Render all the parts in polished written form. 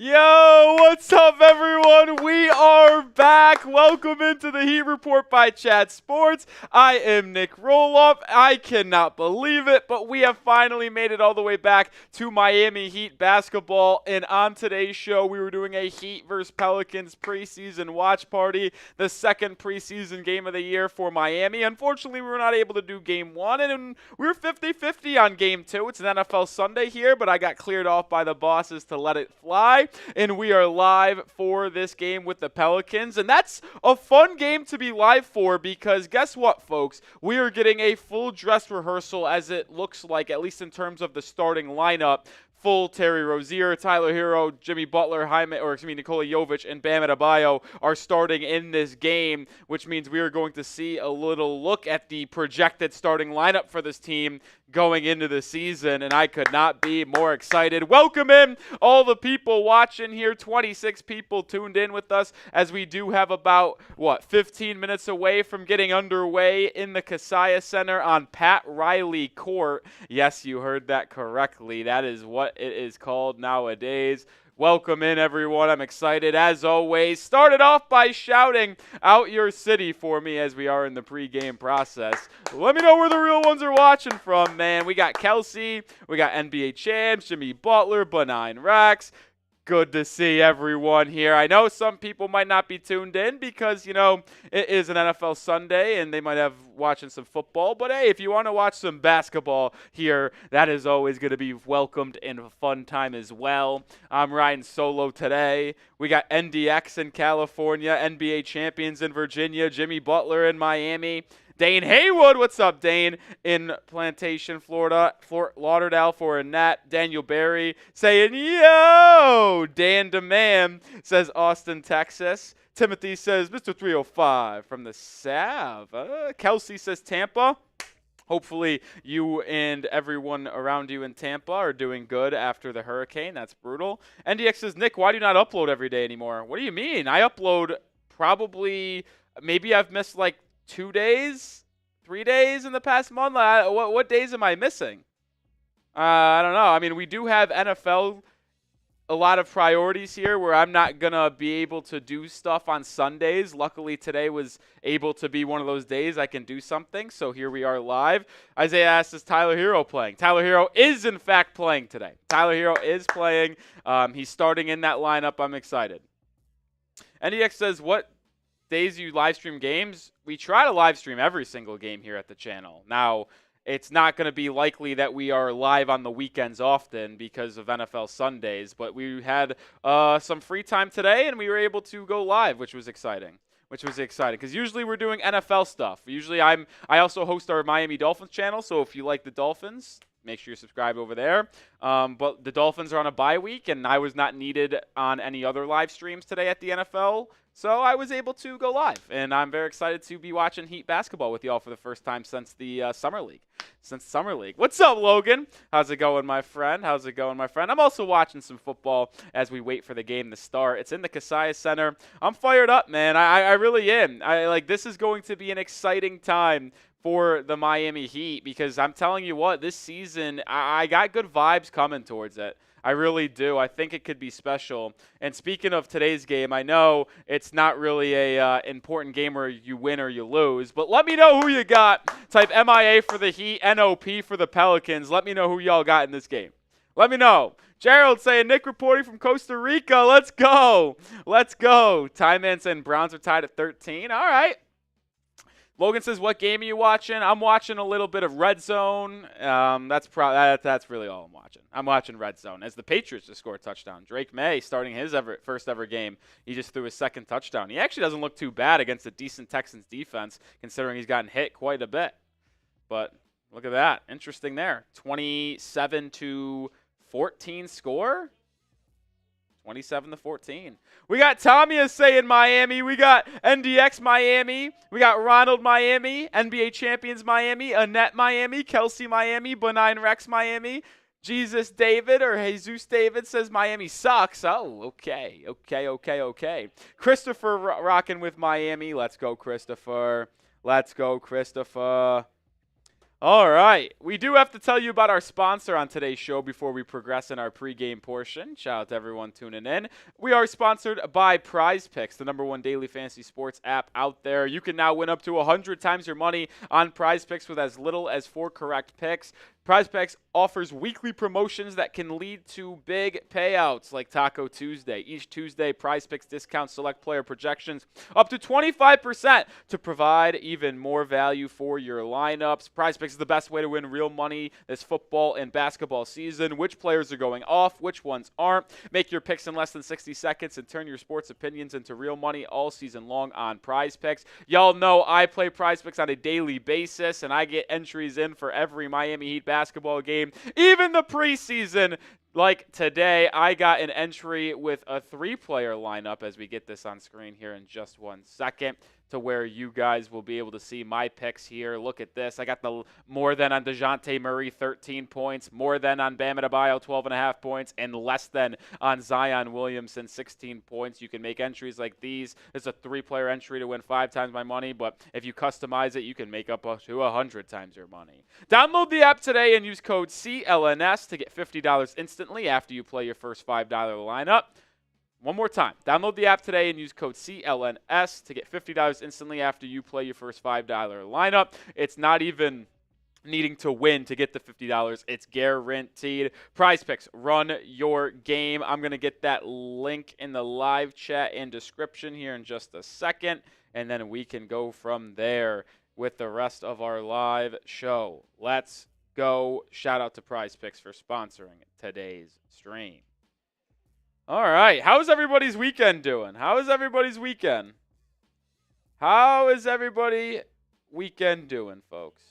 Yo, what's up, everyone? We are back. Welcome into the Heat Report by Chat Sports. I am Nic Rohloff. I cannot believe it, but we have finally made it all the way back to Miami Heat basketball. And on today's show, we were doing a Heat vs. Pelicans preseason watch party, the second preseason game of the year for Miami. Unfortunately, we were not able to do game one, and we were 50-50 on game two. It's an NFL Sunday here, but I got cleared off by the bosses to let it fly. And we are live for this game with the Pelicans. And that's a fun game to be live for because guess what, folks? We are getting a full dress rehearsal as it looks like, at least in terms of the starting lineup. Full Terry Rozier, Tyler Herro, Jimmy Butler, Nikola Jovic, and Bam Adebayo are starting in this game, which means we are going to see a little look at the projected starting lineup for this team going into the season, and I could not be more excited. Welcome in all the people watching here, 26 people tuned in with us as we do have about, 15 minutes away from getting underway in the Kaseya Center on Pat Riley Court. Yes, you heard that correctly. That is what it is called nowadays. Welcome in, everyone. I'm excited, as always. Started off by shouting out your city for me as we are in the pregame process. Let me know where the real ones are watching from, man. We got Kelsey. We got NBA champs, Jimmy Butler, Benign Rex. Good to see everyone here. I know some people might not be tuned in because, it is an NFL Sunday and they might have watching some football. But, hey, if you want to watch some basketball here, that is always going to be welcomed and a fun time as well. I'm riding solo today. We got NDX in California, NBA champions in Virginia, Jimmy Butler in Miami. Dane Haywood, what's up, Dane? In Plantation, Florida, Fort Lauderdale for Annette. Daniel Berry saying, yo! Dan DeMan says Austin, Texas. Timothy says, Mr. 305 from the Sav. Kelsey says Tampa. Hopefully you and everyone around you in Tampa are doing good after the hurricane. That's brutal. NDX says, Nick, why do you not upload every day anymore? What do you mean? I upload maybe I've missed 2 days, 3 days in the past month. What days am I missing? I don't know. I mean, we do have NFL, a lot of priorities here where I'm not going to be able to do stuff on Sundays. Luckily, today was able to be one of those days I can do something. So here we are live. Isaiah asks, is Tyler Herro playing? Tyler Herro is, in fact, playing today. Tyler Herro is playing. He's starting in that lineup. I'm excited. NDX says, what days you live stream games? We try to live stream every single game here at the channel. Now, it's not going to be likely that we are live on the weekends often because of NFL Sundays, but we had some free time today and we were able to go live, which was exciting. Because usually we're doing NFL stuff. Usually I also host our Miami Dolphins channel, so if you like the Dolphins, make sure you subscribe over there. But the Dolphins are on a bye week, and I was not needed on any other live streams today at the NFL, so I was able to go live. And I'm very excited to be watching Heat basketball with y'all for the first time since the Summer League. What's up, Logan? How's it going, my friend? I'm also watching some football as we wait for the game to start. It's in the Kaseya Center. I'm fired up, man. I really am. This is going to be an exciting time for the Miami Heat because I'm telling you what, this season, I got good vibes coming towards it. I really do. I think it could be special. And speaking of today's game, I know it's not really a important game where you win or you lose, but let me know who you got. Type MIA for the Heat, NOP for the Pelicans. Let me know who y'all got in this game. Let me know. Gerald saying, Nick reporting from Costa Rica. Let's go. Ty Man saying Browns are tied at 13. All right. Logan says, what game are you watching? I'm watching a little bit of Red Zone. That's really all I'm watching. I'm watching Red Zone as the Patriots just scored a touchdown. Drake May starting his first ever game. He just threw his second touchdown. He actually doesn't look too bad against a decent Texans defense considering he's gotten hit quite a bit. But look at that. Interesting there. 27-14 score. 27-14. We got Tommy saying Miami. We got NDX Miami. We got Ronald Miami. NBA Champions Miami. Annette Miami. Kelsey Miami. Benign Rex Miami. Jesus David says Miami sucks. Oh, okay. Christopher rocking with Miami. Let's go, Christopher. All right. We do have to tell you about our sponsor on today's show before we progress in our pregame portion. Shout out to everyone tuning in. We are sponsored by Prize Picks, the #1 daily fantasy sports app out there. You can now win up to 100 times your money on Prize Picks with as little as 4 correct picks. Prize Picks offers weekly promotions that can lead to big payouts like Taco Tuesday. Each Tuesday, Prize Picks discounts select player projections up to 25% to provide even more value for your lineups. Prize Picks is the best way to win real money this football and basketball season. Which players are going off, which ones aren't. Make your picks in less than 60 seconds and turn your sports opinions into real money all season long on Prize Picks. Y'all know I play Prize Picks on a daily basis, and I get entries in for every Miami Heat basketball game, even the preseason. Like today, I got an entry with a 3-player lineup as we get this on screen here in just 1 second, to where you guys will be able to see my picks here. Look at this. I got the more than on DeJounte Murray, 13 points, more than on Bam Adebayo, 12.5 points, and less than on Zion Williamson, 16 points. You can make entries like these. It's a 3-player entry to win 5 times my money, but if you customize it, you can make up to 100 times your money. Download the app today and use code CLNS to get $50 instantly after you play your first $5 lineup. One more time, download the app today and use code CLNS to get $50 instantly after you play your first $5 lineup. It's not even needing to win to get the $50. It's guaranteed. Prize Picks, run your game. I'm going to get that link in the live chat and description here in just a second, and then we can go from there with the rest of our live show. Let's go. Shout out to Prize Picks for sponsoring today's stream. All right. How's everybody's weekend doing? How is everybody's weekend? How is everybody weekend doing, folks?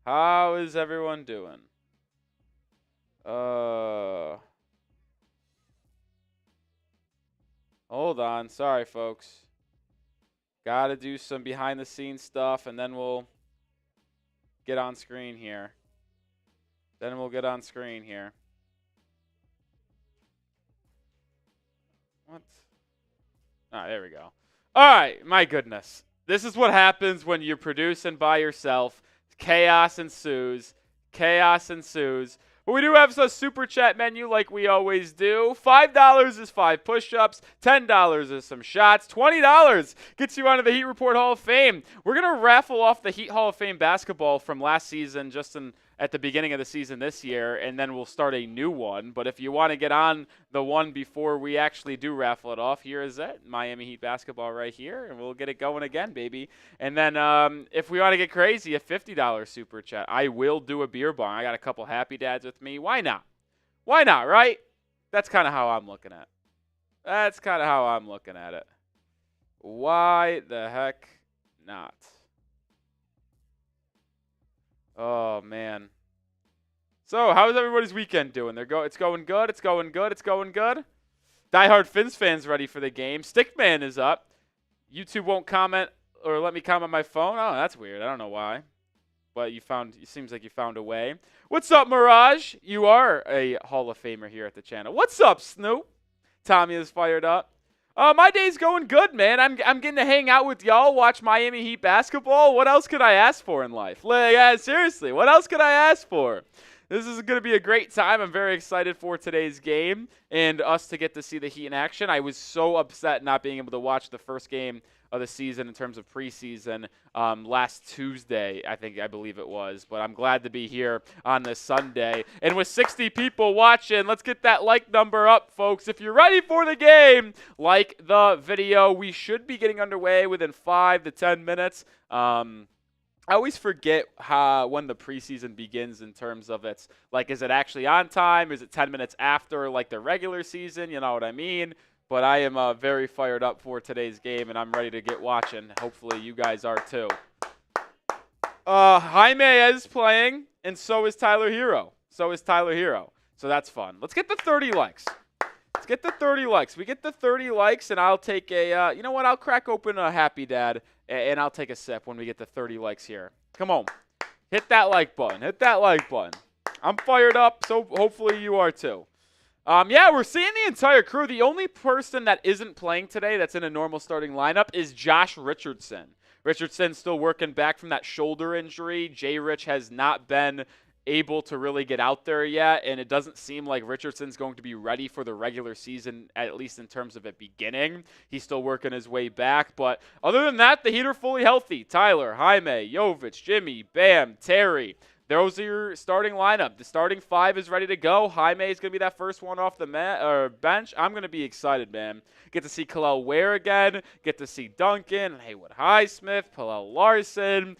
How is everyone doing? Hold on. Sorry, folks. Got to do some behind-the-scenes stuff, and then we'll get on screen here. What? All right, there we go. All right, my goodness. This is what happens when you're producing by yourself. Chaos ensues. But we do have a super chat menu like we always do. $5 is 5 push-ups. $10 is some shots. $20 gets you onto the Heat Report Hall of Fame. We're going to raffle off the Heat Hall of Fame basketball from last season just at the beginning of the season this year, and then we'll start a new one. But if you want to get on the one before we actually do raffle it off, here is it. Miami Heat basketball right here, and we'll get it going again, baby. And then if we want to get crazy, a $50 super chat. I will do a beer bong. I got a couple happy dads with me. Why not? Why not, right? That's kind of how I'm looking at it. Why the heck not? Oh, man. So, how's everybody's weekend doing? It's going good. Diehard Fins fans ready for the game. Stickman is up. YouTube won't comment or let me comment my phone. Oh, that's weird. I don't know why. But it seems like you found a way. What's up, Mirage? You are a Hall of Famer here at the channel. What's up, Snoop? Tommy is fired up. My day's going good, man. I'm getting to hang out with y'all, watch Miami Heat basketball. What else could I ask for in life? Like, seriously, what else could I ask for? This is going to be a great time. I'm very excited for today's game and us to get to see the Heat in action. I was so upset not being able to watch the first game of the season in terms of preseason last Tuesday, I believe it was. But I'm glad to be here on this Sunday. And with 60 people watching, let's get that like number up, folks. If you're ready for the game, like the video. We should be getting underway within 5 to 10 minutes. I always forget when the preseason begins in terms of is it actually on time? Is it 10 minutes after like the regular season? You know what I mean? But I am very fired up for today's game, and I'm ready to get watching. Hopefully you guys are too. Jaime is playing, and so is Tyler Herro. So that's fun. Let's get the 30 likes. We get the 30 likes, and I'll take a, you know what? I'll crack open a Happy Dad, and I'll take a sip when we get the 30 likes here. Come on. Hit that like button. I'm fired up, so hopefully you are too. Yeah, we're seeing the entire crew. The only person that isn't playing today that's in a normal starting lineup is Josh Richardson. Richardson's still working back from that shoulder injury. J. Rich has not been able to really get out there yet, and it doesn't seem like Richardson's going to be ready for the regular season, at least in terms of it beginning. He's still working his way back, but other than that, the Heat are fully healthy. Tyler, Jaime, Jovic, Jimmy, Bam, Terry. Those are your starting lineup. The starting five is ready to go. Jaime is going to be that first one off the bench. I'm going to be excited, man. Get to see Kalel Ware again. Get to see Duncan, Haywood Highsmith, Pallel Larson.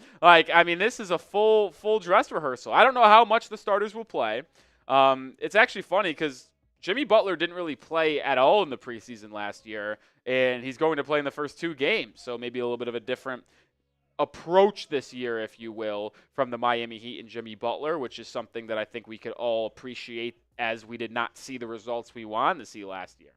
This is a full dress rehearsal. I don't know how much the starters will play. It's actually funny because Jimmy Butler didn't really play at all in the preseason last year, and he's going to play in the first 2 games. So maybe a little bit of a different approach this year, if you will, from the Miami Heat and Jimmy Butler, which is something that I think we could all appreciate as we did not see the results we wanted to see last year.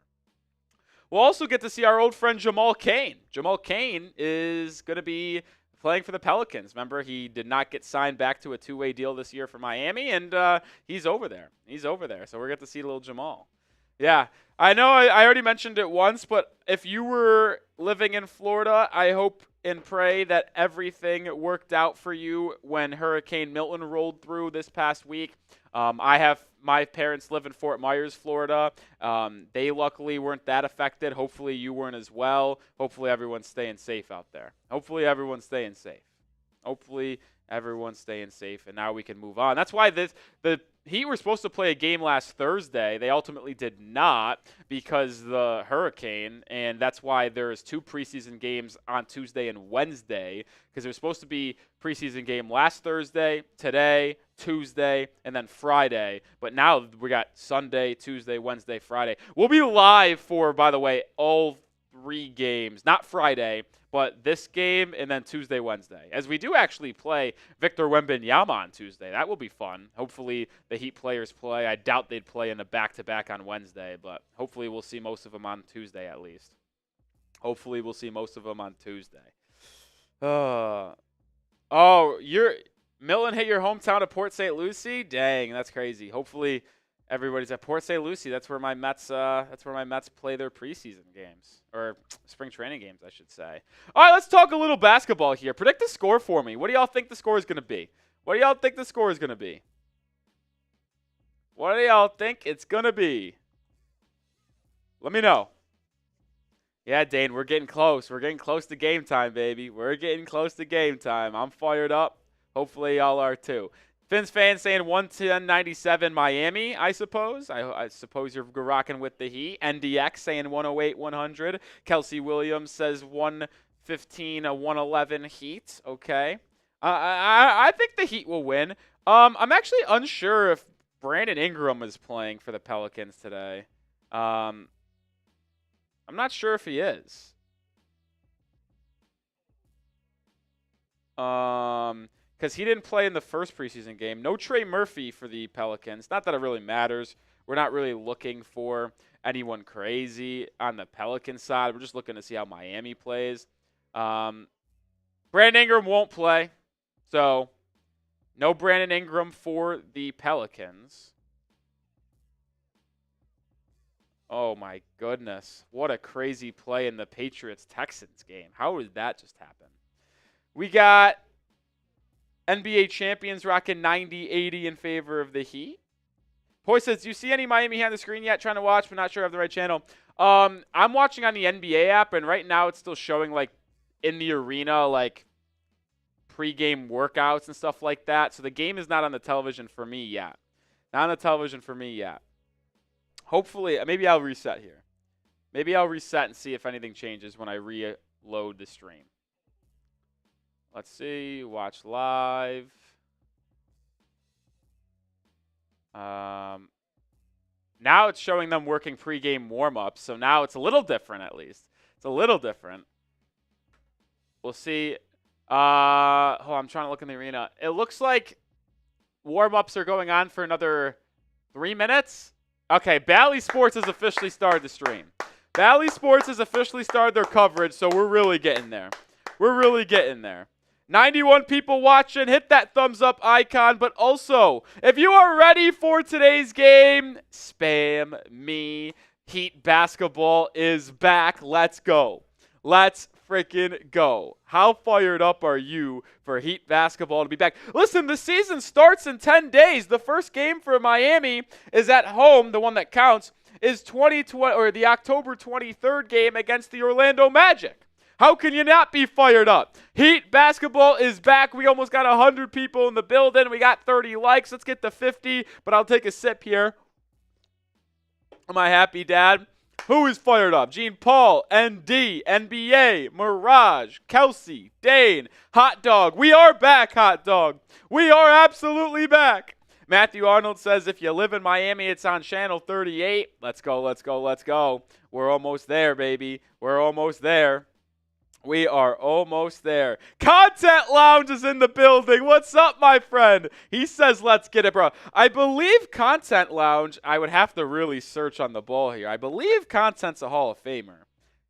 We'll also get to see our old friend Jamal Cain. Jamal Cain is going to be playing for the Pelicans. Remember, he did not get signed back to a 2-way deal this year for Miami, and he's over there. So we're going to see little Jamal. Yeah, I know I already mentioned it once, but if you were living in Florida, I hope and pray that everything worked out for you when Hurricane Milton rolled through this past week. My parents live in Fort Myers, Florida. They luckily weren't that affected. Hopefully you weren't as well. Hopefully everyone's staying safe out there. And now we can move on. That's why the Heat were supposed to play a game last Thursday. They ultimately did not because the hurricane, and that's why there's 2 preseason games on Tuesday and Wednesday, because there was supposed to be preseason game last Thursday, today, Tuesday, and then Friday. But now we got Sunday, Tuesday, Wednesday, Friday. We'll be live for, by the way, all 3 games. Not Friday, but this game and then Tuesday, Wednesday. As we do actually play Victor Wembanyama on Tuesday. That will be fun. Hopefully the Heat players play. I doubt they'd play in a back-to-back on Wednesday, but hopefully we'll see most of them on Tuesday at least. Milton hit your hometown of Port St. Lucie? Dang, that's crazy. Hopefully everybody's at Port St. Lucie. That's where my Mets play their preseason games, or spring training games, I should say. All right, let's talk a little basketball here. Predict the score for me. What do y'all think the score is going to be? What do y'all think it's going to be? Let me know. Yeah, Dane, we're getting close. We're getting close to game time, baby. I'm fired up. Hopefully y'all are too. Fins fans saying 110-97 Miami, I suppose. I suppose you're rocking with the Heat. NDX saying 108-100. Kelsey Williams says 115-111 Heat. Okay. I think the Heat will win. I'm actually unsure if Brandon Ingram is playing for the Pelicans today. I'm not sure if he is. Because he didn't play in the first preseason game. No Trey Murphy for the Pelicans. Not that it really matters. We're not really looking for anyone crazy on the Pelican side. We're just looking to see how Miami plays. Brandon Ingram won't play. So, no Brandon Ingram for the Pelicans. Oh, my goodness. What a crazy play in the Patriots-Texans game. How did that just happen? We got NBA champions rocking 90-80 in favor of the Heat. Poy says, do you see any Miami Heat on the screen yet? Trying to watch, but not sure I have the right channel. I'm watching on the NBA app, and right now it's still showing, in the arena, pregame workouts and stuff like that. So the game is not on the television for me yet. Hopefully, maybe I'll reset here. Maybe I'll reset and see if anything changes when I reload the stream. Let's see. Watch live. Now it's showing them working pregame warm-ups, so now it's a little different at least. We'll see. I'm trying to look in the arena. It looks like warm-ups are going on for another 3 minutes. Okay, Bally Sports has officially started the stream. Bally Sports has officially started their coverage, so we're really getting there. 91 people watching. Hit that thumbs up icon. But also, if you are ready for today's game, spam me. Heat basketball is back. Let's go. Let's freaking go. How fired up are you for Heat basketball to be back? Listen, the season starts in 10 days. The first game for Miami is at home. The one that counts is the October 23rd game against the Orlando Magic. How can you not be fired up? Heat basketball is back. We almost got 100 people in the building. We got 30 likes. Let's get to 50, but I'll take a sip here. Am I happy, Dad? Who is fired up? Gene Paul, ND, NBA, Mirage, Kelsey, Dane, Hot Dog. We are back, Hot Dog. We are absolutely back. Matthew Arnold says, if you live in Miami, it's on channel 38. Let's go, let's go, let's go. We're almost there, baby. We're almost there. We are almost there. Content Lounge is in the building. What's up, my friend? He says, let's get it, bro. I believe Content Lounge, I would have to really search on the ball here. I believe Content's a Hall of Famer.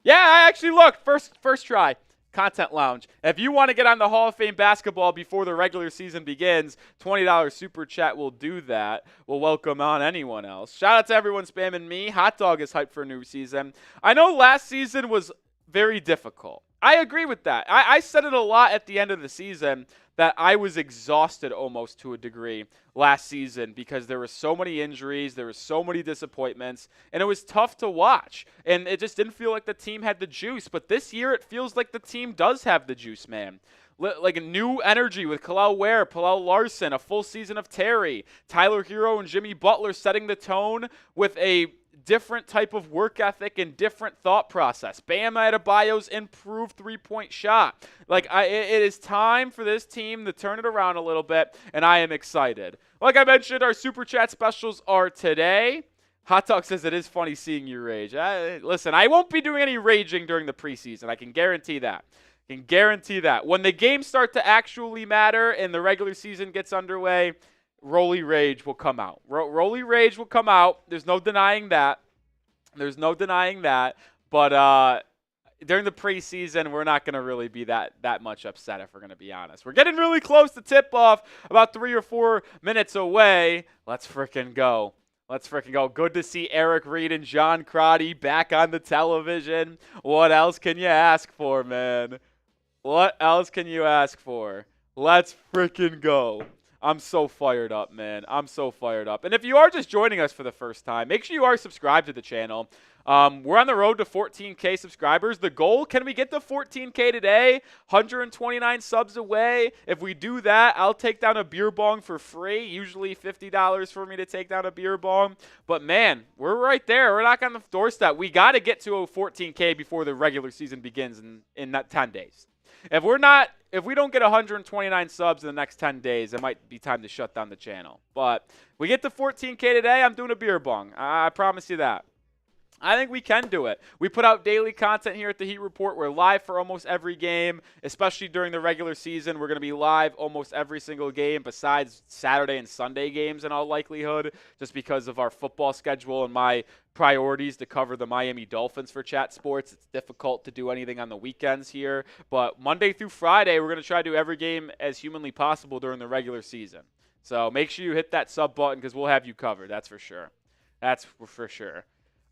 Yeah, I actually looked. First try. Content Lounge. If you want to get on the Hall of Fame basketball before the regular season begins, $20 super chat will do that. We'll welcome on anyone else. Shout out to everyone spamming me. Hot Dog is hyped for a new season. I know last season was very difficult. I agree with that. I said it a lot at the end of the season that I was exhausted almost to a degree last season because there were so many injuries, there were so many disappointments, and it was tough to watch. And it just didn't feel like the team had the juice. But this year it feels like the team does have the juice, man. Like a new energy with Kalal Ware, Palau Larson, a full season of Terry, Tyler Herro, and Jimmy Butler setting the tone with a different type of work ethic and different thought process. Bam Adebayo's improved three-point shot. It is time for this team to turn it around a little bit, and I am excited. Like I mentioned, our Super Chat specials are today. Hot Dog says it is funny seeing you rage. Listen, I won't be doing any raging during the preseason. I can guarantee that. When the games start to actually matter and the regular season gets underway, Rolly Rage will come out. Rolly Rage will come out. There's no denying that. But during the preseason, we're not going to really be that much upset if we're going to be honest. We're getting really close to tip-off, about 3 or 4 minutes away. Let's freaking go. Good to see Eric Reed and John Crotty back on the television. What else can you ask for, man? What else can you ask for? Let's freaking go. I'm so fired up, man. I'm so fired up. And if you are just joining us for the first time, make sure you are subscribed to the channel. We're on the road to 14K subscribers. The goal, can we get to 14K today? 129 subs away. If we do that, I'll take down a beer bong for free. Usually $50 for me to take down a beer bong. But, man, we're right there. We're knocking on the doorstep. We got to get to a 14K before the regular season begins in that 10 days. If we don't get 129 subs in the next 10 days, it might be time to shut down the channel. But we get to 14K today, I'm doing a beer bong. I promise you that. I think we can do it. We put out daily content here at the Heat Report. We're live for almost every game, especially during the regular season. We're going to be live almost every single game besides Saturday and Sunday games in all likelihood, just because of our football schedule and my priorities to cover the Miami Dolphins for Chat Sports. It's difficult to do anything on the weekends here. But Monday through Friday, we're going to try to do every game as humanly possible during the regular season. So make sure you hit that sub button because we'll have you covered. That's for sure.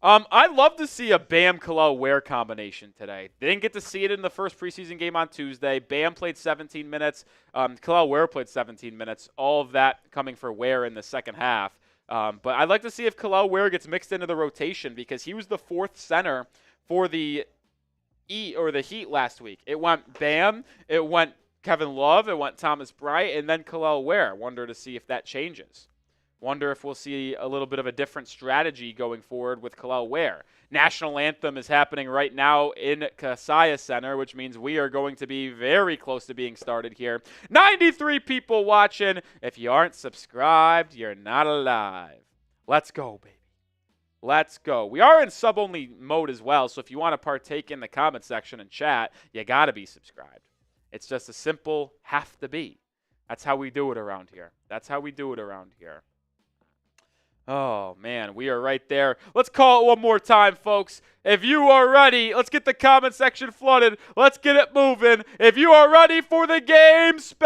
I'd love to see a Bam-Kalal Ware combination today. Didn't get to see it in the first preseason game on Tuesday. Bam played 17 minutes. Kalal Ware played 17 minutes. All of that coming for Ware in the second half. But I'd like to see if Kalal Ware gets mixed into the rotation because he was the fourth center for the Heat last week. It went Bam, it went Kevin Love, it went Thomas Bryant, and then Kalal Ware. Wonder to see if that changes. Wonder if we'll see a little bit of a different strategy going forward with Kalal Ware. National Anthem is happening right now in Kaseya Center, which means we are going to be very close to being started here. 93 people watching. If you aren't subscribed, you're not alive. Let's go, baby. Let's go. We are in sub-only mode as well, so if you want to partake in the comment section and chat, you got to be subscribed. It's just a simple have to be. That's how we do it around here. Oh, man, we are right there. Let's call it one more time, folks. If you are ready, let's get the comment section flooded. Let's get it moving. If you are ready for the game, spam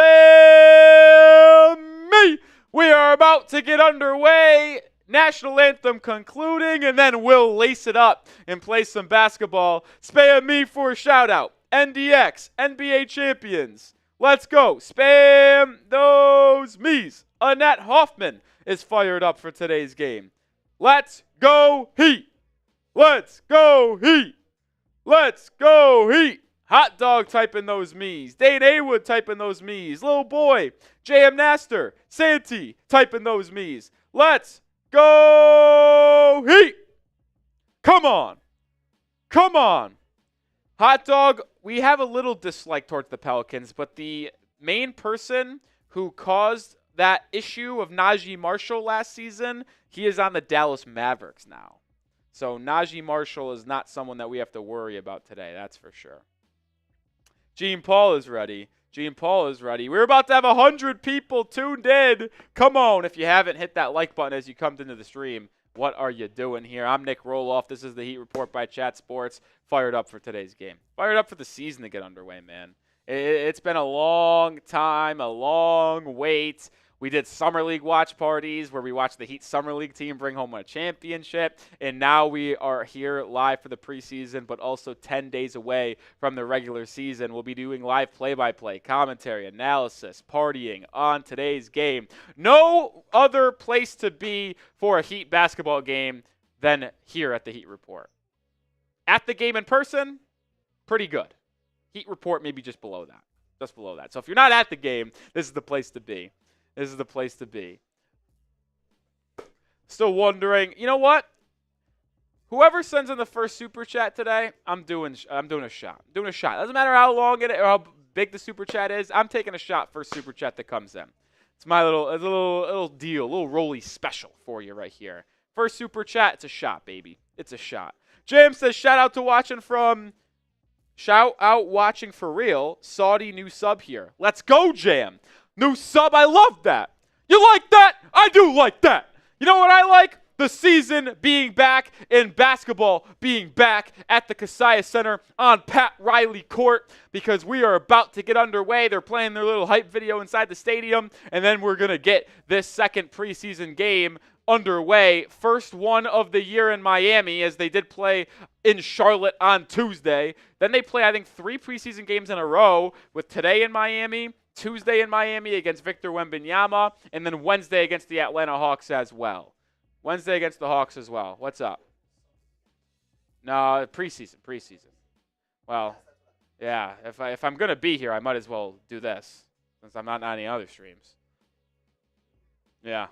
me. We are about to get underway. National Anthem concluding, and then we'll lace it up and play some basketball. Spam me for a shout-out. NDX, NBA champions. Let's go. Spam those me's. Annette Hoffman is fired up for today's game. Let's go Heat. Let's go Heat. Let's go Heat. Hot dog typing those me's. Dane Haywood typing those me's. Little boy. JM Naster. Santee typing those me's. Let's go Heat. Come on. Come on. Hot dog, we have a little dislike towards the Pelicans, but the main person who caused that issue of Najee Marshall last season, he is on the Dallas Mavericks now. So Najee Marshall is not someone that we have to worry about today, that's for sure. Gene Paul is ready. Gene Paul is ready. We're about to have 100 people tuned in. Come on, if you haven't hit that like button as you come into the stream. What are you doing here? I'm Nic Rohloff. This is the Heat Report by Chat Sports. Fired up for today's game. Fired up for the season to get underway, man. It's been a long time, a long wait. We did Summer League watch parties where we watched the Heat Summer League team bring home a championship. And now we are here live for the preseason, but also 10 days away from the regular season. We'll be doing live play-by-play, commentary, analysis, partying on today's game. No other place to be for a Heat basketball game than here at the Heat Report. At the game in person, pretty good. Heat Report maybe just below that. Just below that. So if you're not at the game, this is the place to be. This is the place to be. Still wondering, you know what? Whoever sends in the first super chat today, I'm doing a shot. I'm doing a shot. Doesn't matter how long it or how big the super chat is. I'm taking a shot first super chat that comes in. It's my little deal, a little Rolly special for you right here. First super chat, it's a shot, baby. It's a shot. James says shout out watching for real. Saudi new sub here. Let's go, Jam. New sub, I love that. You like that? I do like that. You know what I like? The season being back and basketball being back at the Kaseya Center on Pat Riley Court because we are about to get underway. They're playing their little hype video inside the stadium, and then we're going to get this second preseason game underway. First one of the year in Miami as they did play in Charlotte on Tuesday. Then they play, I think, 3 preseason games in a row with today in Miami, Tuesday in Miami against Victor Wembanyama, and then Wednesday against the Atlanta Hawks as well. Wednesday against the Hawks as well. What's up? No, preseason. Well, yeah, if I'm going to be here, I might as well do this since I'm not on any other streams. Yeah.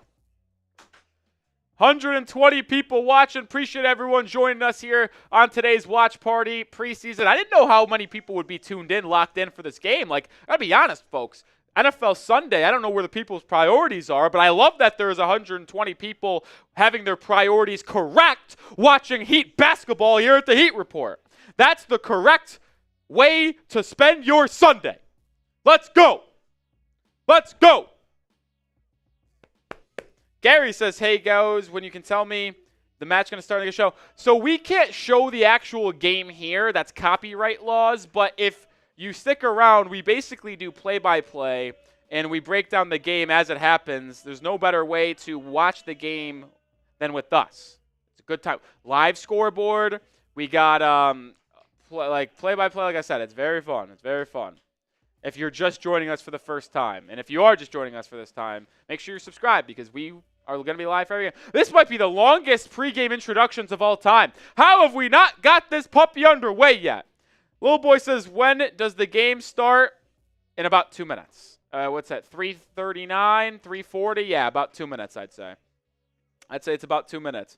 120 people watching. Appreciate everyone joining us here on today's watch party preseason. I didn't know how many people would be tuned in, locked in for this game. Like, I'll be honest, folks. NFL Sunday, I don't know where the people's priorities are, but I love that there's 120 people having their priorities correct watching Heat basketball here at the Heat Report. That's the correct way to spend your Sunday. Let's go. Let's go. Gary says, hey, guys, when you can tell me the match going to start the show. So we can't show the actual game here. That's copyright laws. But if you stick around, we basically do play-by-play, and we break down the game as it happens. There's no better way to watch the game than with us. It's a good time. Live scoreboard. We got play-by-play, like I said. It's very fun. It's very fun. If you're just joining us for the first time. And if you are just joining us for this time, make sure you're subscribed because we are going to be live for every game. This might be the longest pregame introductions of all time. How have we not got this puppy underway yet? Little boy says, when does the game start? In about 2 minutes. What's that, 3:39, 3:40? Yeah, about 2 minutes, I'd say. I'd say it's about 2 minutes.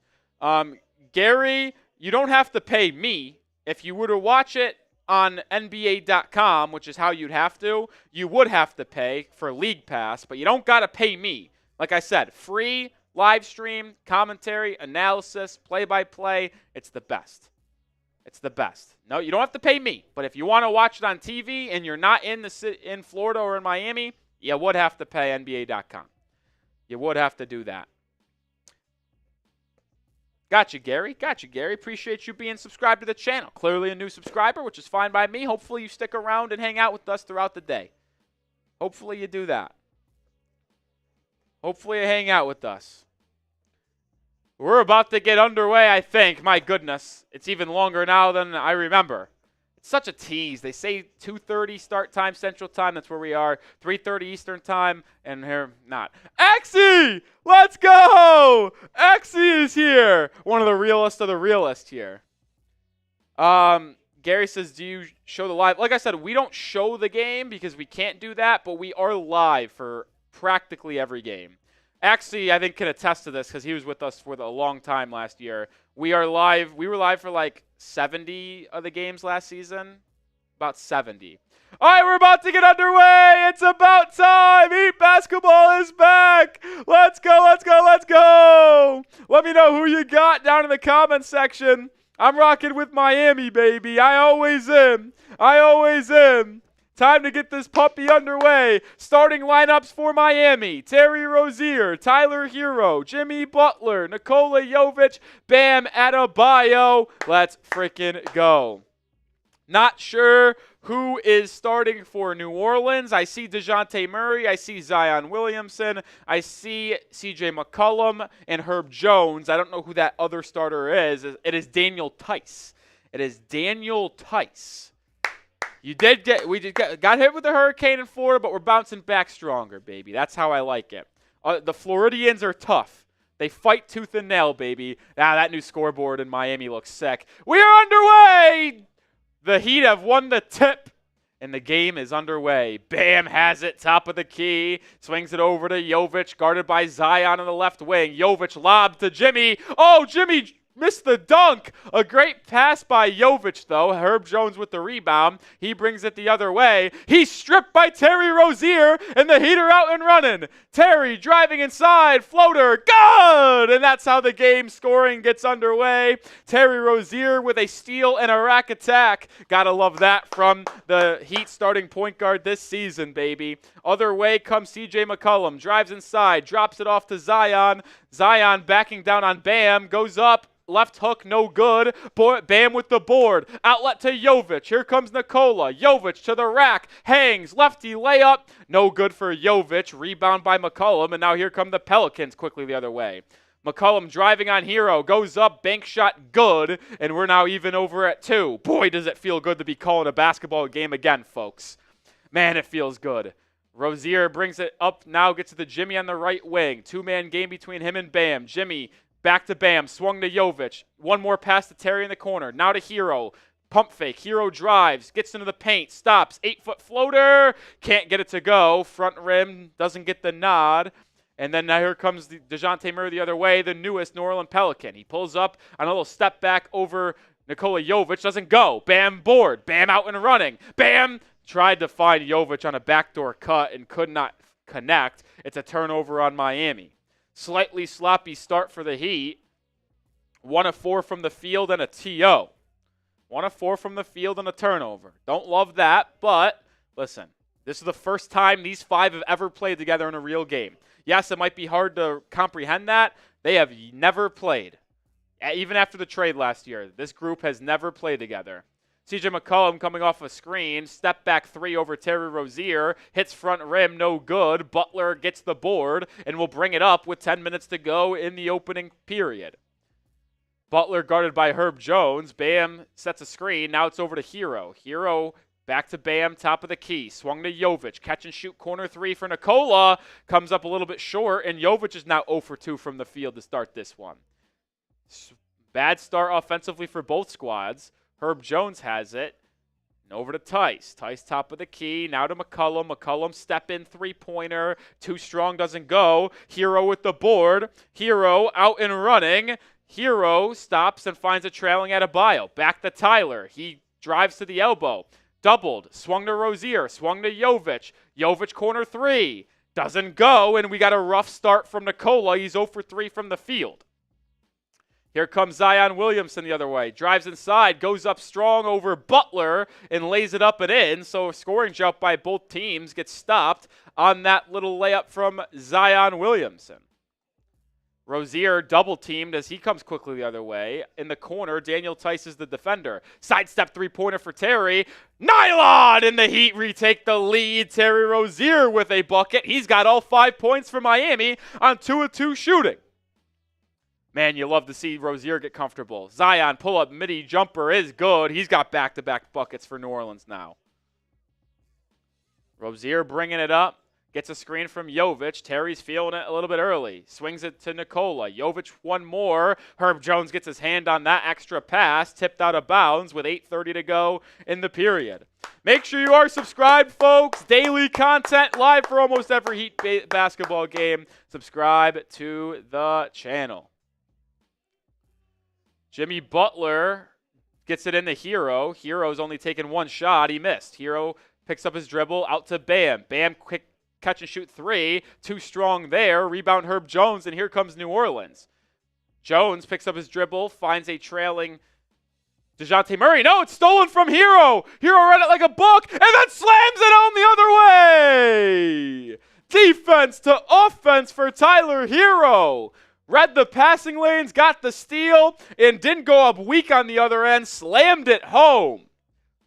Gary, you don't have to pay me. If you were to watch it on NBA.com, which is how you'd have to, you would have to pay for League Pass, but you don't got to pay me. Like I said, free live stream, commentary, analysis, play-by-play. It's the best. It's the best. No, you don't have to pay me, but if you want to watch it on TV and you're not in Florida or in Miami, you would have to pay NBA.com. You would have to do that. Got you, Gary. Got you, Gary. Appreciate you being subscribed to the channel. Clearly a new subscriber, which is fine by me. Hopefully you stick around and hang out with us throughout the day. Hopefully you do that. Hopefully you hang out with us. We're about to get underway, I think. My goodness. It's even longer now than I remember. such a tease. They say 2:30 start time Central Time. That's where we are. 3:30 Eastern Time, and here not. Exy, let's go. Exy is here. One of the realest of the realest here. Gary says, do you show the live? Like I said, we don't show the game because we can't do that, but we are live for practically every game. Actually, I think can attest to this because he was with us for a long time last year. We are live. We were live for like 70 of the games last season. About 70. All right, we're about to get underway. It's about time. Heat basketball is back. Let's go, let's go, let's go. Let me know who you got down in the comments section. I'm rocking with Miami, baby. I always am. I always am. Time to get this puppy underway. Starting lineups for Miami. Terry Rozier, Tyler Herro, Jimmy Butler, Nikola Jovic, Bam Adebayo. Let's freaking go. Not sure who is starting for New Orleans. I see DeJounte Murray. I see Zion Williamson. I see CJ McCollum and Herb Jones. I don't know who that other starter is. It is Daniel Tice. It is Daniel Tice. We got hit with the hurricane in Florida, but we're bouncing back stronger, baby. That's how I like it. The Floridians are tough. They fight tooth and nail, baby. That new scoreboard in Miami looks sick. We are underway! The Heat have won the tip, and the game is underway. Bam has it, top of the key. Swings it over to Jovic, guarded by Zion on the left wing. Jovic lobbed to Jimmy. Oh, Jimmy missed the dunk. A great pass by Jovic, though. Herb Jones with the rebound. He brings it the other way. He's stripped by Terry Rozier, and the Heat are out and running. Terry driving inside. Floater. Good! And that's how the game scoring gets underway. Terry Rozier with a steal and a rack attack. Gotta love that from the Heat starting point guard this season, baby. Other way comes CJ McCollum. Drives inside. Drops it off to Zion. Zion backing down on Bam. Goes up. Left hook, no good. Bam with the board. Outlet to Jovic. Here comes Nikola. Jovic to the rack. Hangs. Lefty layup. No good for Jovic. Rebound by McCollum. And now here come the Pelicans quickly the other way. McCollum driving on Herro. Goes up. Bank shot good. And we're now even over at 2. Boy, does it feel good to be calling a basketball game again, folks. Man, it feels good. Rozier brings it up. Now gets to the Jimmy on the right wing. Two-man game between him and Bam. Jimmy back to Bam, swung to Jovic. One more pass to Terry in the corner. Now to Herro. Pump fake. Herro drives, gets into the paint, stops. 8-foot floater. Can't get it to go. Front rim doesn't get the nod. And then now here comes DeJounte Murray the other way, the newest New Orleans Pelican. He pulls up on a little step back over Nikola Jovic. Doesn't go. Bam board. Bam out and running. Bam tried to find Jovic on a backdoor cut and could not connect. It's a turnover on Miami. Slightly sloppy start for the Heat. 1 of 4 from the field and a TO. 1 of 4 from the field and a turnover. Don't love that, but listen, this is the first time these 5 have ever played together in a real game. Yes, it might be hard to comprehend that. They have never played. Even after the trade last year, this group has never played together. CJ McCollum coming off a screen, step back 3 over Terry Rozier, hits front rim, no good. Butler gets the board and will bring it up with 10 minutes to go in the opening period. Butler guarded by Herb Jones. Bam sets a screen. Now it's over to Herro. Herro back to Bam, top of the key. Swung to Jovic. Catch and shoot corner 3 for Nikola. Comes up a little bit short, and Jovic is now 0 for 2 from the field to start this one. Bad start offensively for both squads. Herb Jones has it. And over to Tice. Tice top of the key. Now to McCollum. McCollum step in 3-pointer. Too strong, doesn't go. Herro with the board. Herro out and running. Herro stops and finds a trailing Adebayo. Back to Tyler. He drives to the elbow. Doubled. Swung to Rozier. Swung to Jovic. Jovic corner 3. Doesn't go, and we got a rough start from Nikola. He's 0 for 3 from the field. Here comes Zion Williamson the other way. Drives inside, goes up strong over Butler, and lays it up and in. So a scoring jump by both teams gets stopped on that little layup from Zion Williamson. Rozier double-teamed as he comes quickly the other way. In the corner, Daniel Tice is the defender. Sidestep 3-pointer for Terry. Nylon! And the Heat retake the lead. Terry Rozier with a bucket. He's got all 5 points for Miami on 2 of 2 shooting. Man, you love to see Rozier get comfortable. Zion pull-up midi jumper is good. He's got back-to-back buckets for New Orleans now. Rozier bringing it up. Gets a screen from Jovic. Terry's feeling it a little bit early. Swings it to Nikola. Jovic one more. Herb Jones gets his hand on that extra pass. Tipped out of bounds with 8:30 to go in the period. Make sure you are subscribed, folks. Daily content live for almost every Heat basketball game. Subscribe to the channel. Jimmy Butler gets it into Herro. Herro's only taken one shot. He missed. Herro picks up his dribble out to Bam. Bam quick catch and shoot three. Too strong there. Rebound Herb Jones, and here comes New Orleans. Jones picks up his dribble, finds a trailing DeJounte Murray. No, it's stolen from Herro. Herro read it like a book, and then slams it on the other way. Defense to offense for Tyler Herro. Read the passing lanes, got the steal, and didn't go up weak on the other end. Slammed it home.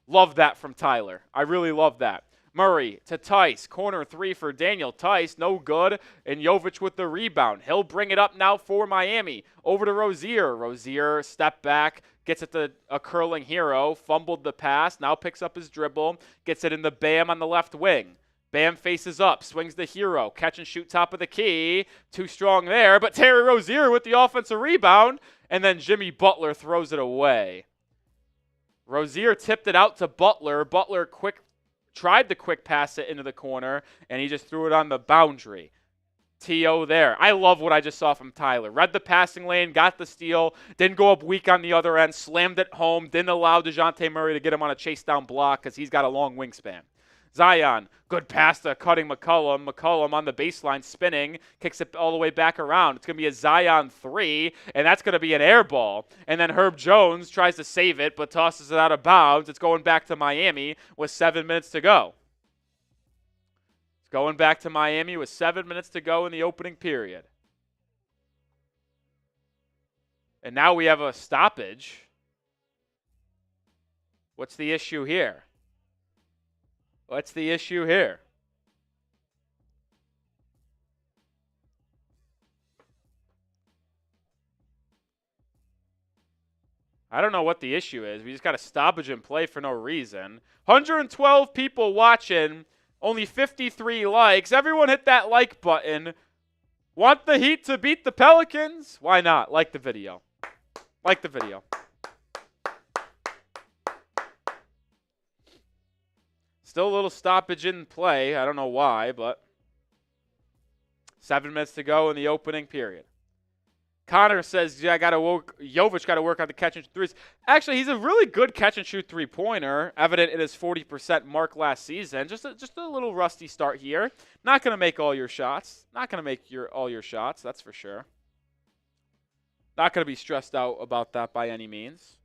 Love that from Tyler. I really love that. Murray to Tice. Corner three for Daniel Tice. No good. And Jovic with the rebound. He'll bring it up now for Miami. Over to Rozier. Rozier step back. Gets it to a curling Herro. Fumbled the pass. Now picks up his dribble. Gets it in the Bam on the left wing. Bam faces up. Swings the Herro. Catch and shoot top of the key. Too strong there. But Terry Rozier with the offensive rebound. And then Jimmy Butler throws it away. Rozier tipped it out to Butler. Butler tried to quick pass it into the corner, and he just threw it on the boundary. T.O. there. I love what I just saw from Tyler. Read the passing lane, got the steal, didn't go up weak on the other end, slammed it home, didn't allow DeJounte Murray to get him on a chase down block because he's got a long wingspan. Zion, good pass to cutting McCollum. McCollum on the baseline spinning, kicks it all the way back around. It's going to be a Zion three, and that's going to be an air ball. And then Herb Jones tries to save it, but tosses it out of bounds. It's going back to Miami with 7 minutes to go. It's going back to Miami with 7 minutes to go in the opening period. And now we have a stoppage. What's the issue here? What's the issue here? I don't know what the issue is. We just got a stoppage in play for no reason. 112 people watching, only 53 likes. Everyone hit that like button. Want the Heat to beat the Pelicans? Why not? Like the video. Like the video. Still a little stoppage in play. I don't know why, but 7 minutes to go in the opening period. Connor says, yeah, Jovic got to work on the catch and shoot threes. Actually, he's a really good catch and shoot three-pointer, evident in his 40% mark last season. Just a little rusty start here. Not going to make all your shots. Not going to make all your shots, that's for sure. Not going to be stressed out about that by any means.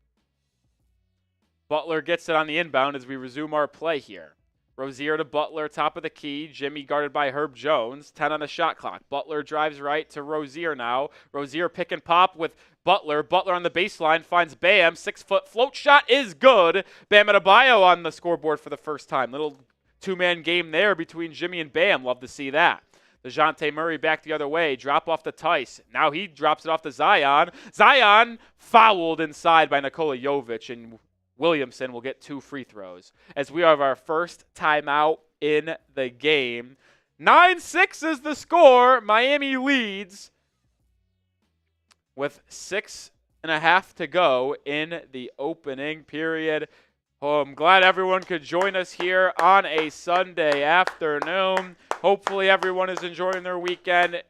Butler gets it on the inbound as we resume our play here. Rozier to Butler, top of the key. Jimmy guarded by Herb Jones. 10 on the shot clock. Butler drives right to Rozier now. Rozier pick and pop with Butler. Butler on the baseline finds Bam. 6-foot float shot is good. Bam Adebayo on the scoreboard for the first time. Little two-man game there between Jimmy and Bam. Love to see that. DeJounte Murray back the other way. Drop off to Tice. Now he drops it off to Zion. Zion fouled inside by Nikola Jovic, and Williamson will get 2 free throws as we have our first timeout in the game. 9-6 is the score. Miami leads with 6.5 to go in the opening period. Oh, I'm glad everyone could join us here on a Sunday afternoon. Hopefully everyone is enjoying their weekend.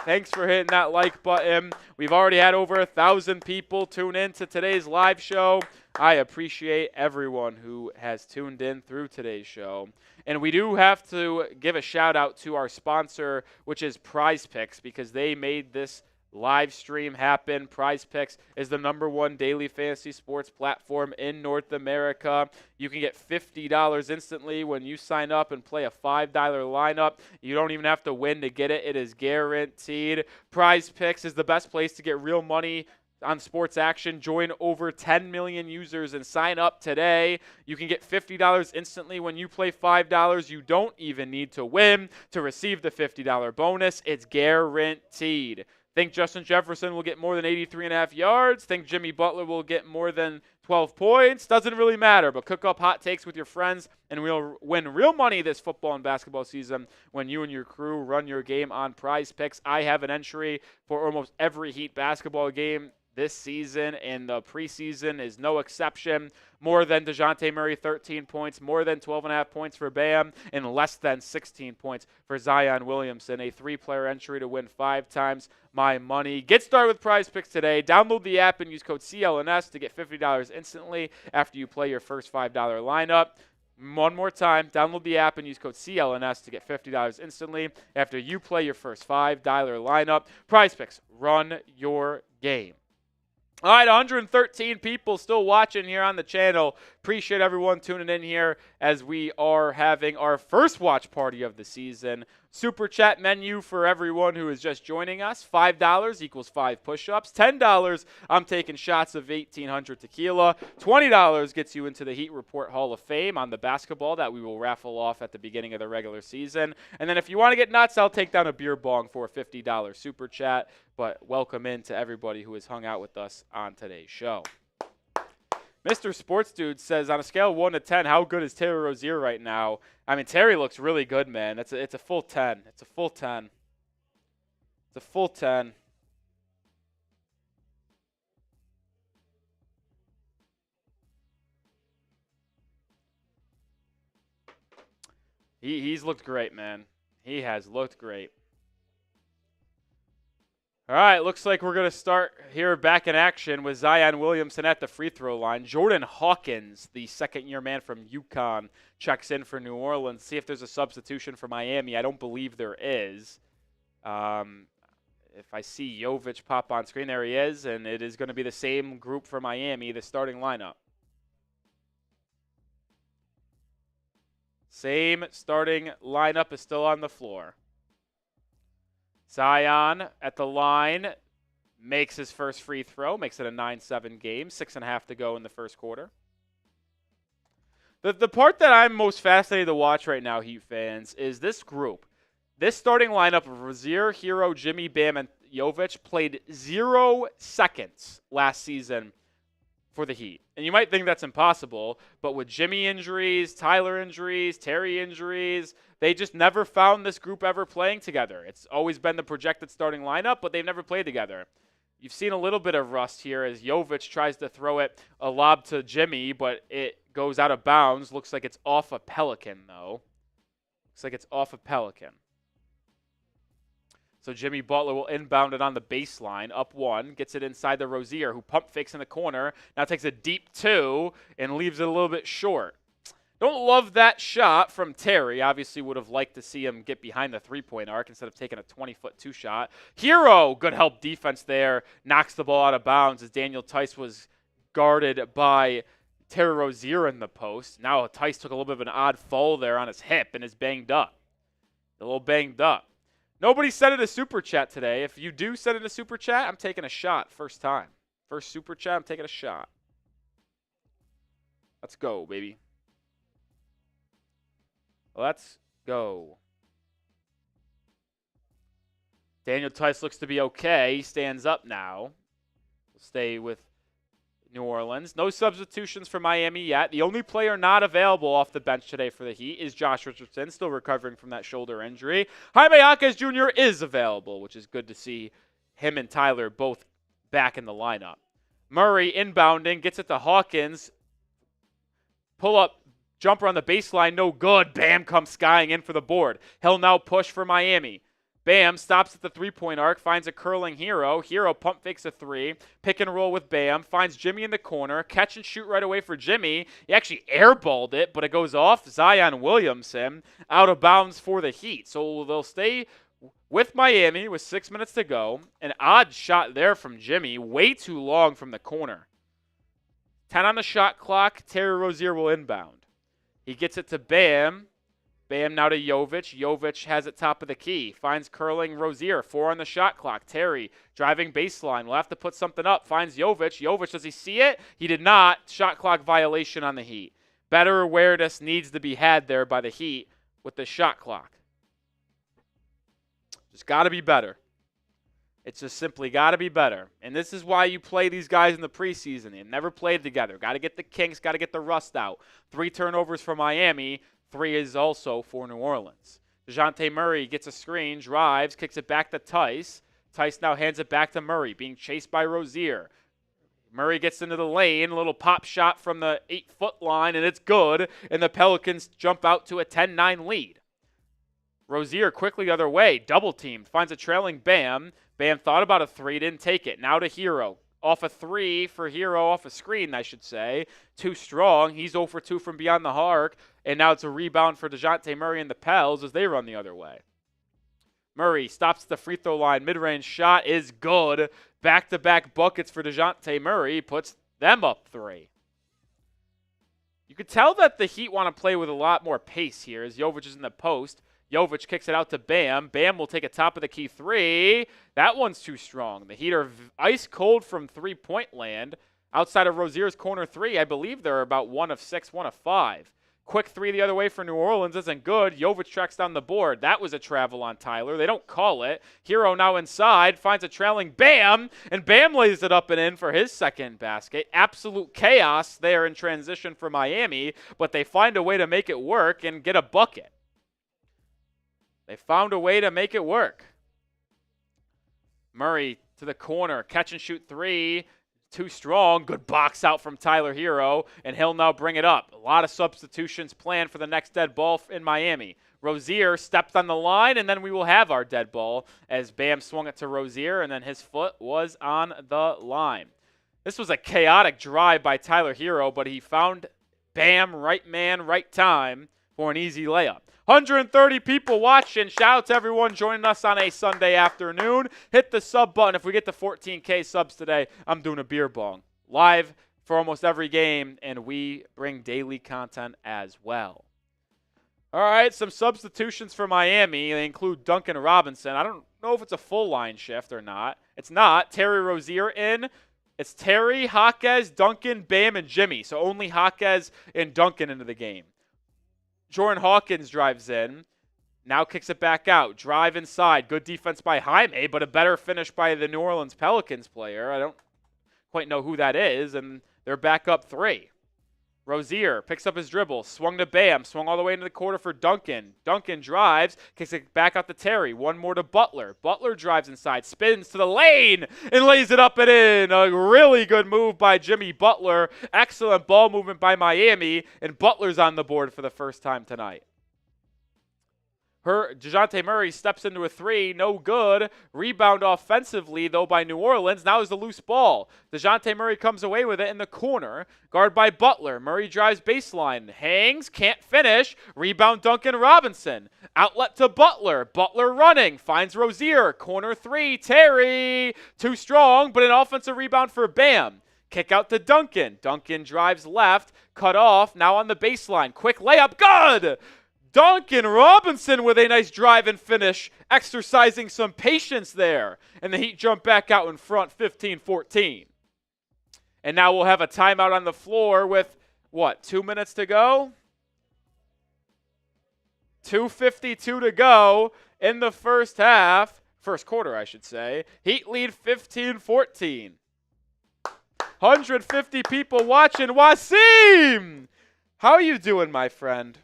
Thanks for hitting that like button. We've already had over 1,000 people tune in to today's live show. I appreciate everyone who has tuned in through today's show. And we do have to give a shout out to our sponsor, which is Prize Picks, because they made this live stream happen. Prize Picks is the #1 daily fantasy sports platform in North America. You can get $50 instantly when you sign up and play a $5 lineup. You don't even have to win to get it. It is guaranteed. Prize Picks is the best place to get real money on sports action. Join over 10 million users and sign up today. You can get $50 instantly when you play $5. You don't even need to win to receive the $50 bonus. It's guaranteed. Think Justin Jefferson will get more than 83.5 yards. Think Jimmy Butler will get more than 12 points. Doesn't really matter, but cook up hot takes with your friends and we'll win real money this football and basketball season when you and your crew run your game on Prize Picks. I have an entry for almost every Heat basketball game this season, and the preseason is no exception. More than DeJounte Murray, 13 points, more than 12.5 points for Bam, and less than 16 points for Zion Williamson. A 3-player entry to win 5 times my money. Get started with Prize Picks today. Download the app and use code CLNS to get $50 instantly after you play your first $5 lineup. One more time, download the app and use code CLNS to get $50 instantly after you play your first $5 lineup. Prize Picks, run your game. All right, 113 people still watching here on the channel. Appreciate everyone tuning in here as we are having our first watch party of the season. Super chat menu for everyone who is just joining us. $5 equals 5 push-ups. $10, I'm taking shots of 1800 tequila. $20 gets you into the Heat Report Hall of Fame on the basketball that we will raffle off at the beginning of the regular season. And then if you want to get nuts, I'll take down a beer bong for a $50 super chat. But welcome in to everybody who has hung out with us on today's show. Mr. Sports Dude says, on a scale of 1 to 10, how good is Terry Rozier right now? I mean, Terry looks really good, man. It's a full 10. It's a full 10. It's a full 10. He's looked great, man. He has looked great. All right, looks like we're going to start here back in action with Zion Williamson at the free throw line. Jordan Hawkins, the second-year man from UConn, checks in for New Orleans. See if there's a substitution for Miami. I don't believe there is. If I see Jovic pop on screen, there he is, and it is going to be the same group for Miami, the starting lineup. Same starting lineup is still on the floor. Zion at the line makes his first free throw, makes it a 9-7 game, 6.5 to go in the first quarter. The part that I'm most fascinated to watch right now, Heat fans, is this group. This starting lineup of Rozier, Herro, Jimmy, Bam, and Jovic played 0 seconds last season for the Heat. And you might think that's impossible, but with Jimmy injuries, Tyler injuries, Terry injuries, they just never found this group ever playing together. It's always been the projected starting lineup, but they've never played together. You've seen a little bit of rust here as Jovic tries to throw it a lob to Jimmy, but it goes out of bounds. Looks like it's off a Pelican, though. Looks like it's off a Pelican. So Jimmy Butler will inbound it on the baseline, up 1, gets it inside the Rozier, who pump fakes in the corner, now takes a deep 2 and leaves it a little bit short. Don't love that shot from Terry. Obviously would have liked to see him get behind the three-point arc instead of taking a 20-foot 2-shot. Herro, good help defense there, knocks the ball out of bounds as Daniel Tice was guarded by Terry Rozier in the post. Now Tice took a little bit of an odd fall there on his hip and is banged up. A little banged up. Nobody sent in a super chat today. If you do send in a super chat, I'm taking a shot first time. First super chat, I'm taking a shot. Let's go, baby. Let's go. Daniel Tice looks to be okay. He stands up now. We'll stay with New Orleans. No substitutions for Miami yet. The only player not available off the bench today for the Heat is Josh Richardson, still recovering from that shoulder injury. Jaime Jaquez Jr. is available, which is good to see him and Tyler both back in the lineup. Murray inbounding, gets it to Hawkins. Pull up, jumper on the baseline, no good. Bam comes skying in for the board. He'll now push for Miami. Bam stops at the three-point arc, finds a curling Herro. Herro pump fakes a 3, pick and roll with Bam, finds Jimmy in the corner, catch and shoot right away for Jimmy. He actually airballed it, but it goes off Zion Williamson, out of bounds for the Heat. So they'll stay with Miami with 6 minutes to go. An odd shot there from Jimmy, way too long from the corner. 10 on the shot clock, Terry Rozier will inbound. He gets it to Bam. Bam now to Jovic. Jovic has it top of the key. Finds curling Rozier. 4 on the shot clock. Terry driving baseline. Will have to put something up. Finds Jovic. Jovic, does he see it? He did not. Shot clock violation on the Heat. Better awareness needs to be had there by the Heat with the shot clock. Just got to be better. It's just simply got to be better. And this is why you play these guys in the preseason. They never played together. Got to get the kinks, got to get the rust out. 3 turnovers for Miami. 3 is also for New Orleans. DeJounte Murray gets a screen, drives, kicks it back to Tice. Tice now hands it back to Murray, being chased by Rozier. Murray gets into the lane, a little pop shot from the 8-foot line, and it's good. And the Pelicans jump out to a 10-9 lead. Rozier quickly the other way, double-teamed, finds a trailing Bam. Bam thought about a 3, didn't take it. Now to Herro. Off a 3 for Herro, off a screen, I should say. Too strong. He's 0 for 2 from beyond the arc. And now it's a rebound for DeJounte Murray and the Pels as they run the other way. Murray stops at the free throw line. Mid-range shot is good. Back-to-back buckets for DeJounte Murray. Puts them up 3. You could tell that the Heat want to play with a lot more pace here as Jovic is in the post. Jovic kicks it out to Bam. Bam will take a top-of-the-key 3. That one's too strong. The Heat are ice cold from three-point land. Outside of Rozier's corner 3, I believe they're about 1 of 6, 1 of 5. Quick 3 the other way for New Orleans isn't good. Jovic tracks down the board. That was a travel on Tyler. They don't call it. Herro now inside, finds a trailing Bam, and Bam lays it up and in for his second basket. Absolute chaos there in transition for Miami, but they find a way to make it work and get a bucket. They found a way to make it work. Murray to the corner, catch and shoot 3. Too strong. Good box out from Tyler Herro, and he'll now bring it up. A lot of substitutions planned for the next dead ball in Miami. Rozier stepped on the line, and then we will have our dead ball as Bam swung it to Rozier, and then his foot was on the line. This was a chaotic drive by Tyler Herro, but he found Bam, right man, right time for an easy layup. 130 people watching. Shout out to everyone joining us on a Sunday afternoon. Hit the sub button. If we get to 14K subs today, I'm doing a beer bong. Live for almost every game, and we bring daily content as well. All right, some substitutions for Miami. They include Duncan Robinson. I don't know if it's a full line shift or not. It's not. Terry Rozier in. It's Terry, Jaquez, Duncan, Bam, and Jimmy. So only Jaquez and Duncan into the game. Jordan Hawkins drives in, now kicks it back out. Drive inside. Good defense by Jaime, but a better finish by the New Orleans Pelicans player. I don't quite know who that is, and they're back up 3. Rozier picks up his dribble, swung to Bam, swung all the way into the quarter for Duncan. Duncan drives, kicks it back out to Terry. One more to Butler. Butler drives inside, spins to the lane, and lays it up and in. A really good move by Jimmy Butler. Excellent ball movement by Miami, and Butler's on the board for the first time tonight. DeJounte Murray steps into a 3, no good. Rebound offensively, though, by New Orleans. Now is the loose ball. DeJounte Murray comes away with it in the corner. Guard by Butler. Murray drives baseline. Hangs, can't finish. Rebound Duncan Robinson. Outlet to Butler. Butler running. Finds Rozier. Corner 3, Terry. Too strong, but an offensive rebound for Bam. Kick out to Duncan. Duncan drives left. Cut off. Now on the baseline. Quick layup. Good! Duncan Robinson with a nice drive and finish, exercising some patience there. And the Heat jump back out in front, 15-14. And now we'll have a timeout on the floor with, 2 minutes to go? 2:52 to go in the first half. First quarter, I should say. Heat lead 15-14. 150 people watching. Wasim! How are you doing, my friend?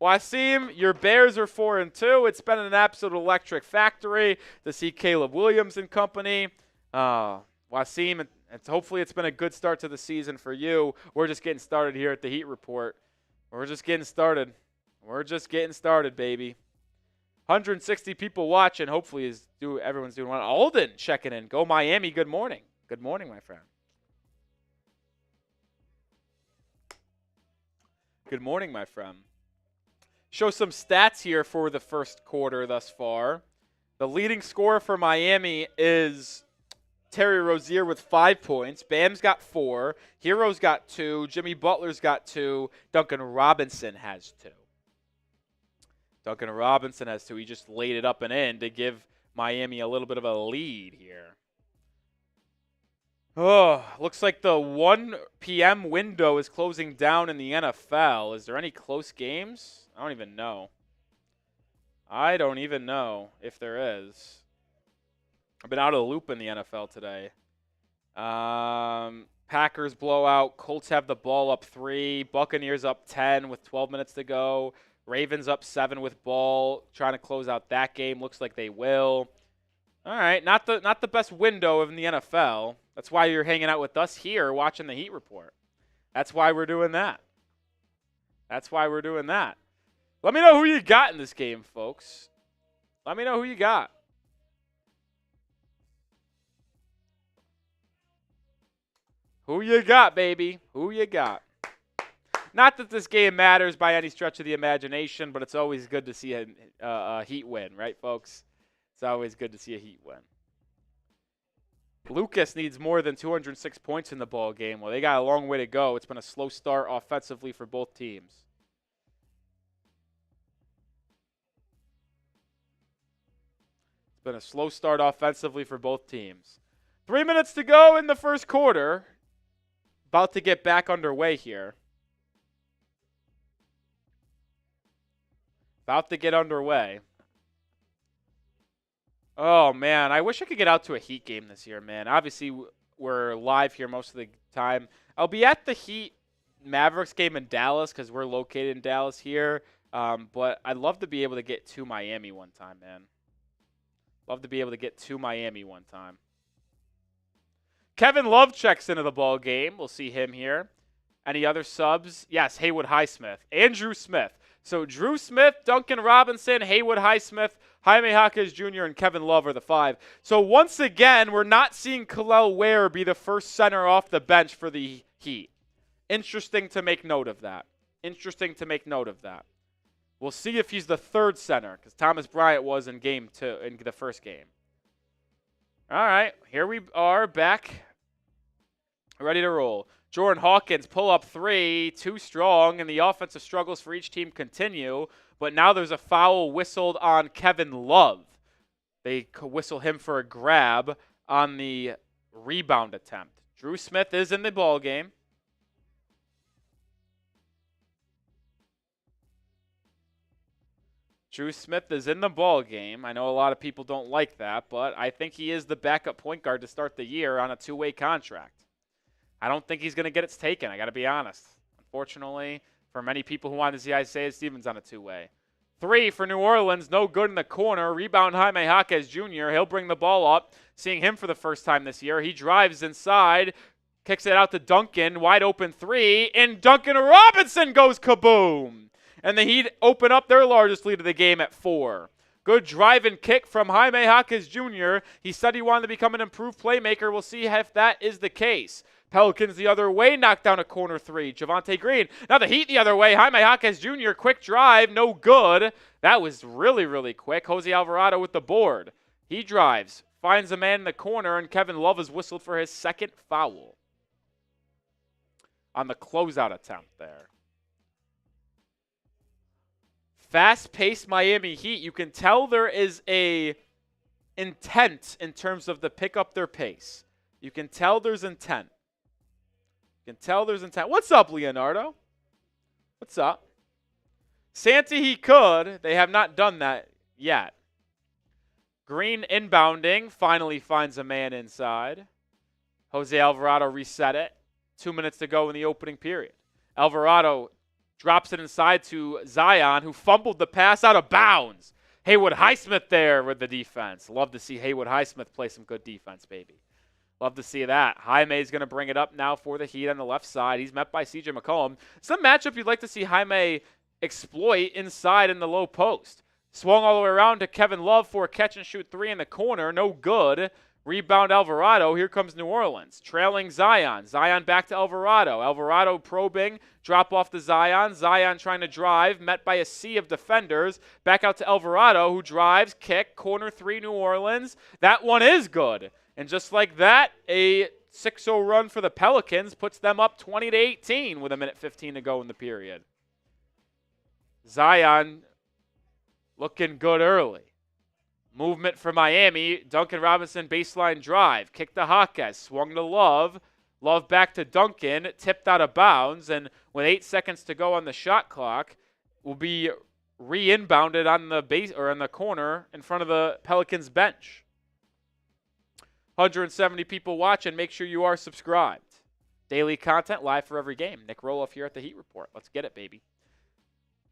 Wasim, your Bears are 4-2. It's been an absolute electric factory to see Caleb Williams and company. Wasim, hopefully it's been a good start to the season for you. We're just getting started here at the Heat Report. We're just getting started. We're just getting started, baby. 160 people watching. Hopefully everyone's doing well. Alden checking in. Go Miami. Good morning. Good morning, my friend. Good morning, my friend. Show some stats here for the first quarter thus far. The leading scorer for Miami is Terry Rozier with 5 points. Bam's got 4. Herro's got 2. Jimmy Butler's got 2. Duncan Robinson has 2. Duncan Robinson has 2. He just laid it up and in to give Miami a little bit of a lead here. Oh, looks like the 1 p.m. window is closing down in the NFL. Is there any close games? I don't even know. I don't even know if there is. I've been out of the loop in the NFL today. Packers blowout. Colts have the ball up 3. Buccaneers up 10 with 12 minutes to go. Ravens up 7 with ball. Trying to close out that game. Looks like they will. All right, not the best window in the NFL. That's why you're hanging out with us here watching the Heat Report. That's why we're doing that. That's why we're doing that. Let me know who you got in this game, folks. Let me know who you got. Who you got, baby? Who you got? Not that this game matters by any stretch of the imagination, but it's always good to see a Heat win, right, folks? It's always good to see a Heat win. Lucas needs more than 206 points in the ball game. Well, they got a long way to go. It's been a slow start offensively for both teams. It's been a slow start offensively for both teams. 3 minutes to go in the first quarter. About to get back underway here. About to get underway. Oh, man. I wish I could get out to a Heat game this year, man. Obviously, we're live here most of the time. I'll be at the Heat Mavericks game in Dallas because we're located in Dallas here. But I'd love to be able to get to Miami one time, man. Love to be able to get to Miami one time. Kevin Love checks into the ball game. We'll see him here. Any other subs? Yes, Haywood Highsmith. And Drew Smith. So Drew Smith, Duncan Robinson, Haywood Highsmith, Jaime Jaquez Jr., and Kevin Love are the 5. So once again, we're not seeing Kel'el Ware be the first center off the bench for the Heat. Interesting to make note of that. Interesting to make note of that. We'll see if he's the third center, because Thomas Bryant was in game 2, in the first game. All right, here we are back. Ready to roll. Jordan Hawkins, pull up 3, too strong, and the offensive struggles for each team continue. But now there's a foul whistled on Kevin Love. They whistle him for a grab on the rebound attempt. Drew Smith is in the ball game. Drew Smith is in the ball game. I know a lot of people don't like that, but I think he is the backup point guard to start the year on a 2-way contract. I don't think he's going to get it taken, I got to be honest. Unfortunately, for many people who want to see Isaiah Stevens on a 2-way. 3 for New Orleans, no good in the corner. Rebound Jaime Jaquez Jr. He'll bring the ball up. Seeing him for the first time this year. He drives inside, kicks it out to Duncan, wide open 3, and Duncan Robinson goes kaboom. And the Heat open up their largest lead of the game at 4. Good drive and kick from Jaime Jaquez Jr. He said he wanted to become an improved playmaker. We'll see if that is the case. Pelicans the other way, knocked down a corner 3. Javonte Green. Now the Heat the other way. Jaime Jaquez Jr. Quick drive, no good. That was really, really quick. Jose Alvarado with the board. He drives, finds a man in the corner, and Kevin Love is whistled for his second foul on the closeout attempt there. Fast-paced Miami Heat. You can tell there is a intent in terms of to pick up their pace. You can tell there's intent. You can tell there's intent. What's up, Leonardo? What's up? Santa he could. They have not done that yet. Green inbounding. Finally finds a man inside. Jose Alvarado reset it. 2 minutes to go in the opening period. Alvarado drops it inside to Zion, who fumbled the pass out of bounds. Haywood Highsmith there with the defense. Love to see Haywood Highsmith play some good defense, baby. Love to see that. Jaime's going to bring it up now for the Heat on the left side. He's met by C.J. McCollum. It's a matchup you'd like to see Jaime exploit inside in the low post. Swung all the way around to Kevin Love for a catch-and-shoot 3 in the corner. No good. Rebound Alvarado. Here comes New Orleans. Trailing Zion. Zion back to Alvarado. Alvarado probing. Drop off to Zion. Zion trying to drive. Met by a sea of defenders. Back out to Alvarado, who drives. Kick. Corner 3, New Orleans. That one is good. And just like that, a 6-0 run for the Pelicans puts them up 20-18 with 1:15 to go in the period. Zion looking good early. Movement for Miami. Duncan Robinson baseline drive. Kick to Jaquez. Swung to Love. Love back to Duncan. Tipped out of bounds. And with 8 seconds to go on the shot clock, will be re-inbounded on the base or on the corner in front of the Pelicans bench. 170 people watching. Make sure you are subscribed. Daily content live for every game. Nic Rohloff here at the Heat Report. Let's get it, baby.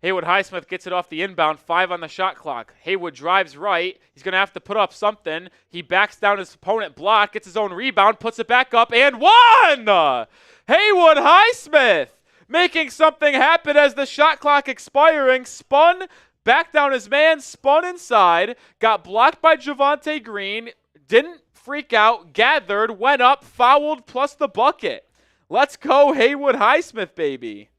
Haywood Highsmith gets it off the inbound, 5 on the shot clock. Haywood drives right. He's going to have to put up something. He backs down his opponent block, gets his own rebound, puts it back up, and one! Haywood Highsmith making something happen as the shot clock expiring, spun back down his man, spun inside, got blocked by Javonte Green, didn't freak out, gathered, went up, fouled, plus the bucket. Let's go Haywood Highsmith, baby.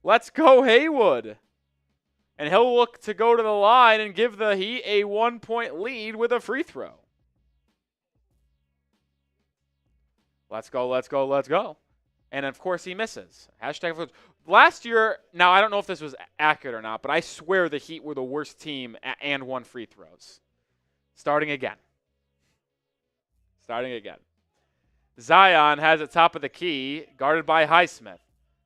Let's go Haywood. And he'll look to go to the line and give the Heat a 1-point lead with a free throw. Let's go, let's go, let's go. And, of course, he misses. Hashtag last year, now I don't know if this was accurate or not, but I swear the Heat were the worst team and won free throws. Starting again. Zion has it top of the key, guarded by Highsmith.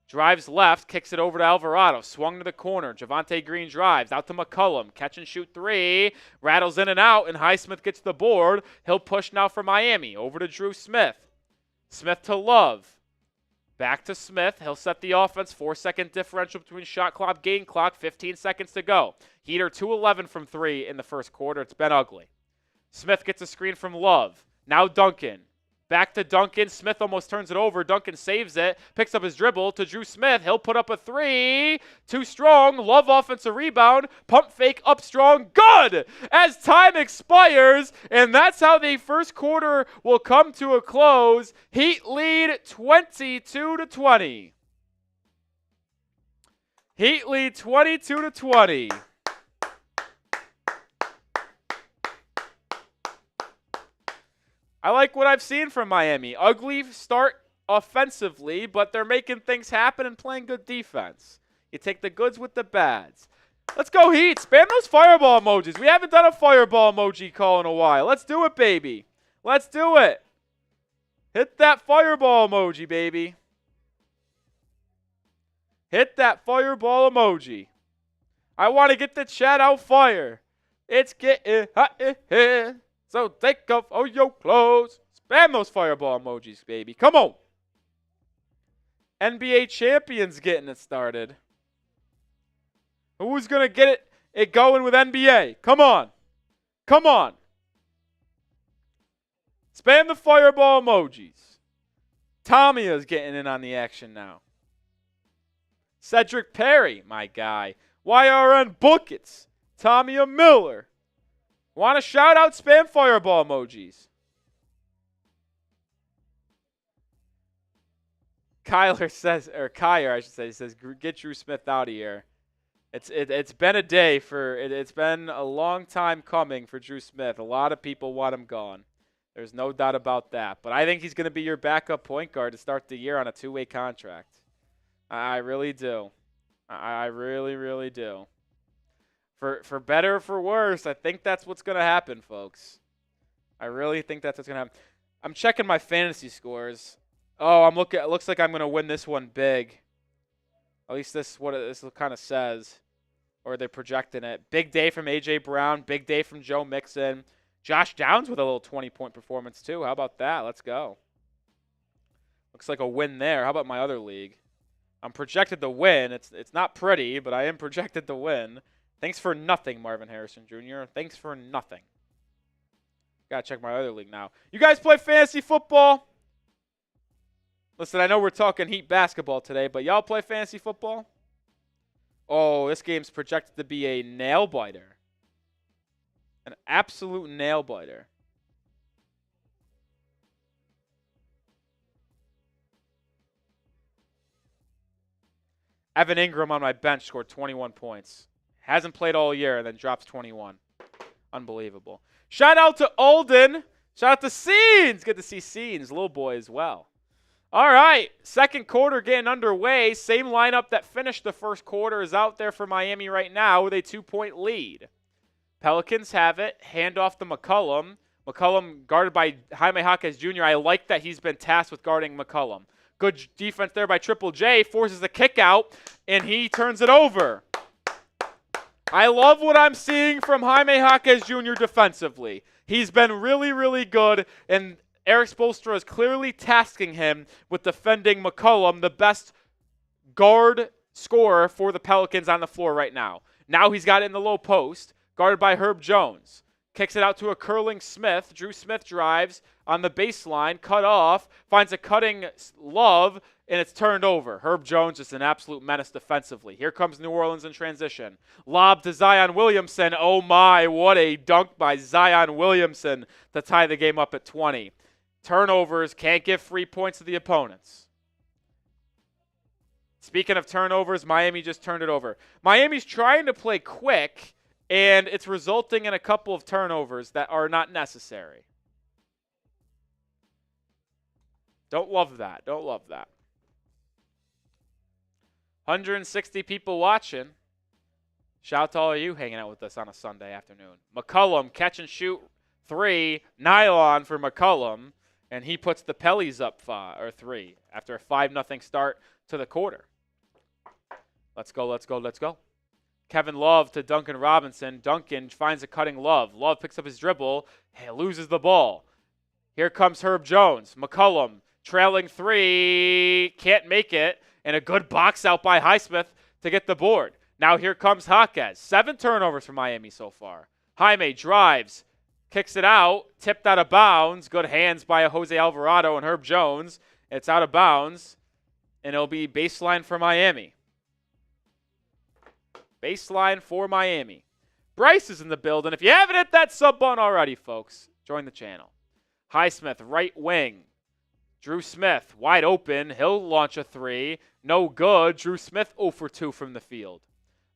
Drives left, kicks it over to Alvarado. Swung to the corner. Javonte Green drives out to McCollum. Catch and shoot 3. Rattles in and out, and Highsmith gets the board. He'll push now for Miami. Over to Drew Smith. Smith to Love. Back to Smith. He'll set the offense. 4-second differential between shot clock, game clock. 15 seconds to go. Heat are 2-11 from 3 in the first quarter. It's been ugly. Smith gets a screen from Love. Now Duncan. Back to Duncan. Smith almost turns it over. Duncan saves it. Picks up his dribble to Drew Smith. He'll put up a 3. Too strong. Love offensive rebound. Pump fake up strong. Good! As time expires. And that's how the first quarter will come to a close. Heat lead 22-20. Heat lead 22-20. I like what I've seen from Miami. Ugly start offensively, but they're making things happen and playing good defense. You take the goods with the bads. Let's go Heat. Spam those fireball emojis. We haven't done a fireball emoji call in a while. Let's do it, baby. Let's do it. Hit that fireball emoji, baby. Hit that fireball emoji. I want to get the chat out fire. It's getting hot in here. So take off all your clothes. Spam those fireball emojis, baby. Come on. NBA champions getting it started. Who's going to get it going with NBA? Come on. Come on. Spam the fireball emojis. Tamia's getting in on the action now. Cedric Perry, my guy. YRN Buckets. Tamia Miller. Want to shout out spam fireball emojis. Kyler says, or Kyer, I should say, he says, get Drew Smith out of here. It's been a day for, it's been a long time coming for Drew Smith. A lot of people want him gone. There's no doubt about that. But I think he's going to be your backup point guard to start the year on a 2-way contract. I really do. I really, really do. For better or for worse, I think that's what's going to happen, folks. I really think that's what's going to happen. I'm checking my fantasy scores. Oh, I'm looking. It looks like I'm going to win this one big. At least this is what this kind of says, or they're projecting it. Big day from A.J. Brown. Big day from Joe Mixon. Josh Downs with a little 20-point performance, too. How about that? Let's go. Looks like a win there. How about my other league? I'm projected to win. It's not pretty, but I am projected to win. Thanks for nothing, Marvin Harrison Jr. Thanks for nothing. Got to check my other league now. You guys play fantasy football? Listen, I know we're talking Heat basketball today, but y'all play fantasy football? Oh, this game's projected to be a nail-biter. An absolute nail-biter. Evan Ingram on my bench scored 21 points. Hasn't played all year and then drops 21. Unbelievable. Shout out to Alden. Shout out to Scenes. Good to see Scenes, little boy as well. All right, second quarter getting underway. Same lineup that finished the first quarter is out there for Miami right now with a 2-point lead. Pelicans have it. Hand off to McCollum. McCollum guarded by Jaime Jaquez Jr. I like that he's been tasked with guarding McCollum. Good defense there by Triple J. Forces the kick out, and he turns it over. I love what I'm seeing from Jaime Jaquez Jr. defensively. He's been really, really good, and Erik Spoelstra is clearly tasking him with defending McCollum, the best guard scorer for the Pelicans on the floor right now. Now he's got it in the low post, guarded by Herb Jones. Kicks it out to a curling Smith. Drew Smith drives on the baseline, cut off, finds a cutting Love, and it's turned over. Herb Jones is an absolute menace defensively. Here comes New Orleans in transition. Lob to Zion Williamson. Oh my, what a dunk by Zion Williamson to tie the game up at 20. Turnovers, can't give free points to the opponents. Speaking of turnovers, Miami just turned it over. Miami's trying to play quick, and it's resulting in a couple of turnovers that are not necessary. Don't love that. Don't love that. 160 people watching. Shout out to all of you hanging out with us on a Sunday afternoon. McCollum, catch and shoot 3. Nylon for McCollum. And he puts the Pellies up 3 after a 5-0 start to the quarter. Let's go, let's go, let's go. Kevin Love to Duncan Robinson. Duncan finds a cutting Love. Love picks up his dribble. He loses the ball. Here comes Herb Jones. McCollum trailing 3. Can't make it. And a good box out by Highsmith to get the board. Now here comes Jaquez. 7 turnovers for Miami so far. Jaime drives. Kicks it out. Tipped out of bounds. Good hands by Jose Alvarado and Herb Jones. It's out of bounds. And it'll be baseline for Miami. Baseline for Miami. Bryce is in the building. If you haven't hit that sub button already, folks, join the channel. Highsmith, right wing. Drew Smith, wide open. He'll launch a 3. No good. Drew Smith 0 for 2 from the field.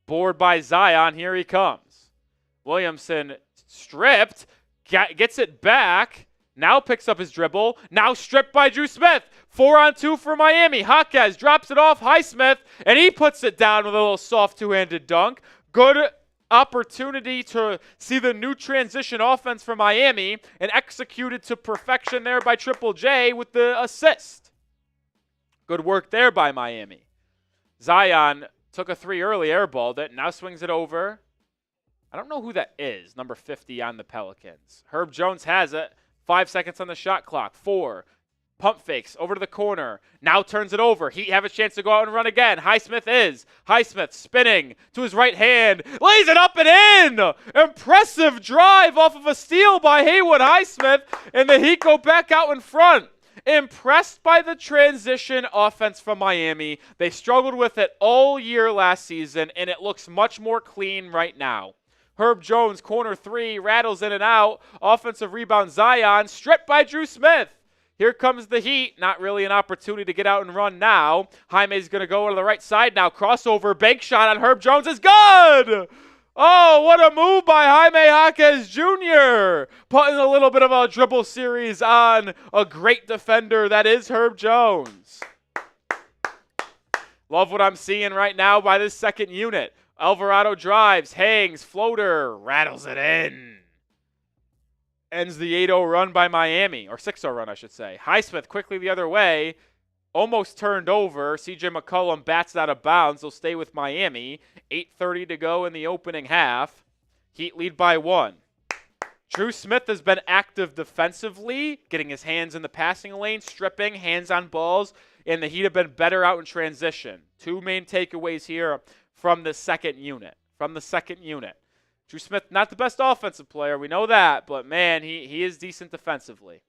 Board by Zion. Here he comes. Williamson stripped. Gets it back. Now picks up his dribble. Now stripped by Drew Smith. 4-on-2 for Miami. Jaquez drops it off Highsmith, and he puts it down with a little soft two-handed dunk. Good opportunity to see the new transition offense for Miami, and executed to perfection there by Triple J with the assist. Good work there by Miami. Zion took a 3 early, airballed it, now swings it over. I don't know who that is, number 50 on the Pelicans. Herb Jones has it. 5 seconds on the shot clock. 4. Pump fakes over to the corner. Now turns it over. Heat have a chance to go out and run again. Highsmith spinning to his right hand. Lays it up and in. Impressive drive off of a steal by Haywood Highsmith. And the Heat go back out in front. Impressed by the transition offense from Miami. They struggled with it all year last season, and it looks much more clean right now. Herb Jones, corner 3, rattles in and out. Offensive rebound, Zion, stripped by Drew Smith. Here comes the Heat. Not really an opportunity to get out and run now. Jaime's going to go to the right side now. Crossover, bank shot on Herb Jones is good! Oh, what a move by Jaime Jaquez Jr. Putting a little bit of a dribble series on a great defender that is Herb Jones. Love what I'm seeing right now by this second unit. Alvarado drives, hangs, floater, rattles it in. Ends the 8-0 run by Miami, or 6-0 run, I should say. Highsmith quickly the other way, almost turned over. CJ McCollum bats it out of bounds. They'll stay with Miami. 8:30 to go in the opening half. Heat lead by 1. Drew Smith has been active defensively, getting his hands in the passing lane, stripping, hands on balls, and the Heat have been better out in transition. 2 main takeaways here from the second unit. Drew Smith, not the best offensive player. We know that. But, man, he is decent defensively.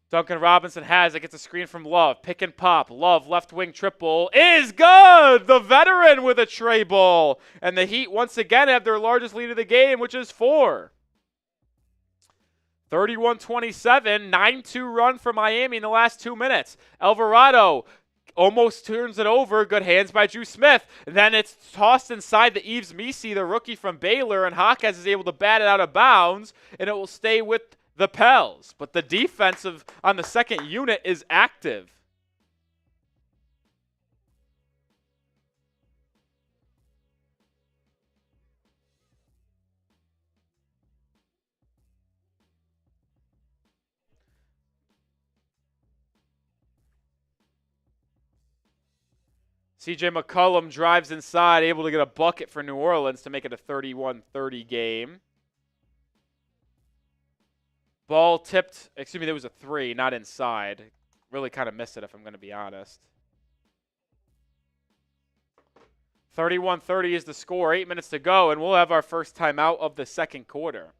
Duncan Robinson has it. Gets a screen from Love. Pick and pop. Love, left wing triple. Is good! The veteran with a tray ball. And the Heat, once again, have their largest lead of the game, which is 4. 31-27. 9-2 run for Miami in the last 2 minutes. Alvarado almost turns it over. Good hands by Drew Smith. Then it's tossed inside the Yves Missi, the rookie from Baylor, and Jaquez is able to bat it out of bounds, and it will stay with the Pels. But the defensive on the second unit is active. CJ McCollum drives inside, able to get a bucket for New Orleans to make it a 31-30 game. Ball tipped. Excuse me, there was a 3, not inside. Really kind of missed it if I'm going to be honest. 31-30 is the score. 8 minutes to go, and we'll have our first timeout of the second quarter.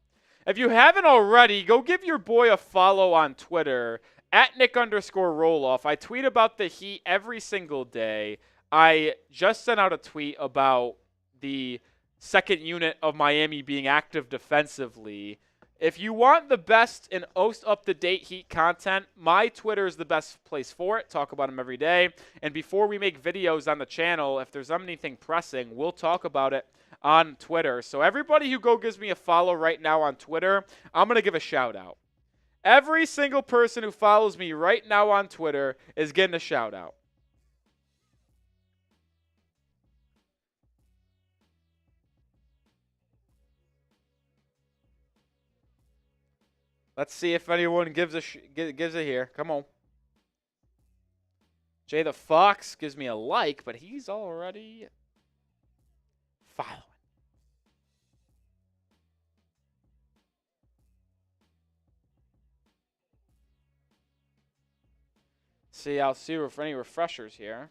If you haven't already, go give your boy a follow on Twitter at Nic_Rohloff. I tweet about the Heat every single day. I just sent out a tweet about the second unit of Miami being active defensively. If you want the best and most up-to-date Heat content, my Twitter is the best place for it. Talk about them every day. And before we make videos on the channel, if there's anything pressing, we'll talk about it on Twitter. So everybody who gives me a follow right now on Twitter, I'm going to give a shout-out. Every single person who follows me right now on Twitter is getting a shout-out. Let's see if anyone gives it here. Come on. Jay the Fox gives me a like, but he's already following. See, I'll see if any refreshers here.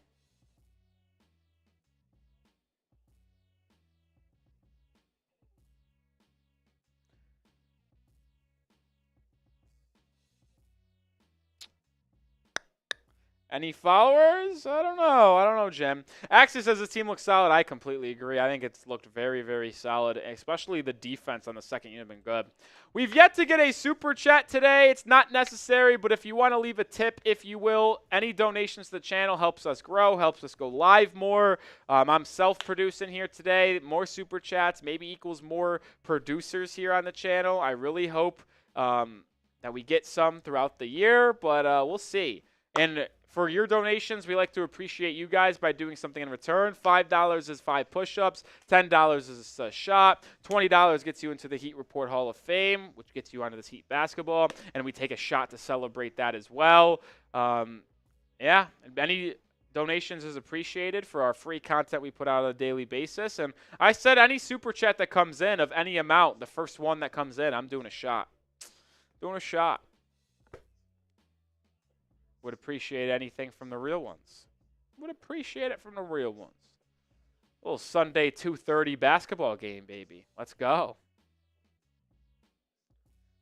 Any followers? I don't know, Jim. Axie says the team looks solid. I completely agree. I think it's looked very, very solid, especially the defense on the second unit has been good. We've yet to get a super chat today. It's not necessary, but if you want to leave a tip, if you will, any donations to the channel helps us grow, helps us go live more. I'm self-producing here today. More super chats maybe equals more producers here on the channel. I really hope that we get some throughout the year, but we'll see. And for your donations, we like to appreciate you guys by doing something in return. $5 is 5 push-ups. $10 is a shot. $20 gets you into the Heat Report Hall of Fame, which gets you onto this Heat basketball. And we take a shot to celebrate that as well. Yeah, any donations is appreciated for our free content we put out on a daily basis. And I said any super chat that comes in of any amount, the first one that comes in, I'm doing a shot. Doing a shot. Would appreciate anything from the real ones. Would appreciate it from the real ones. A little Sunday 2:30 basketball game, baby. Let's go.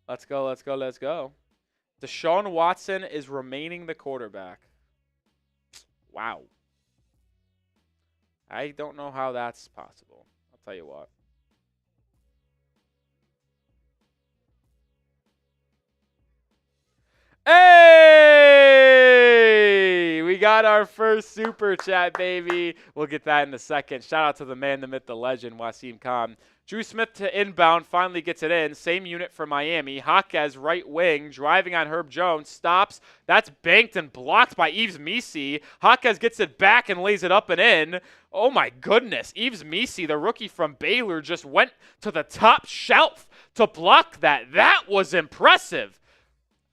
Let's go, let's go, let's go. Deshaun Watson is remaining the quarterback. Wow. I don't know how that's possible. I'll tell you what. Hey! We got our first super chat, baby. We'll get that in a second. Shout out to the man, the myth, the legend, Wasim Khan. Drew Smith to inbound, finally gets it in. Same unit for Miami. Jaquez, right wing, driving on Herb Jones, stops. That's banked and blocked by Yves Missi. Jaquez gets it back and lays it up and in. Oh, my goodness. Yves Missi, the rookie from Baylor, just went to the top shelf to block that. That was impressive.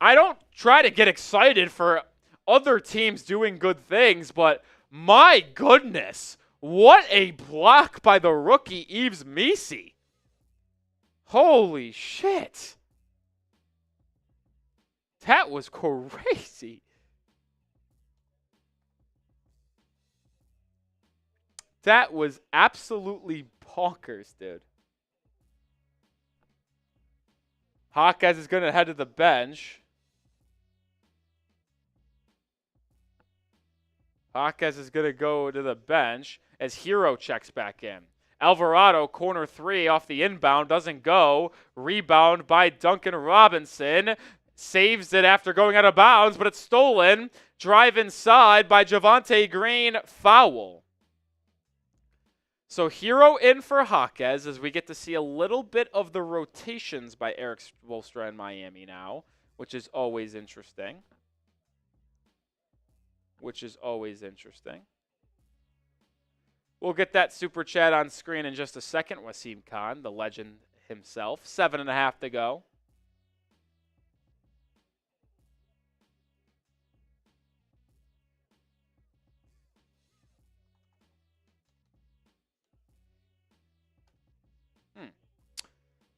I don't try to get excited for other teams doing good things, but my goodness, what a block by the rookie Yves Missi. Holy shit. That was crazy. That was absolutely bonkers, dude. Jaquez is going to head to the bench. Jaquez is going to go to the bench as Herro checks back in. Alvarado, corner 3 off the inbound, doesn't go. Rebound by Duncan Robinson. Saves it after going out of bounds, but it's stolen. Drive inside by Javonte Green. Foul. So Herro in for Jaquez as we get to see a little bit of the rotations by Eric Spoelstra in Miami now, which is always interesting. We'll get that super chat on screen in just a second. Wasim Khan, the legend himself. 7.5 to go.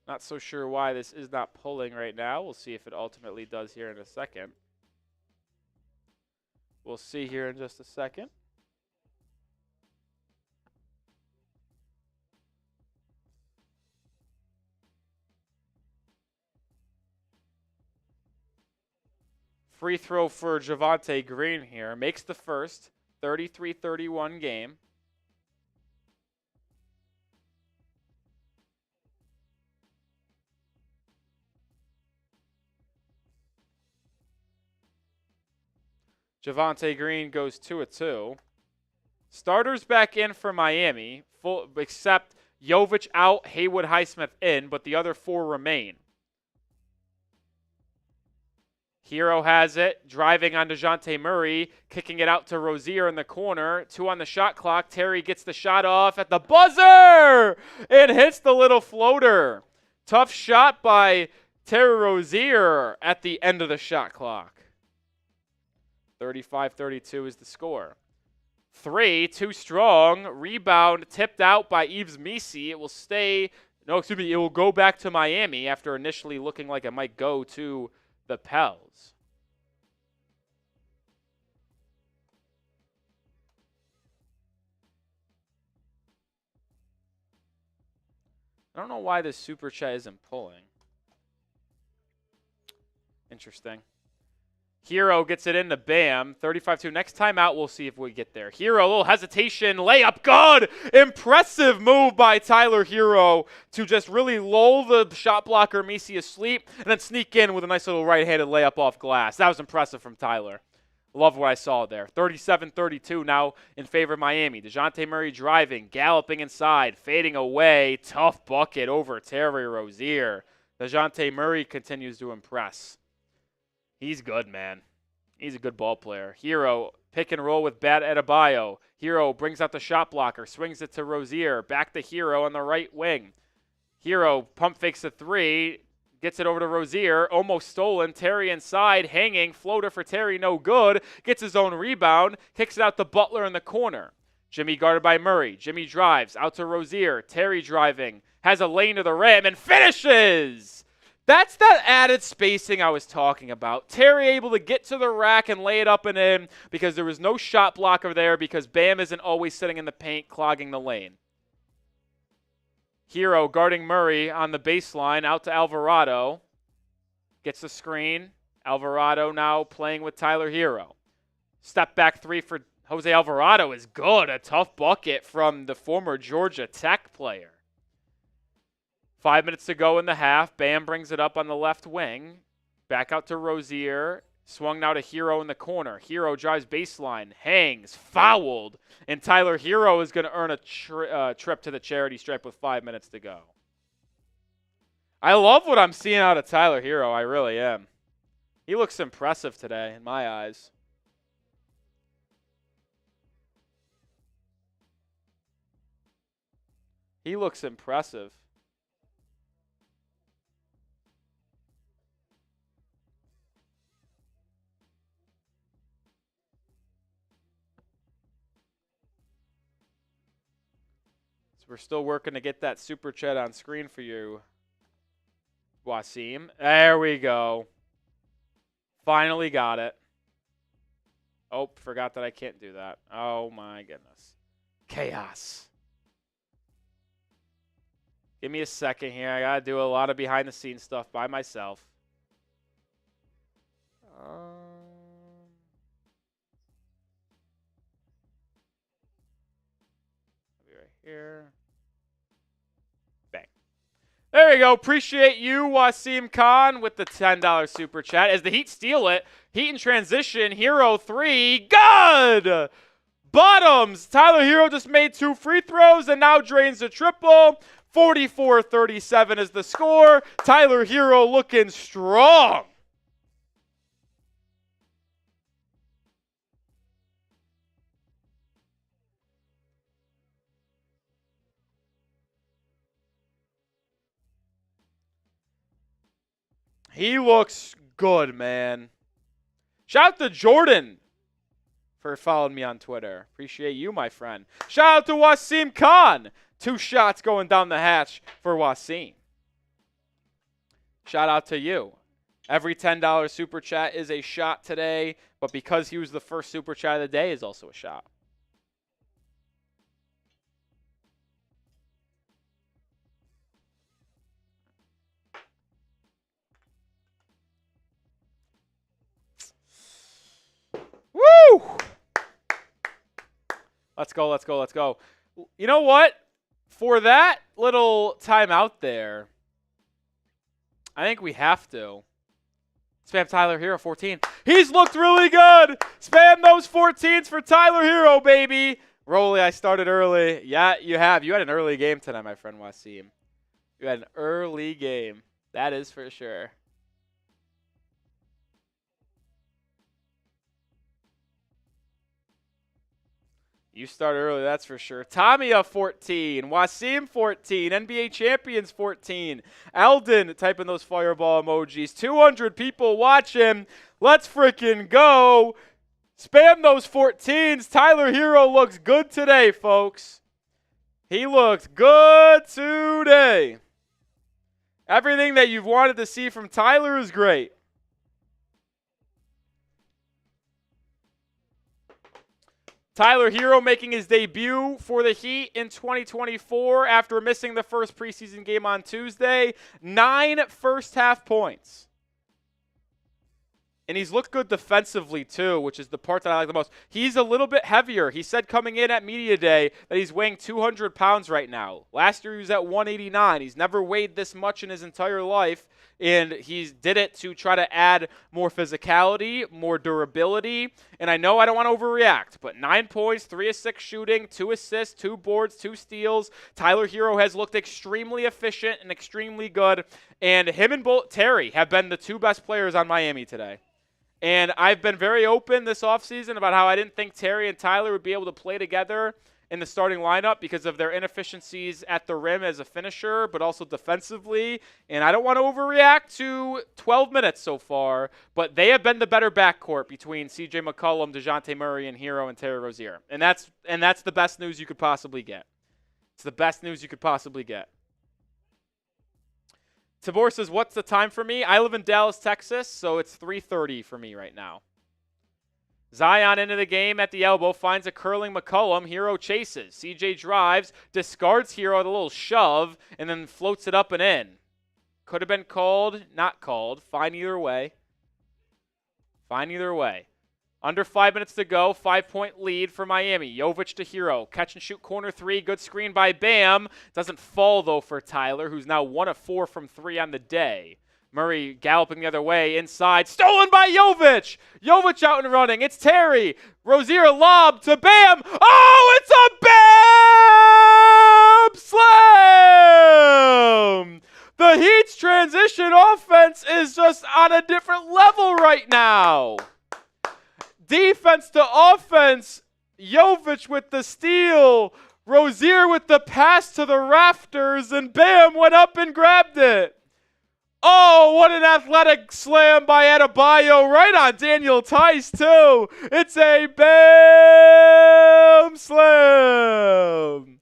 Not so sure why this is not pulling right now. We'll see if it ultimately does here in a second. We'll see here in just a second. Free throw for Javonte Green here. Makes the first. 33-31 game. Javonte Green goes 2 of 2. Starters back in for Miami, except Jovic out, Haywood Highsmith in, but the other 4 remain. Herro has it, driving on DeJounte Murray, kicking it out to Rozier in the corner. 2 on the shot clock. Terry gets the shot off at the buzzer! It hits the little floater. Tough shot by Terry Rozier at the end of the shot clock. 35-32 is the score. 3, too strong. Rebound tipped out by Yves Missi. It will stay, it will go back to Miami after initially looking like it might go to the Pels. I don't know why this super chat isn't pulling. Interesting. Herro gets it into Bam. 35-2. Next time out, we'll see if we get there. Herro, a little hesitation. Layup, good. Impressive move by Tyler Herro to just really lull the shot blocker Missi asleep and then sneak in with a nice little right-handed layup off glass. That was impressive from Tyler. Love what I saw there. 37-32 now in favor of Miami. DeJounte Murray driving, galloping inside, fading away. Tough bucket over Terry Rozier. DeJounte Murray continues to impress. He's good, man. He's a good ball player. Herro, pick and roll with Bam Adebayo. Herro brings out the shot blocker, swings it to Rozier. Back to Herro on the right wing. Herro pump fakes a 3, gets it over to Rozier. Almost stolen. Terry inside, hanging. Floater for Terry, no good. Gets his own rebound. Kicks it out to Butler in the corner. Jimmy guarded by Murray. Jimmy drives out to Rozier. Terry driving. Has a lane to the rim and finishes! That's that added spacing I was talking about. Terry able to get to the rack and lay it up and in because there was no shot blocker there because Bam isn't always sitting in the paint clogging the lane. Herro guarding Murray on the baseline out to Alvarado. Gets the screen. Alvarado now playing with Tyler Herro. Step back 3 for Jose Alvarado is good. A tough bucket from the former Georgia Tech player. 5 minutes to go in the half. Bam brings it up on the left wing. Back out to Rozier. Swung now to Herro in the corner. Herro drives baseline. Hangs. Fouled. And Tyler Herro is going to earn a trip to the charity stripe with 5 minutes to go. I love what I'm seeing out of Tyler Herro. I really am. He looks impressive today in my eyes. He looks impressive. We're still working to get that super chat on screen for you, Wasim. There we go. Finally got it. Oh, forgot that I can't do that. Oh, my goodness. Chaos. Give me a second here. I got to do a lot of behind-the-scenes stuff by myself. Be right here. There we go. Appreciate you, Wasim Khan, with the $10 super chat. As the Heat steal it, Heat in transition, Herro 3, good! Bottoms, Tyler Herro just made 2 free throws and now drains the triple. 44-37 is the score. Tyler Herro looking strong. He looks good, man. Shout out to Jordan for following me on Twitter. Appreciate you, my friend. Shout out to Wasim Khan. 2 shots going down the hatch for Wasim. Shout out to you. Every $10 super chat is a shot today, but because he was the first super chat of the day is also a shot. Woo! Let's go, let's go, let's go. You know what? For that little timeout there, I think we have to. Spam Tyler Herro, 14. He's looked really good. Spam those 14s for Tyler Herro, baby. Rolly, I started early. Yeah, you have. You had an early game tonight, my friend Wasim. You had an early game. That is for sure. You start early, that's for sure. Tamiya, 14. Wasim, 14. NBA Champions, 14. Eldon, typing those fireball emojis. 200 people watching. Let's freaking go. Spam those 14s. Tyler Herro looks good today, folks. He looked good today. Everything that you've wanted to see from Tyler is great. Tyler Herro making his debut for the Heat in 2024 after missing the first preseason game on Tuesday. 9 first-half points. And he's looked good defensively, too, which is the part that I like the most. He's a little bit heavier. He said coming in at Media Day that he's weighing 200 pounds right now. Last year he was at 189. He's never weighed this much in his entire life, and he did it to try to add more physicality, more durability. And I know I don't want to overreact, but 9 points, 3 of 6 shooting, 2 assists, 2 boards, 2 steals. Tyler Herro has looked extremely efficient and extremely good. And him and Terry have been the 2 best players on Miami today. And I've been very open this offseason about how I didn't think Terry and Tyler would be able to play together in the starting lineup because of their inefficiencies at the rim as a finisher, but also defensively. And I don't want to overreact to 12 minutes so far, but they have been the better backcourt between C.J. McCollum, DeJounte Murray, and Herro and Terry Rozier. And that's the best news you could possibly get. It's the best news you could possibly get. Tabor says, what's the time for me? I live in Dallas, Texas, so it's 3:30 for me right now. Zion into the game at the elbow, finds a curling McCollum. Herro chases. CJ drives, discards Herro with a little shove, and then floats it up and in. Could have been called, not called. Fine either way. Fine either way. Under 5 minutes to go, 5-point lead for Miami. Jovic to Herro. Catch and shoot corner 3. Good screen by Bam. Doesn't fall, though, for Tyler, who's now 1 of 4 from 3 on the day. Murray galloping the other way. Inside. Stolen by Jovic. Jovic out and running. It's Terry. Rozier lob to Bam. Oh, it's a Bam slam! The Heat's transition offense is just on a different level right now. Defense to offense, Jovic with the steal, Rozier with the pass to the rafters, and Bam went up and grabbed it. Oh, what an athletic slam by Adebayo right on Daniel Tice, too. It's a Bam slam.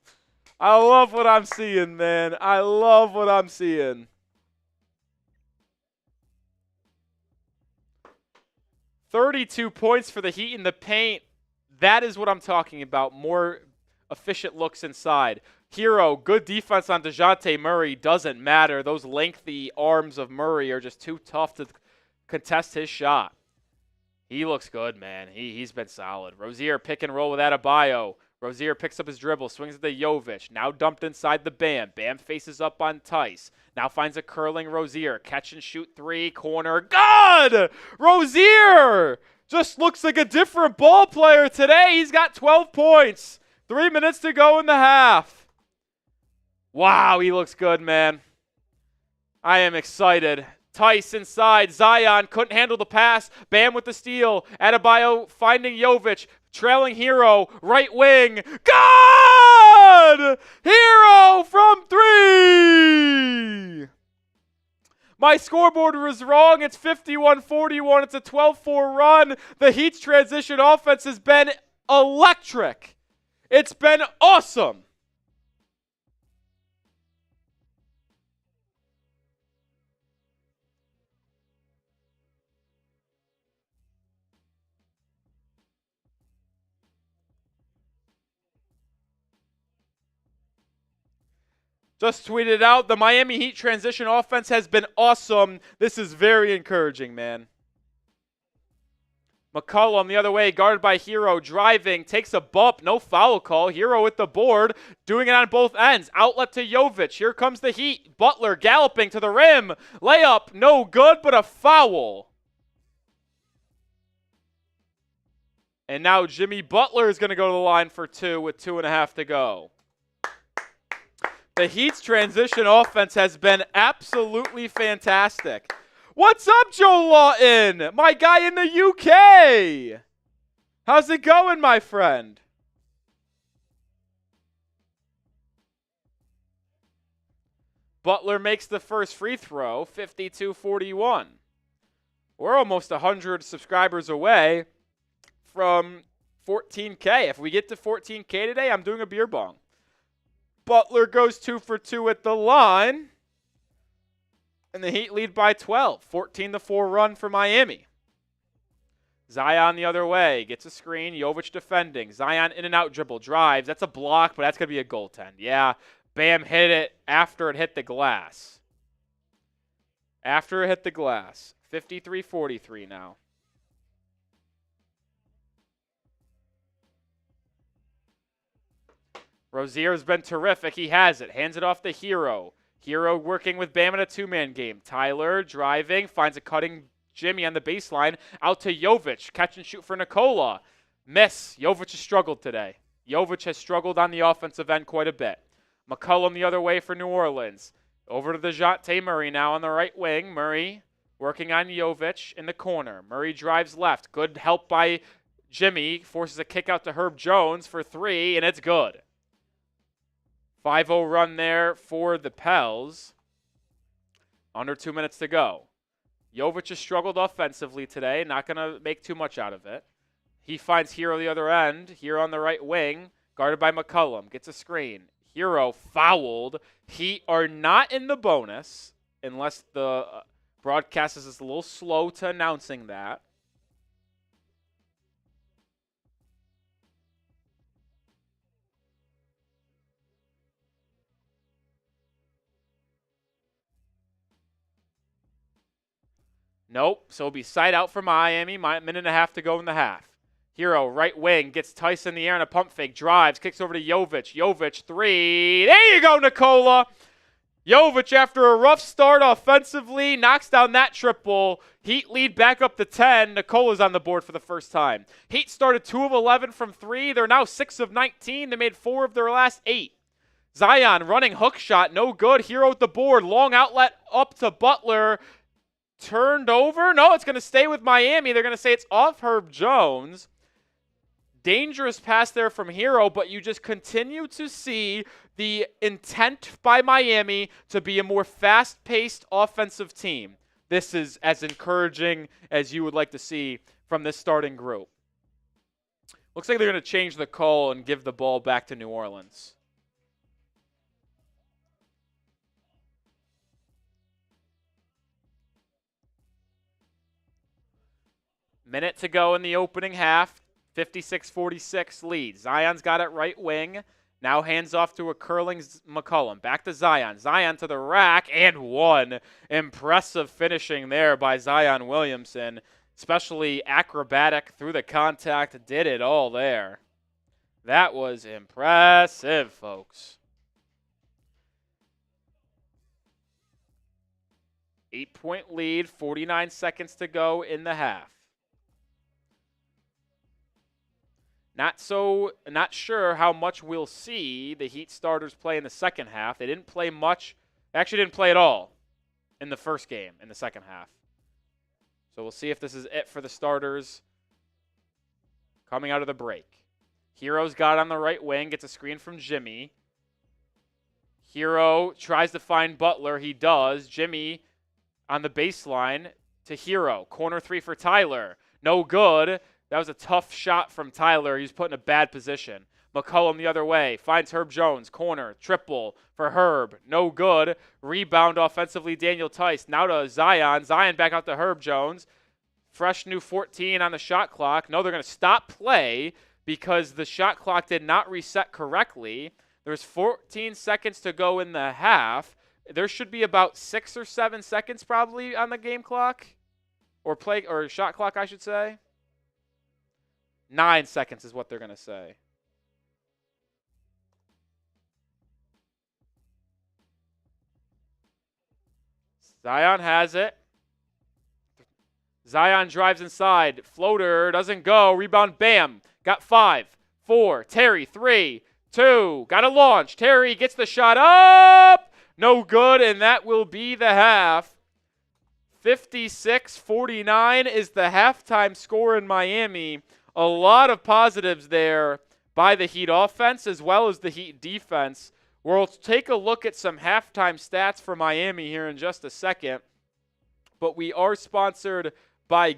I love what I'm seeing, man. I love what I'm seeing. 32 points for the Heat in the paint. That is what I'm talking about. More efficient looks inside. Herro, good defense on DeJounte Murray. Doesn't matter. Those lengthy arms of Murray are just too tough to contest his shot. He looks good, man. He's been solid. Rozier pick and roll with Adebayo. Rozier picks up his dribble, swings it to Jovic. Now dumped inside the Bam. Bam faces up on Tice. Now finds a curling Rozier. Catch and shoot 3, corner. Good! Rozier just looks like a different ball player today. He's got 12 points. 3 minutes to go in the half. Wow, he looks good, man. I am excited. Tice inside. Zion couldn't handle the pass. Bam with the steal. Adebayo finding Jovic. Trailing Herro. Right wing. Good! Herro from 3! My scoreboard was wrong. It's 51-41. It's a 12-4 run. The Heat's transition offense has been electric. It's been awesome. Just tweeted out, the Miami Heat transition offense has been awesome. This is very encouraging, man. McCollum the other way, guarded by Herro, driving, takes a bump, no foul call. Herro with the board, doing it on both ends. Outlet to Jovic. Here comes the Heat. Butler galloping to the rim. Layup, no good, but a foul. And now Jimmy Butler is going to go to the line for 2 with 2.5 to go. The Heat's transition offense has been absolutely fantastic. What's up, Joe Lawton? My guy in the UK. How's it going, my friend? Butler makes the first free throw, 52-41. We're almost 100 subscribers away from 14K. If we get to 14K today, I'm doing a beer bong. Butler goes 2 for 2 at the line. And the Heat lead by 12. 14-4 run for Miami. Zion the other way. Gets a screen. Jovic defending. Zion in and out dribble. Drives. That's a block, but that's going to be a goaltend. Yeah. Bam hit it after it hit the glass. After it hit the glass. 53-43 now. Rozier's been terrific. He has it. Hands it off to Herro. Herro working with Bam in a two-man game. Tyler driving. Finds a cutting Jimmy on the baseline. Out to Jovic. Catch and shoot for Nikola. Miss. Jovic has struggled today. Jovic has struggled on the offensive end quite a bit. McCollum the other way for New Orleans. Over to the Dejounte Murray now on the right wing. Murray working on Jovic in the corner. Murray drives left. Good help by Jimmy. Forces a kick out to Herb Jones for 3, and it's good. 5-0 run there for the Pels. Under 2 minutes to go. Jovic has struggled offensively today. Not going to make too much out of it. He finds Herro the other end. Here on the right wing. Guarded by McCollum. Gets a screen. Herro fouled. Heat are not in the bonus. Unless the broadcast is a little slow to announcing that. Nope. So it'll be side out for Miami. Minute and a half to go in the half. Herro, right wing, gets Tice in the air on a pump fake. Drives, kicks over to Jovic. Jovic, 3. There you go, Nikola. Jovic, after a rough start offensively, knocks down that triple. Heat lead back up to 10. Nikola's on the board for the first time. Heat started 2 of 11 from 3. They're now 6 of 19. They made 4 of their last 8. Zion running hook shot, no good. Herro at the board. Long outlet up to Butler. Turned over. No, it's going to stay with Miami. They're going to say it's off Herb Jones. Dangerous pass there from Herro, but you just continue to see the intent by Miami to be a more fast-paced offensive team. This is as encouraging as you would like to see from this starting group. Looks like they're going to change the call and give the ball back to New Orleans. Minute to go in the opening half. 56-46 lead. Zion's got it right wing. Now hands off to a curling McCollum. Back to Zion. Zion to the rack and 1. Impressive finishing there by Zion Williamson. Especially acrobatic through the contact. Did it all there. That was impressive, folks. 8-point lead. 49 seconds to go in the half. Not sure how much we'll see the Heat starters play in the second half. They didn't play much. They actually didn't play at all in the first game in the second half. So we'll see if this is it for the starters coming out of the break. Herro's got it on the right wing. Gets a screen from Jimmy. Herro tries to find Butler. He does. Jimmy on the baseline to Herro. Corner 3 for Tyler. No good. That was a tough shot from Tyler. He's put in a bad position. McCollum the other way. Finds Herb Jones. Corner. Triple for Herb. No good. Rebound offensively, Daniel Tice. Now to Zion. Zion back out to Herb Jones. Fresh new 14 on the shot clock. No, they're going to stop play because the shot clock did not reset correctly. They're There's 14 seconds to go in the half. There should be about 6 or 7 seconds probably on the game clock. Or shot clock, I should say. 9 seconds is what they're going to say. Zion has it. Zion drives inside. Floater doesn't go. Rebound, Bam. Got 5, 4. Terry, 3, 2. Got to launch. Terry gets the shot up. No good, and that will be the half. 56-49 is the halftime score in Miami. A lot of positives there by the Heat offense as well as the Heat defense. We'll take a look at some halftime stats for Miami here in just a second. But we are sponsored by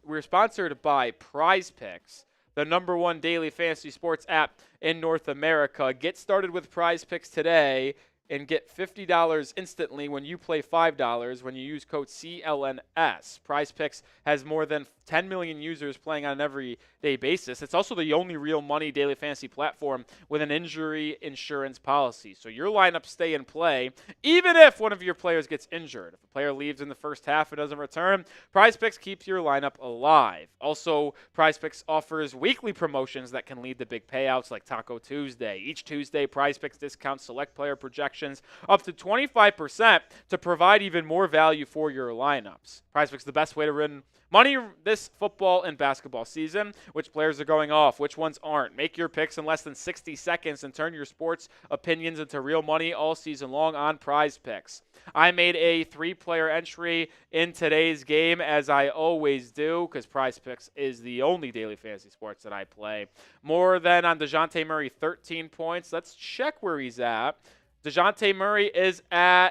we're sponsored by Prize Picks, the #1 daily fantasy sports app in North America. Get started with Prize Picks today and get $50 instantly when you play $5 when you use code CLNS. Prize Picks has more than 10 million users playing on an everyday basis. It's also the only real money daily fantasy platform with an injury insurance policy. So your lineups stay in play even if one of your players gets injured. If a player leaves in the first half and doesn't return, Prize Picks keeps your lineup alive. Also, Prize Picks offers weekly promotions that can lead to big payouts like Taco Tuesday. Each Tuesday, Prize Picks discounts select player projections up to 25% to provide even more value for your lineups. Prize Picks is the best way to win money this football and basketball season. Which players are going off? Which ones aren't? Make your picks in less than 60 seconds and turn your sports opinions into real money all season long on Prize Picks. I made a 3-player entry in today's game, as I always do, because Prize Picks is the only daily fantasy sports that I play. More than on DeJounte Murray, 13 points. Let's check where he's at. DeJounte Murray is at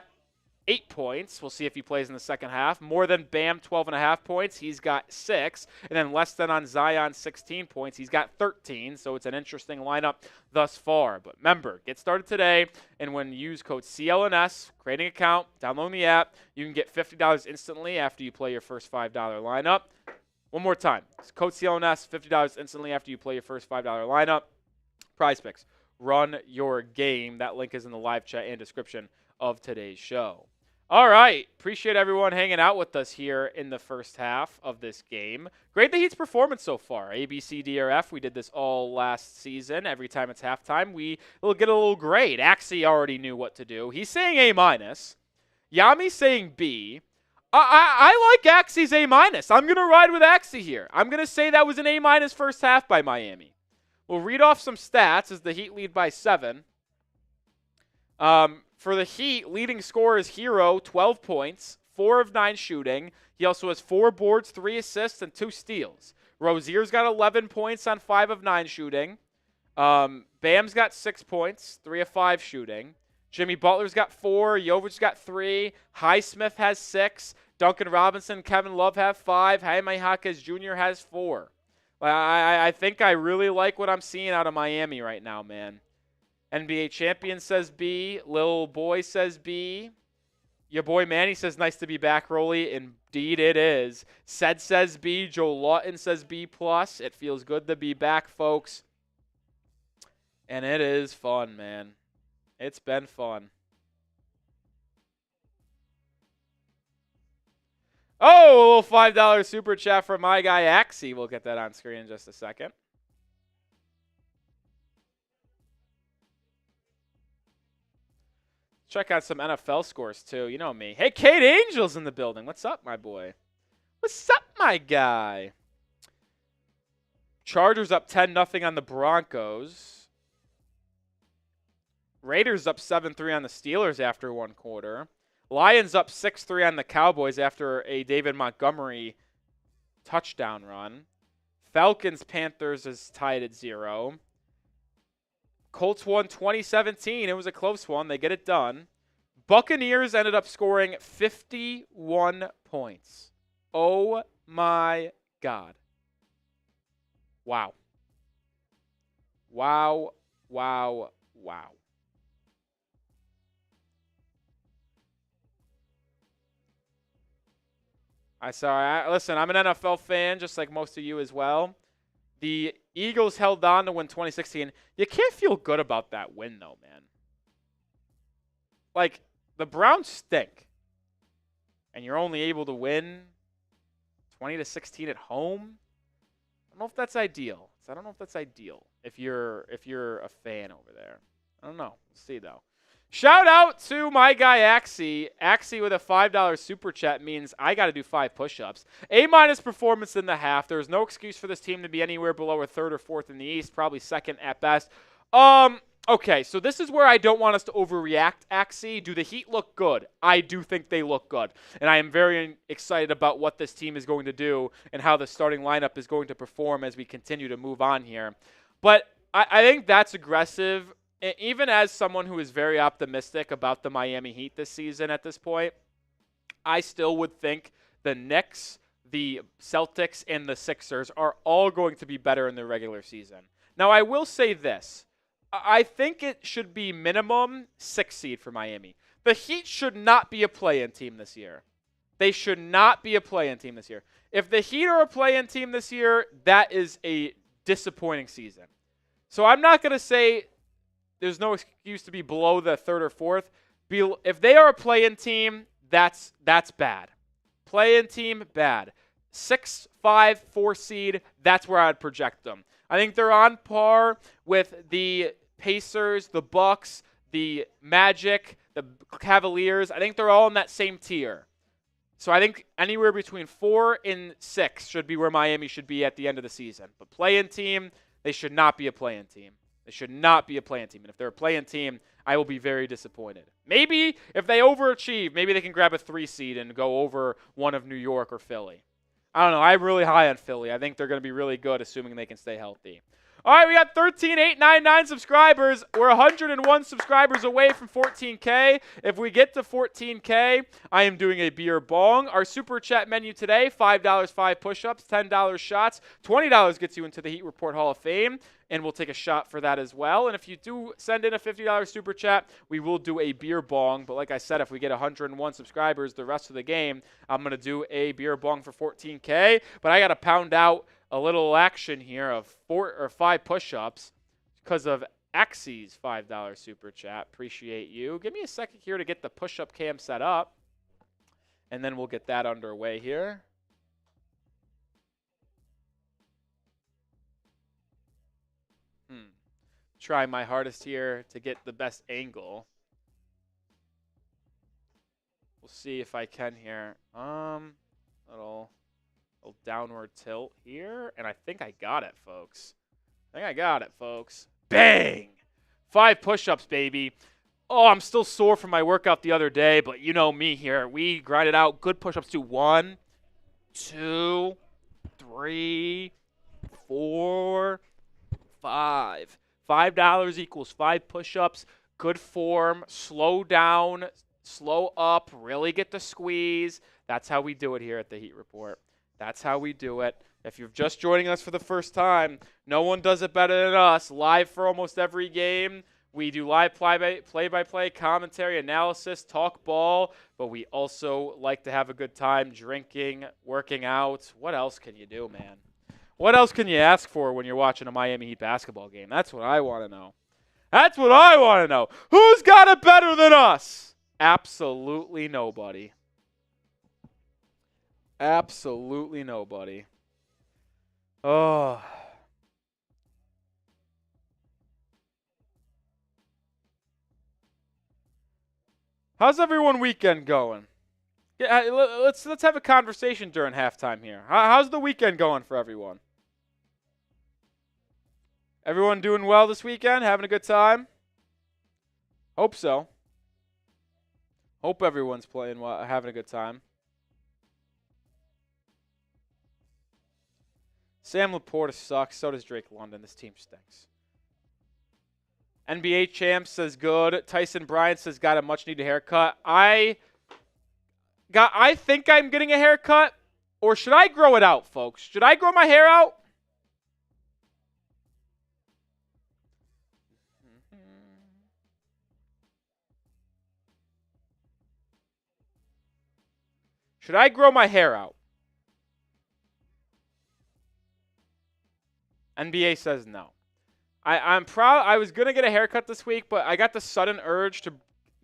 8 points. We'll see if he plays in the second half. More than Bam, 12.5 points. He's got 6. And then less than on Zion, 16 points. He's got 13. So it's an interesting lineup thus far. But remember, get started today. And when you use code CLNS, creating an account, downloading the app, you can get $50 instantly after you play your first $5 lineup. One more time. It's code CLNS, $50 instantly after you play your first $5 lineup. Prize Picks. Run your game. That link is in the live chat and description of today's show. All right. Appreciate everyone hanging out with us here in the first half of this game. Great the Heat's performance so far. A, B, C, D, or F. We did this all last season. Every time it's halftime, we'll get a little grade. Axie already knew what to do. He's saying A-. Yami's saying B. I like Axie's A-. I'm going to ride with Axie here. I'm going to say that was an A- first half by Miami. We'll read off some stats as the Heat lead by 7. For the Heat, leading scorer is Herro, 12 points, 4 of 9 shooting. He also has 4 boards, 3 assists, and 2 steals. Rozier's got 11 points on 5 of 9 shooting. Bam's got 6 points, 3 of 5 shooting. Jimmy Butler's got 4. Jovic's got 3. Highsmith has 6. Duncan Robinson, Kevin Love have 5. Jaime Jaquez Jr. has 4. I think I really like what I'm seeing out of Miami right now, man. NBA Champion says B. Lil Boy says B. Your boy Manny says nice to be back, Rolly. Indeed it is. Says B. Joe Lawton says B+. It feels good to be back, folks. And it is fun, man. It's been fun. Oh, a little $5 super chat from my guy Axie. We'll get that on screen in just a second. Check out some NFL scores, too. You know me. Hey, Kate Angel's in the building. What's up, my boy? What's up, my guy? Chargers up 10-0 on the Broncos. Raiders up 7-3 on the Steelers after one quarter. Lions up 6-3 on the Cowboys after a David Montgomery touchdown run. Falcons-Panthers is tied at 0. Colts won 2017. It was a close one. They get it done. Buccaneers ended up scoring 51 points. Oh, my God. Wow. Wow, wow, wow. Listen, I'm an NFL fan, just like most of you as well. The Eagles held on to win 2016. You can't feel good about that win, though, man. Like, the Browns stink. And you're only able to win 20-16 at home. I don't know if that's ideal. If you're a fan over there. I don't know. We'll see, though. Shout out to my guy Axie. Axie with a $5 super chat means I got to do 5 push-ups. A- performance in the half. There's no excuse for this team to be anywhere below a 3rd or 4th in the East, probably 2nd at best. Okay, so this is where I don't want us to overreact, Axie. Do the Heat look good? I do think they look good. And I am very excited about what this team is going to do and how the starting lineup is going to perform as we continue to move on here. But I think that's aggressive. Even as someone who is very optimistic about the Miami Heat this season at this point, I still would think the Knicks, the Celtics, and the Sixers are all going to be better in the regular season. Now, I will say this. I think it should be minimum 6 seed for Miami. The Heat should not be a play-in team this year. They should not be a play-in team this year. If the Heat are a play-in team this year, that is a disappointing season. So I'm not going to say there's no excuse to be below the 3rd or 4th. If they are a play-in team, that's bad. Play-in team, bad. 6, 5, 4 seed, that's where I'd project them. I think they're on par with the Pacers, the Bucks, the Magic, the Cavaliers. I think they're all in that same tier. So I think anywhere between 4 and 6 should be where Miami should be at the end of the season. But play-in team, they should not be a play-in team. They should not be a play-in team. And if they're a play-in team, I will be very disappointed. Maybe if they overachieve, maybe they can grab a 3 seed and go over one of New York or Philly. I don't know. I'm really high on Philly. I think they're going to be really good, assuming they can stay healthy. All right, we got 13,899 subscribers. We're 101 subscribers away from 14K. If we get to 14K, I am doing a beer bong. Our super chat menu today, $5, 5 push-ups, $10 shots, $20 gets you into the Heat Report Hall of Fame, and we'll take a shot for that as well. And if you do send in a $50 super chat, we will do a beer bong. But like I said, if we get 101 subscribers the rest of the game, I'm going to do a beer bong for 14K. But I got to pound out a little action here of 4 or 5 push-ups because of Axie's $5 super chat. Appreciate you. Give me a second here to get the push-up cam set up, and then we'll get that underway here. Try my hardest here to get the best angle. We'll see if I can here. Little downward tilt here, and I think I got it, folks. Bang! 5 push-ups, baby. Oh, I'm still sore from my workout the other day, but you know me here. We grind it out. Good push-ups to 1, 2, 3, 4, 5. $5 equals 5 push-ups. Good form. Slow down. Slow up. Really get the squeeze. That's how we do it here at the Heat Report. That's how we do it. If you're just joining us for the first time, no one does it better than us. Live for almost every game. We do live play-by-play, commentary, analysis, talk ball, but we also like to have a good time drinking, working out. What else can you do, man? What else can you ask for when you're watching a Miami Heat basketball game? That's what I want to know. Who's got it better than us? Absolutely nobody. Absolutely nobody. Oh. How's everyone weekend going? Yeah, let's have a conversation during halftime here. How's the weekend going for everyone? Everyone doing well this weekend? Having a good time? Hope so. Hope everyone's playing well, having a good time. Sam Laporta sucks. So does Drake London. This team stinks. NBA Champ says good. Tyson Bryant says got a much-needed haircut. I think I'm getting a haircut, or should I grow it out, folks? Should I grow my hair out? Should I grow my hair out? NBA says no. I'm proud. I was going to get a haircut this week, but I got the sudden urge to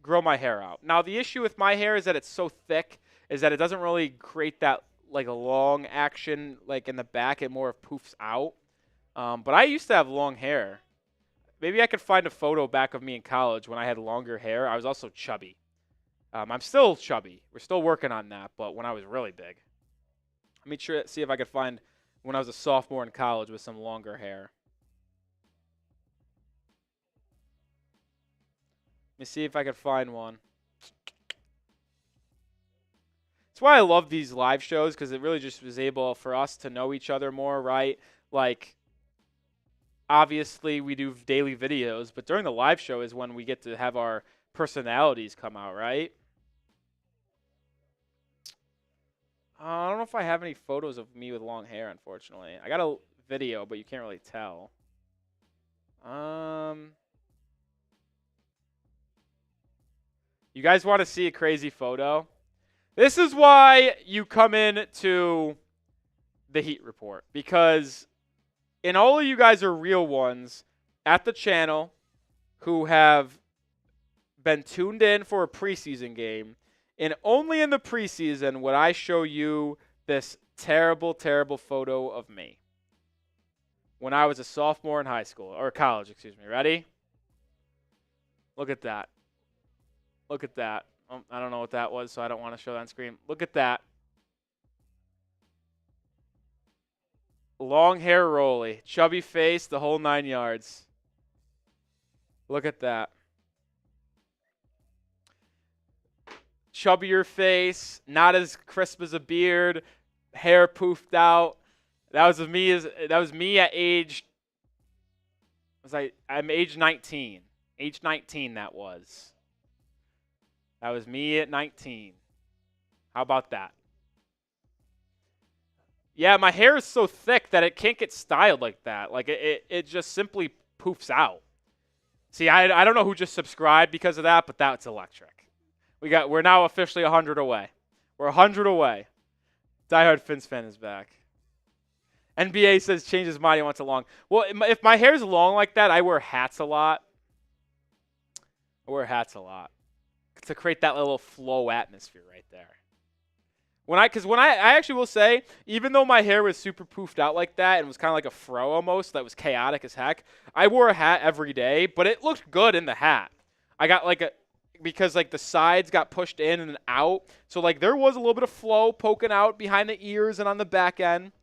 grow my hair out. Now, the issue with my hair is that it's so thick, is that it doesn't really create that like a long action like in the back. It more poofs out. But I used to have long hair. Maybe I could find a photo back of me in college when I had longer hair. I was also chubby. I'm still chubby. We're still working on that, but when I was really big. Let me see if I could find when I was a sophomore in college with some longer hair. Let me see if I could find one. That's why I love these live shows, because it really just was able for us to know each other more, right? Like, obviously we do daily videos, but during the live show is when we get to have our personalities come out, right? I don't know if I have any photos of me with long hair, unfortunately. I got a video, but you can't really tell. You guys want to see a crazy photo? This is why you come in to the Heat Report, because all of you guys are real ones at the channel who have been tuned in for a preseason game, and only in the preseason would I show you this terrible, terrible photo of me when I was a sophomore in high school, or college, excuse me. Ready? Look at that. Look at that. I don't know what that was, so I don't want to show that on screen. Look at that. Long hair Rolly. Chubby face, the whole 9 yards. Look at that. Chubbier face, not as crisp as a beard, hair poofed out. That was me at age. I'm age 19. Age 19 that was. That was me at 19. How about that? Yeah, my hair is so thick that it can't get styled like that. Like it just simply poofs out. See, I don't know who just subscribed because of that, but that's electric. We're now officially 100 away. We're 100 away. Diehard Fins fan is back. NBA says change his mind, he wants it long. Well, if my hair's long like that, I wear hats a lot. To create that little flow atmosphere right there. Because I actually will say, even though my hair was super poofed out like that and was kind of like a fro almost, that was chaotic as heck, I wore a hat every day, but it looked good in the hat. I got because the sides got pushed in and out, so there was a little bit of flow poking out behind the ears and on the back end.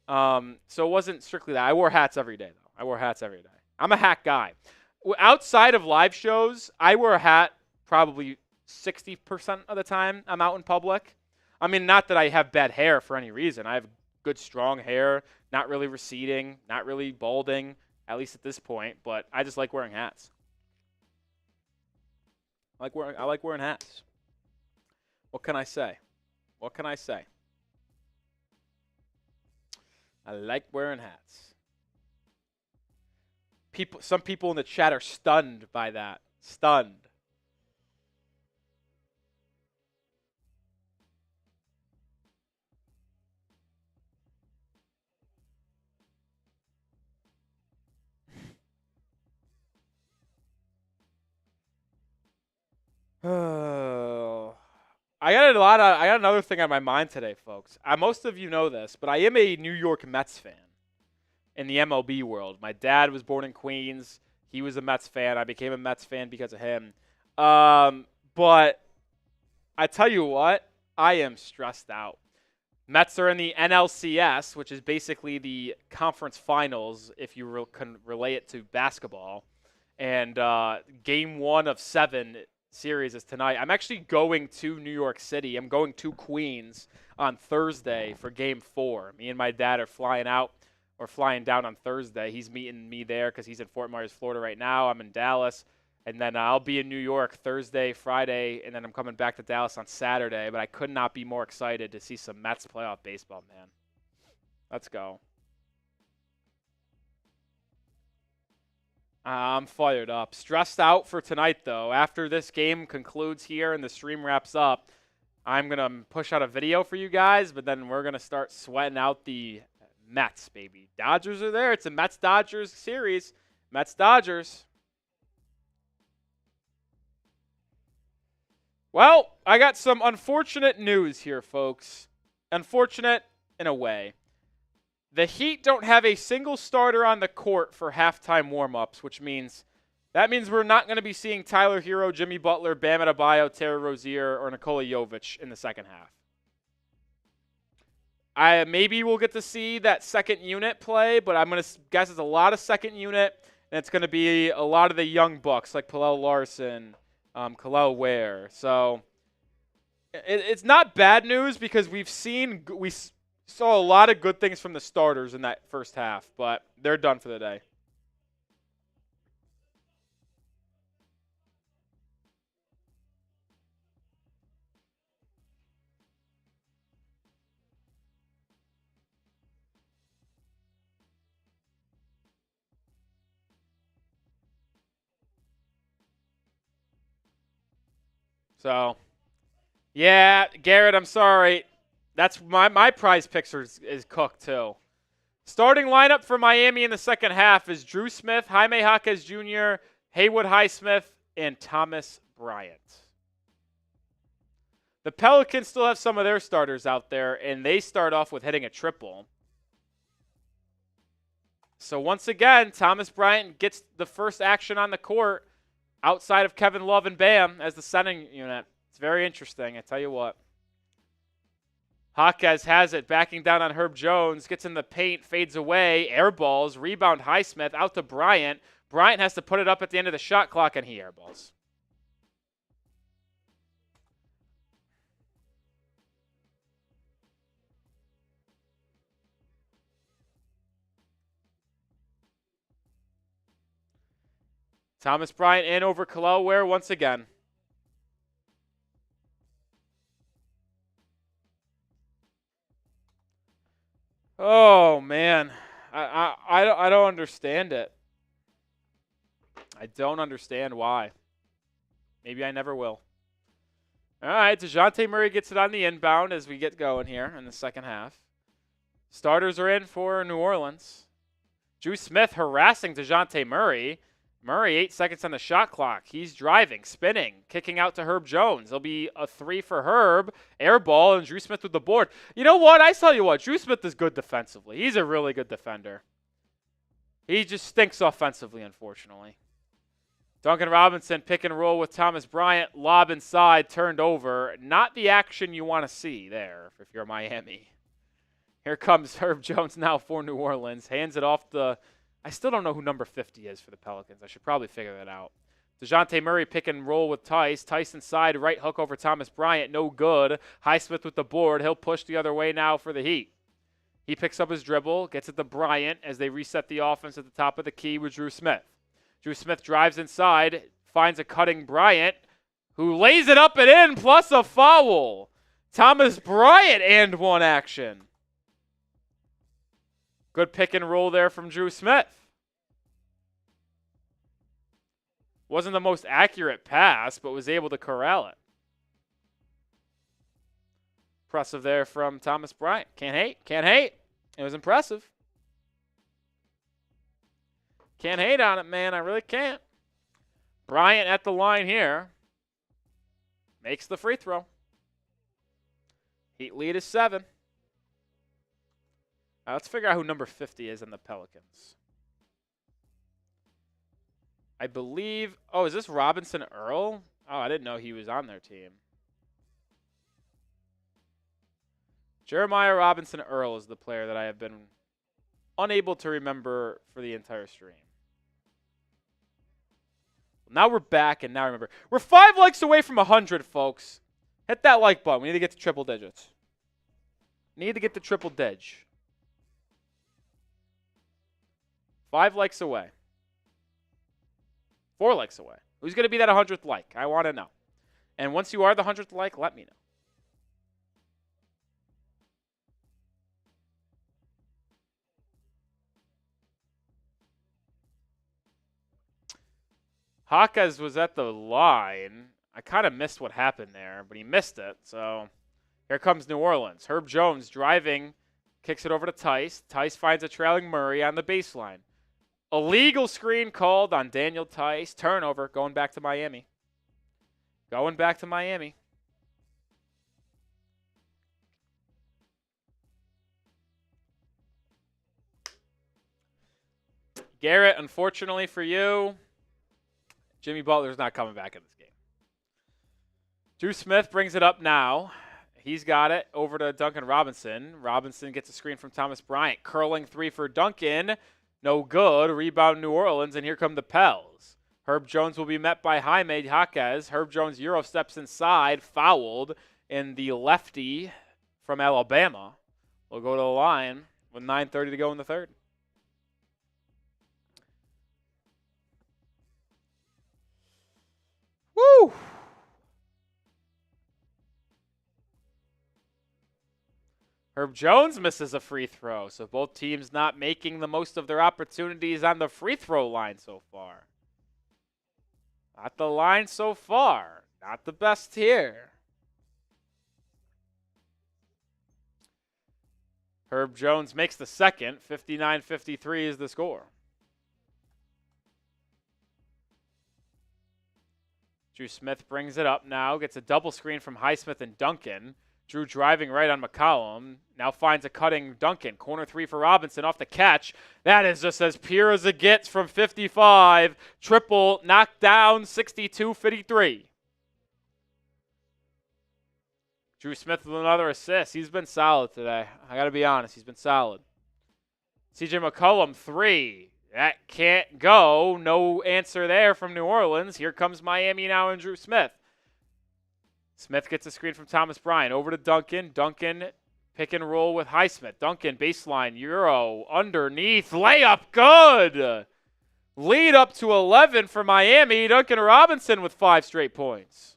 So it wasn't strictly that. I wore hats every day, though. I'm a hat guy. Outside of live shows, I wear a hat probably 60% of the time I'm out in public. I mean, not that I have bad hair for any reason. I have good, strong hair, not really receding, not really balding, at least at this point, but I just like wearing hats. I like wearing hats. What can I say? I like wearing hats. Some people in the chat are stunned by that. Stunned. Oh, I got another thing on my mind today, folks. Most of you know this, but I am a New York Mets fan in the MLB world. My dad was born in Queens. He was a Mets fan. I became a Mets fan because of him. But I tell you what, I am stressed out. Mets are in the NLCS, which is basically the conference finals, if you can relate it to basketball. And game 1 of 7 series is tonight. I'm actually going to New York City. I'm going to Queens on Thursday for game 4. Me and my dad are flying down on Thursday. He's meeting me there because he's in Fort Myers, Florida right now. I'm in Dallas. And then I'll be in New York Thursday, Friday, and then I'm coming back to Dallas on Saturday. But I could not be more excited to see some Mets playoff baseball, man. Let's go. I'm fired up. Stressed out for tonight, though. After this game concludes here and the stream wraps up, I'm going to push out a video for you guys, but then we're going to start sweating out the Mets, baby. Dodgers are there. It's a Mets-Dodgers series. Mets-Dodgers. Well, I got some unfortunate news here, folks. Unfortunate in a way. The Heat don't have a single starter on the court for halftime warm-ups, which means we're not going to be seeing Tyler Herro, Jimmy Butler, Bam Adebayo, Terry Rozier, or Nikola Jovic in the second half. Maybe we'll get to see that second unit play, but I'm going to guess it's a lot of second unit, and it's going to be a lot of the young bucks like Pallel Larson, Kalel Ware. So it's not bad news because we saw a lot of good things from the starters in that first half, but they're done for the day. So, yeah, Garrett, I'm sorry. That's my prize picture is cooked too. Starting lineup for Miami in the second half is Drew Smith, Jaime Jaquez Jr., Haywood Highsmith, and Thomas Bryant. The Pelicans still have some of their starters out there, and they start off with hitting a triple. So once again, Thomas Bryant gets the first action on the court outside of Kevin Love and Bam as the setting unit. It's very interesting, I tell you what. Jaquez has it, backing down on Herb Jones, gets in the paint, fades away, airballs, rebound Highsmith, out to Bryant. Bryant has to put it up at the end of the shot clock, and he airballs. Thomas Bryant in over Kalel Ware once again. Oh, man. I don't understand it. I don't understand why. Maybe I never will. All right, DeJounte Murray gets it on the inbound as we get going here in the second half. Starters are in for New Orleans. Drew Smith harassing DeJounte Murray. Murray, 8 seconds on the shot clock. He's driving, spinning, kicking out to Herb Jones. There'll be a 3 for Herb. Air ball, and Drew Smith with the board. You know what? I tell you what. Drew Smith is good defensively. He's a really good defender. He just stinks offensively, unfortunately. Duncan Robinson pick and roll with Thomas Bryant. Lob inside, turned over. Not the action you want to see there if you're Miami. Here comes Herb Jones now for New Orleans. Hands it off the... I still don't know who number 50 is for the Pelicans. I should probably figure that out. DeJounte Murray pick and roll with Tice. Tice inside, right hook over Thomas Bryant. No good. Highsmith with the board. He'll push the other way now for the Heat. He picks up his dribble, gets it to Bryant as they reset the offense at the top of the key with Drew Smith. Drew Smith drives inside, finds a cutting Bryant, who lays it up and in, plus a foul. Thomas Bryant and one action. Good pick and roll there from Drew Smith. Wasn't the most accurate pass, but was able to corral it. Impressive there from Thomas Bryant. Can't hate. Can't hate. It was impressive. Can't hate on it, man. I really can't. Bryant at the line here. Makes the free throw. Heat lead is 7. Let's figure out who number 50 is in the Pelicans. I believe... Oh, is this Robinson Earl? Oh, I didn't know he was on their team. Jeremiah Robinson Earl is the player that I have been unable to remember for the entire stream. Now we're back, and now remember. We're 5 likes away from 100, folks. Hit that like button. We need to get to triple digits. Need to get to triple dig. 5 likes away. 4 likes away. Who's going to be that 100th like? I want to know. And once you are the 100th like, let me know. Jaquez was at the line. I kind of missed what happened there, but he missed it. So here comes New Orleans. Herb Jones driving Kicks it over to Tice. Tice finds a trailing Murray on the baseline. Illegal screen called on Daniel Tice. Turnover, going back to Miami. Going back to Miami. Garrett, unfortunately for you, Jimmy Butler's not coming back in this game. Drew Smith brings it up now. He's got it over to Duncan Robinson. Robinson gets a screen from Thomas Bryant. Curling three for Duncan. No good. Rebound New Orleans, and here come the Pels. Herb Jones will be met by Jaime Jaquez. Herb Jones Euro steps inside, fouled, and the lefty from Alabama will go to the line with 9:30 to go in the third. Woo! Herb Jones misses a free throw, so both teams not making the most of their opportunities on the free throw line so far. Not the line so far. Not the best here. Herb Jones makes the second. 59-53 is the score. Drew Smith brings it up now. Gets a double screen from Highsmith and Duncan. Drew driving right on McCollum. Now finds a cutting Duncan. Corner three for Robinson off the catch. That is just as pure as it gets from 55. Triple knocked down 62-53. Drew Smith with another assist. He's been solid today. I got to be honest. He's been solid. CJ McCollum, three. That can't go. No answer there from New Orleans. Here comes Miami now and Drew Smith. Smith gets a screen from Thomas Bryant. Over to Duncan. Duncan pick and roll with Highsmith. Duncan baseline. Euro underneath. Layup good. Lead up to 11 for Miami. Duncan Robinson with 5 straight points.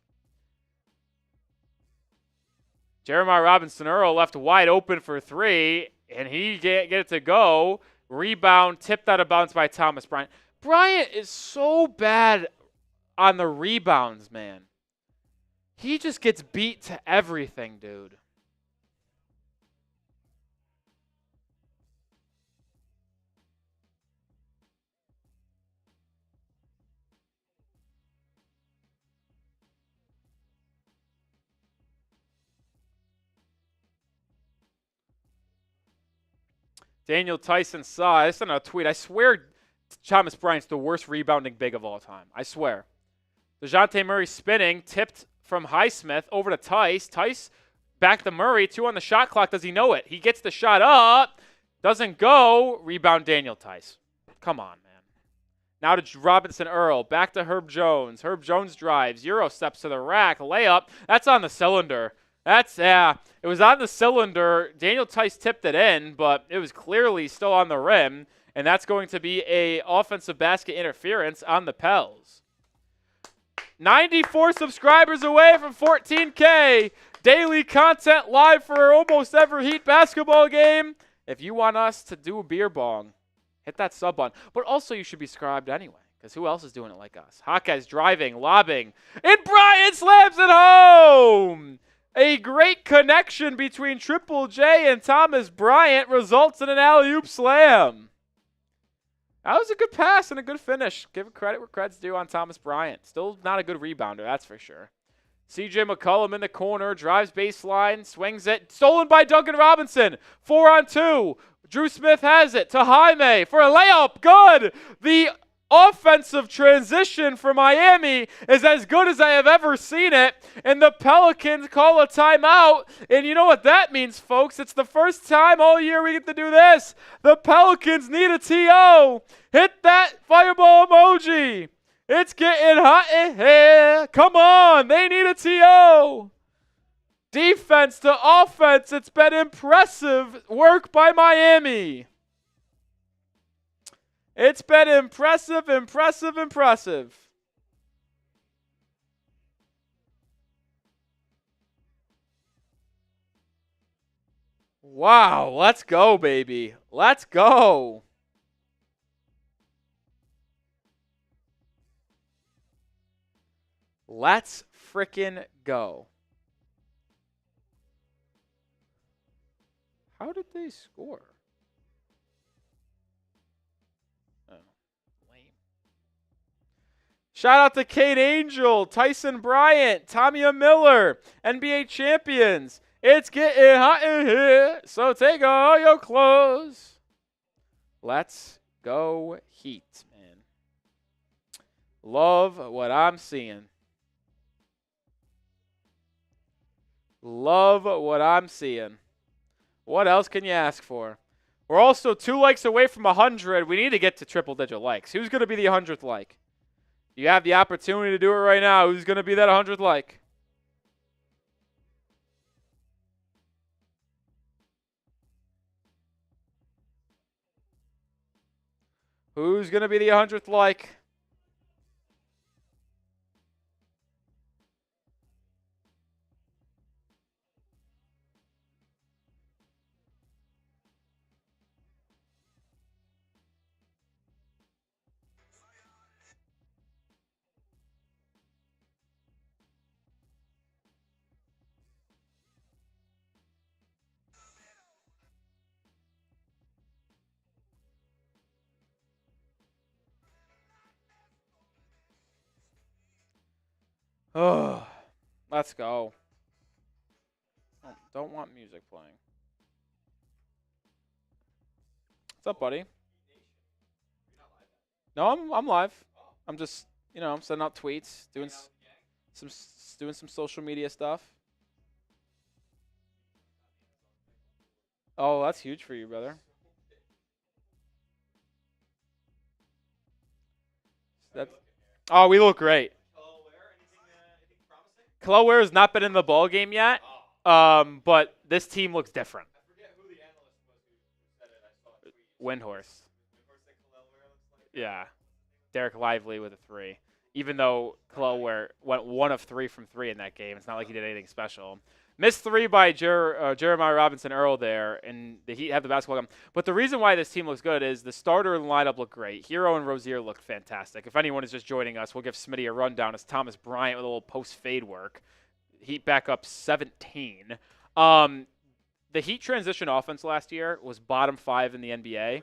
Jeremiah Robinson-Earl left wide open for 3, and he get it to go. Rebound tipped out of bounds by Thomas Bryant. Bryant is so bad on the rebounds, man. He just gets beat to everything, dude. Daniel Tyson saw, I sent a tweet, I swear Thomas Bryant's the worst rebounding big of all time. I swear. DeJounte Murray spinning, tipped from Highsmith over to Tice. Tice back to Murray, 2 on the shot clock. Does he know it? He gets the shot up. Doesn't go. Rebound Daniel Tice. Come on, man. Now to Robinson-Earl. Back to Herb Jones. Herb Jones drives. Euro steps to the rack. Layup. That's on the cylinder. It was on the cylinder. Daniel Tice tipped it in, but it was clearly still on the rim, and that's going to be a offensive basket interference on the Pels. 94 subscribers away from 14K. Daily content live for almost every Heat basketball game. If you want us to do a beer bong, hit that sub button. But also you should be subscribed anyway, because who else is doing it like us? Jaquez driving, lobbing, and Bryant slams it home! A great connection between Triple J and Thomas Bryant results in an alley-oop slam. That was a good pass and a good finish. Give credit where credit's due on Thomas Bryant. Still not a good rebounder, that's for sure. CJ McCollum in the corner, drives baseline, swings it. Stolen by Duncan Robinson. 4-on-2. Drew Smith has it to Jaime for a layup. Good. The offensive transition for Miami is as good as I have ever seen it, and the Pelicans call a timeout, and you know what that means, folks. It's the first time all year we get to do this. The Pelicans need a TO. Hit that fireball emoji. It's getting hot in here. Come on, they need a TO. Defense to offense, it's been impressive work by Miami. It's been impressive, impressive, impressive. Wow, let's go, baby. Let's go. Let's frickin' go. How did they score? Oh, lame. Shout out to Kate Angel, Tyson Bryant, Tamia Miller, NBA champions. It's getting hot in here, so take all your clothes. Let's go Heat, man. Love what I'm seeing. Love what I'm seeing. What else can you ask for? We're also 2 likes away from 100. We need to get to triple-digit likes. Who's going to be the 100th like? You have the opportunity to do it right now. Who's going to be that 100th like? Who's going to be the 100th like? Oh, let's go. Oh, don't want music playing. What's up, buddy? No, I'm live. I'm just, I'm sending out tweets, doing some social media stuff. Oh, that's huge for you, brother. Oh, we look great. Keloware has not been in the ball game yet, but this team looks different. Windhorse. Yeah. Derek Lively with a 3. Even though Keloware went 1 of 3 from 3 in that game. It's not like he did anything special. Missed 3 by Jeremiah Robinson Earl there, and the Heat have the basketball game. But the reason why this team looks good is the starter lineup looked great. Herro and Rozier looked fantastic. If anyone is just joining us, we'll give Smitty a rundown. It's Thomas Bryant with a little post-fade work. Heat back up 17. The Heat transition offense last year was bottom 5 in the NBA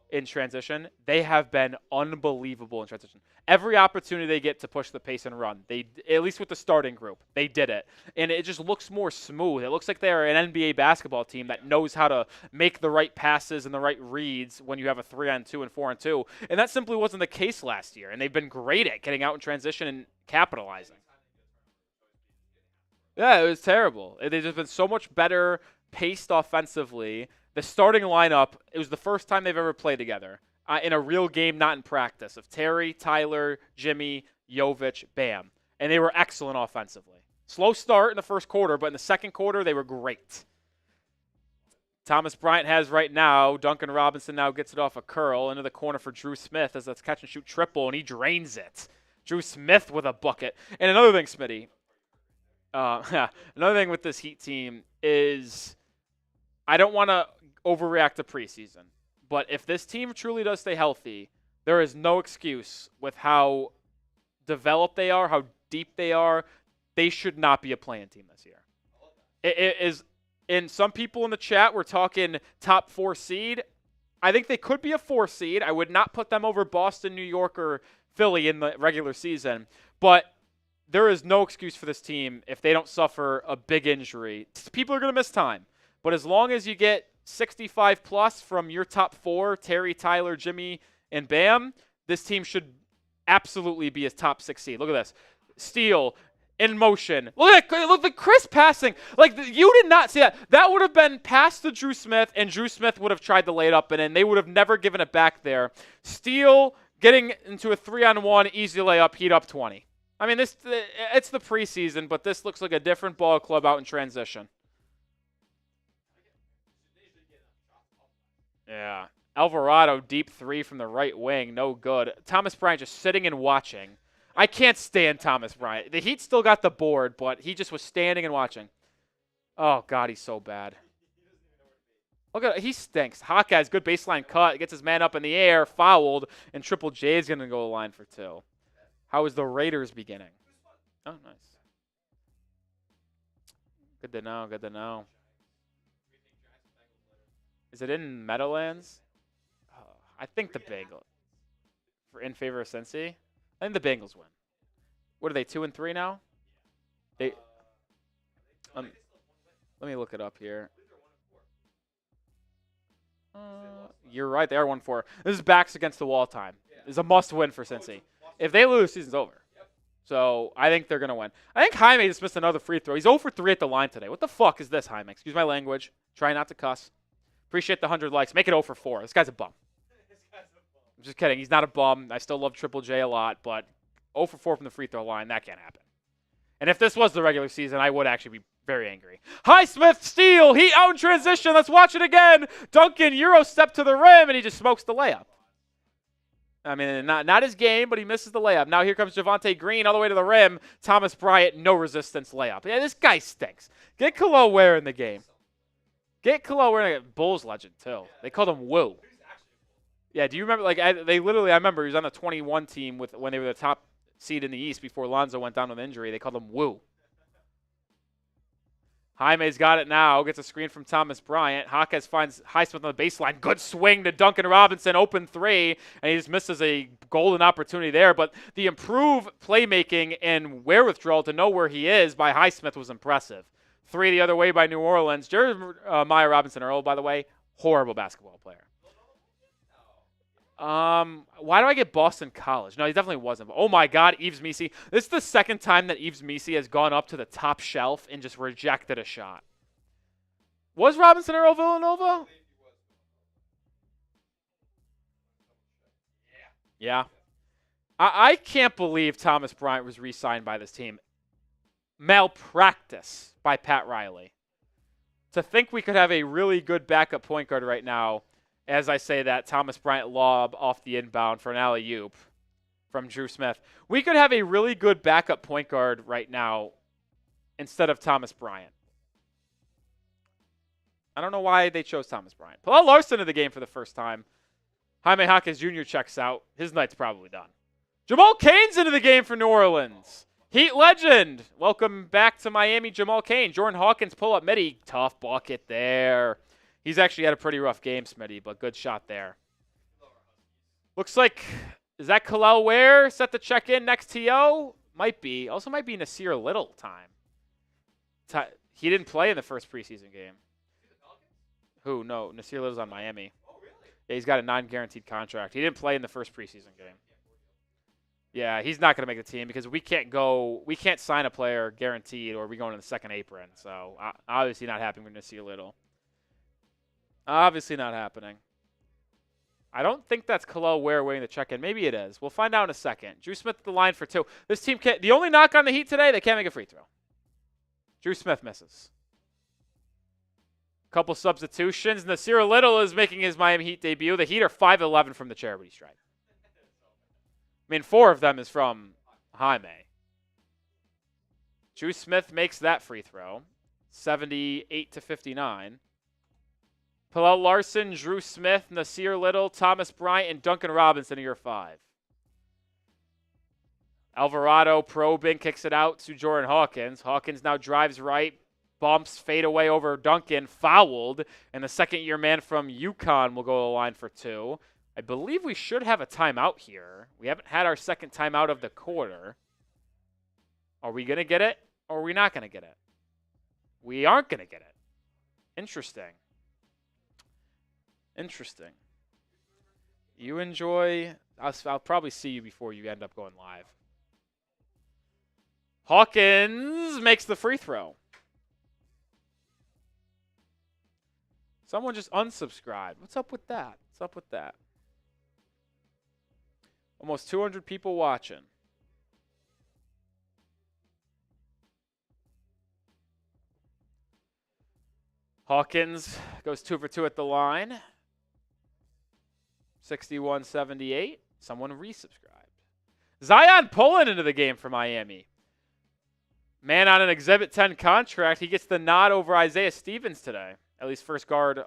in transition. They have been unbelievable in transition. Every opportunity they get to push the pace and run, they, at least with the starting group, they did it. And it just looks more smooth. It looks like they're an NBA basketball team that knows how to make the right passes and the right reads when you have a 3-on-2 and 4-on-2. And that simply wasn't the case last year. And they've been great at getting out in transition and capitalizing. Yeah, it was terrible. They've just been so much better paced offensively. The starting lineup, it was the first time they've ever played together in a real game, not in practice, of Terry, Tyler, Jimmy, Jovic, Bam. And they were excellent offensively. Slow start in the first quarter, but in the second quarter, they were great. Thomas Bryant has right now. Duncan Robinson now gets it off a curl into the corner for Drew Smith as that's catch and shoot triple, and he drains it. Drew Smith with a bucket. And another thing, Smitty. Another thing with this Heat team is I don't want to overreact to preseason, but if this team truly does stay healthy, there is no excuse with how developed they are, how deep they are. They should not be a play-in team this year. It is, and some people in the chat were talking top 4 seed. I think they could be a 4 seed. I would not put them over Boston, New York, or Philly in the regular season, but there is no excuse for this team if they don't suffer a big injury. People are going to miss time. But as long as you get 65 plus from your top 4, Terry, Tyler, Jimmy, and Bam, this team should absolutely be a top 6 seed. Look at this. Steal in motion. Look at the Chris passing. You did not see that. That would have been pass to Drew Smith, and Drew Smith would have tried to lay it up and in. They would have never given it back there. Steal, getting into a 3-on-1, easy layup, Heat up 20. I mean, it's the preseason, but this looks like a different ball club out in transition. Yeah. Alvarado, deep 3 from the right wing, no good. Thomas Bryant just sitting and watching. I can't stand Thomas Bryant. The Heat still got the board, but he just was standing and watching. Oh, God, he's so bad. Look at it. He stinks. Jaquez, good baseline cut. Gets his man up in the air, fouled, and Triple J is going to go to the line for 2. How is the Raiders beginning? Oh, nice. Good to know. Good to know. Is it in Meadowlands? I think the Bengals. In favor of Cincy? I think the Bengals win. What are they, 2-3 now? They. Let me look it up here. You're right, they are 1-4. This is backs against the wall time. It's a must-win for Cincy. If they lose, season's over. So I think they're going to win. I think Jaime just missed another free throw. He's 0 for 3 at the line today. What the fuck is this, Jaime? Excuse my language. Try not to cuss. Appreciate the 100 likes. Make it 0 for 4. This guy's a bum. I'm just kidding. He's not a bum. I still love Triple J a lot, but 0 for 4 from the free throw line, that can't happen. And if this was the regular season, I would actually be very angry. Highsmith steal. Heat out in transition. Let's watch it again. Duncan Euro step to the rim, and he just smokes the layup. I mean, not his game, but he misses the layup. Now here comes Javonte Green all the way to the rim. Thomas Bryant, no resistance layup. Yeah, this guy stinks. Get Khalil Ware in the game. Get Khalil Ware in the game. Bulls legend, too. They called him Woo. Yeah, do you remember? Like, I remember he was on the 21 team when they were the top seed in the East before Lonzo went down with injury. They called him Woo. Jaime's got it now. Gets a screen from Thomas Bryant. Jaquez finds Highsmith on the baseline. Good swing to Duncan Robinson. Open three. And he just misses a golden opportunity there. But the improved playmaking and wherewithal to know where he is by Highsmith was impressive. 3 the other way by New Orleans. Jeremiah Robinson-Earl, by the way, horrible basketball player. Why do I get Boston College? No, he definitely wasn't. Oh my God, Yves Missi. This is the second time that Yves Missi has gone up to the top shelf and just rejected a shot. Was Robinson-Earl Villanova? Yeah. I can't believe Thomas Bryant was re-signed by this team. Malpractice by Pat Riley. To think we could have a really good backup point guard right now. As I say that, Thomas Bryant lob off the inbound for an alley-oop from Drew Smith. We could have a really good backup point guard right now instead of Thomas Bryant. I don't know why they chose Thomas Bryant. Paul Larson in the game for the first time. Jaime Jaquez Jr. checks out. His night's probably done. Jamal Cain's into the game for New Orleans. Heat legend. Welcome back to Miami, Jamal Cain. Jordan Hawkins pull up midi. Tough bucket there. He's actually had a pretty rough game, Smitty, but good shot there. Looks like, is that Khalil Ware set to check in next TO? Might be. Also might be Nasir Little time. He didn't play in the first preseason game. Who? No, Nasir Little's on Miami. Yeah, he's got a non-guaranteed contract. He didn't play in the first preseason game. Yeah, he's not going to make the team because we can't sign a player guaranteed or we go into the second apron. So obviously not happening with Nasir Little. Obviously not happening. I don't think that's Khalil Ware waiting to check in. Maybe it is. We'll find out in a second. Drew Smith at the line for 2. This team can't. The only knock on the Heat today, they can't make a free throw. Drew Smith misses. Couple substitutions. Nasir Little is making his Miami Heat debut. The Heat are 5-11 from the charity stripe. I mean, 4 of them is from Jaime. Drew Smith makes that free throw. 78-59. Paul Larson, Drew Smith, Nasir Little, Thomas Bryant, and Duncan Robinson in year 5. Alvarado probing, kicks it out to Jordan Hawkins. Hawkins now drives right, bumps, fade away over Duncan, fouled, and the second-year man from UConn will go to the line for 2. I believe we should have a timeout here. We haven't had our second timeout of the quarter. Are we going to get it, or are we not going to get it? We aren't going to get it. Interesting. Interesting. You enjoy. I'll probably see you before you end up going live. Hawkins makes the free throw. Someone just unsubscribed. What's up with that? What's up with that? Almost 200 people watching. Hawkins goes 2 for 2 at the line. 61-78. Someone resubscribed. Zion pulling into the game for Miami. Man on an Exhibit 10 contract. He gets the nod over Isaiah Stevens today. At least first guard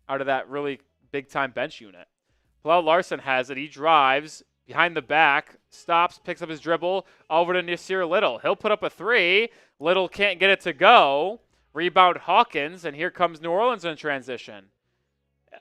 out of that really big-time bench unit. Paul Larson has it. He drives behind the back, stops, picks up his dribble, over to Nasir Little. He'll put up a 3. Little can't get it to go. Rebound Hawkins, and here comes New Orleans in transition.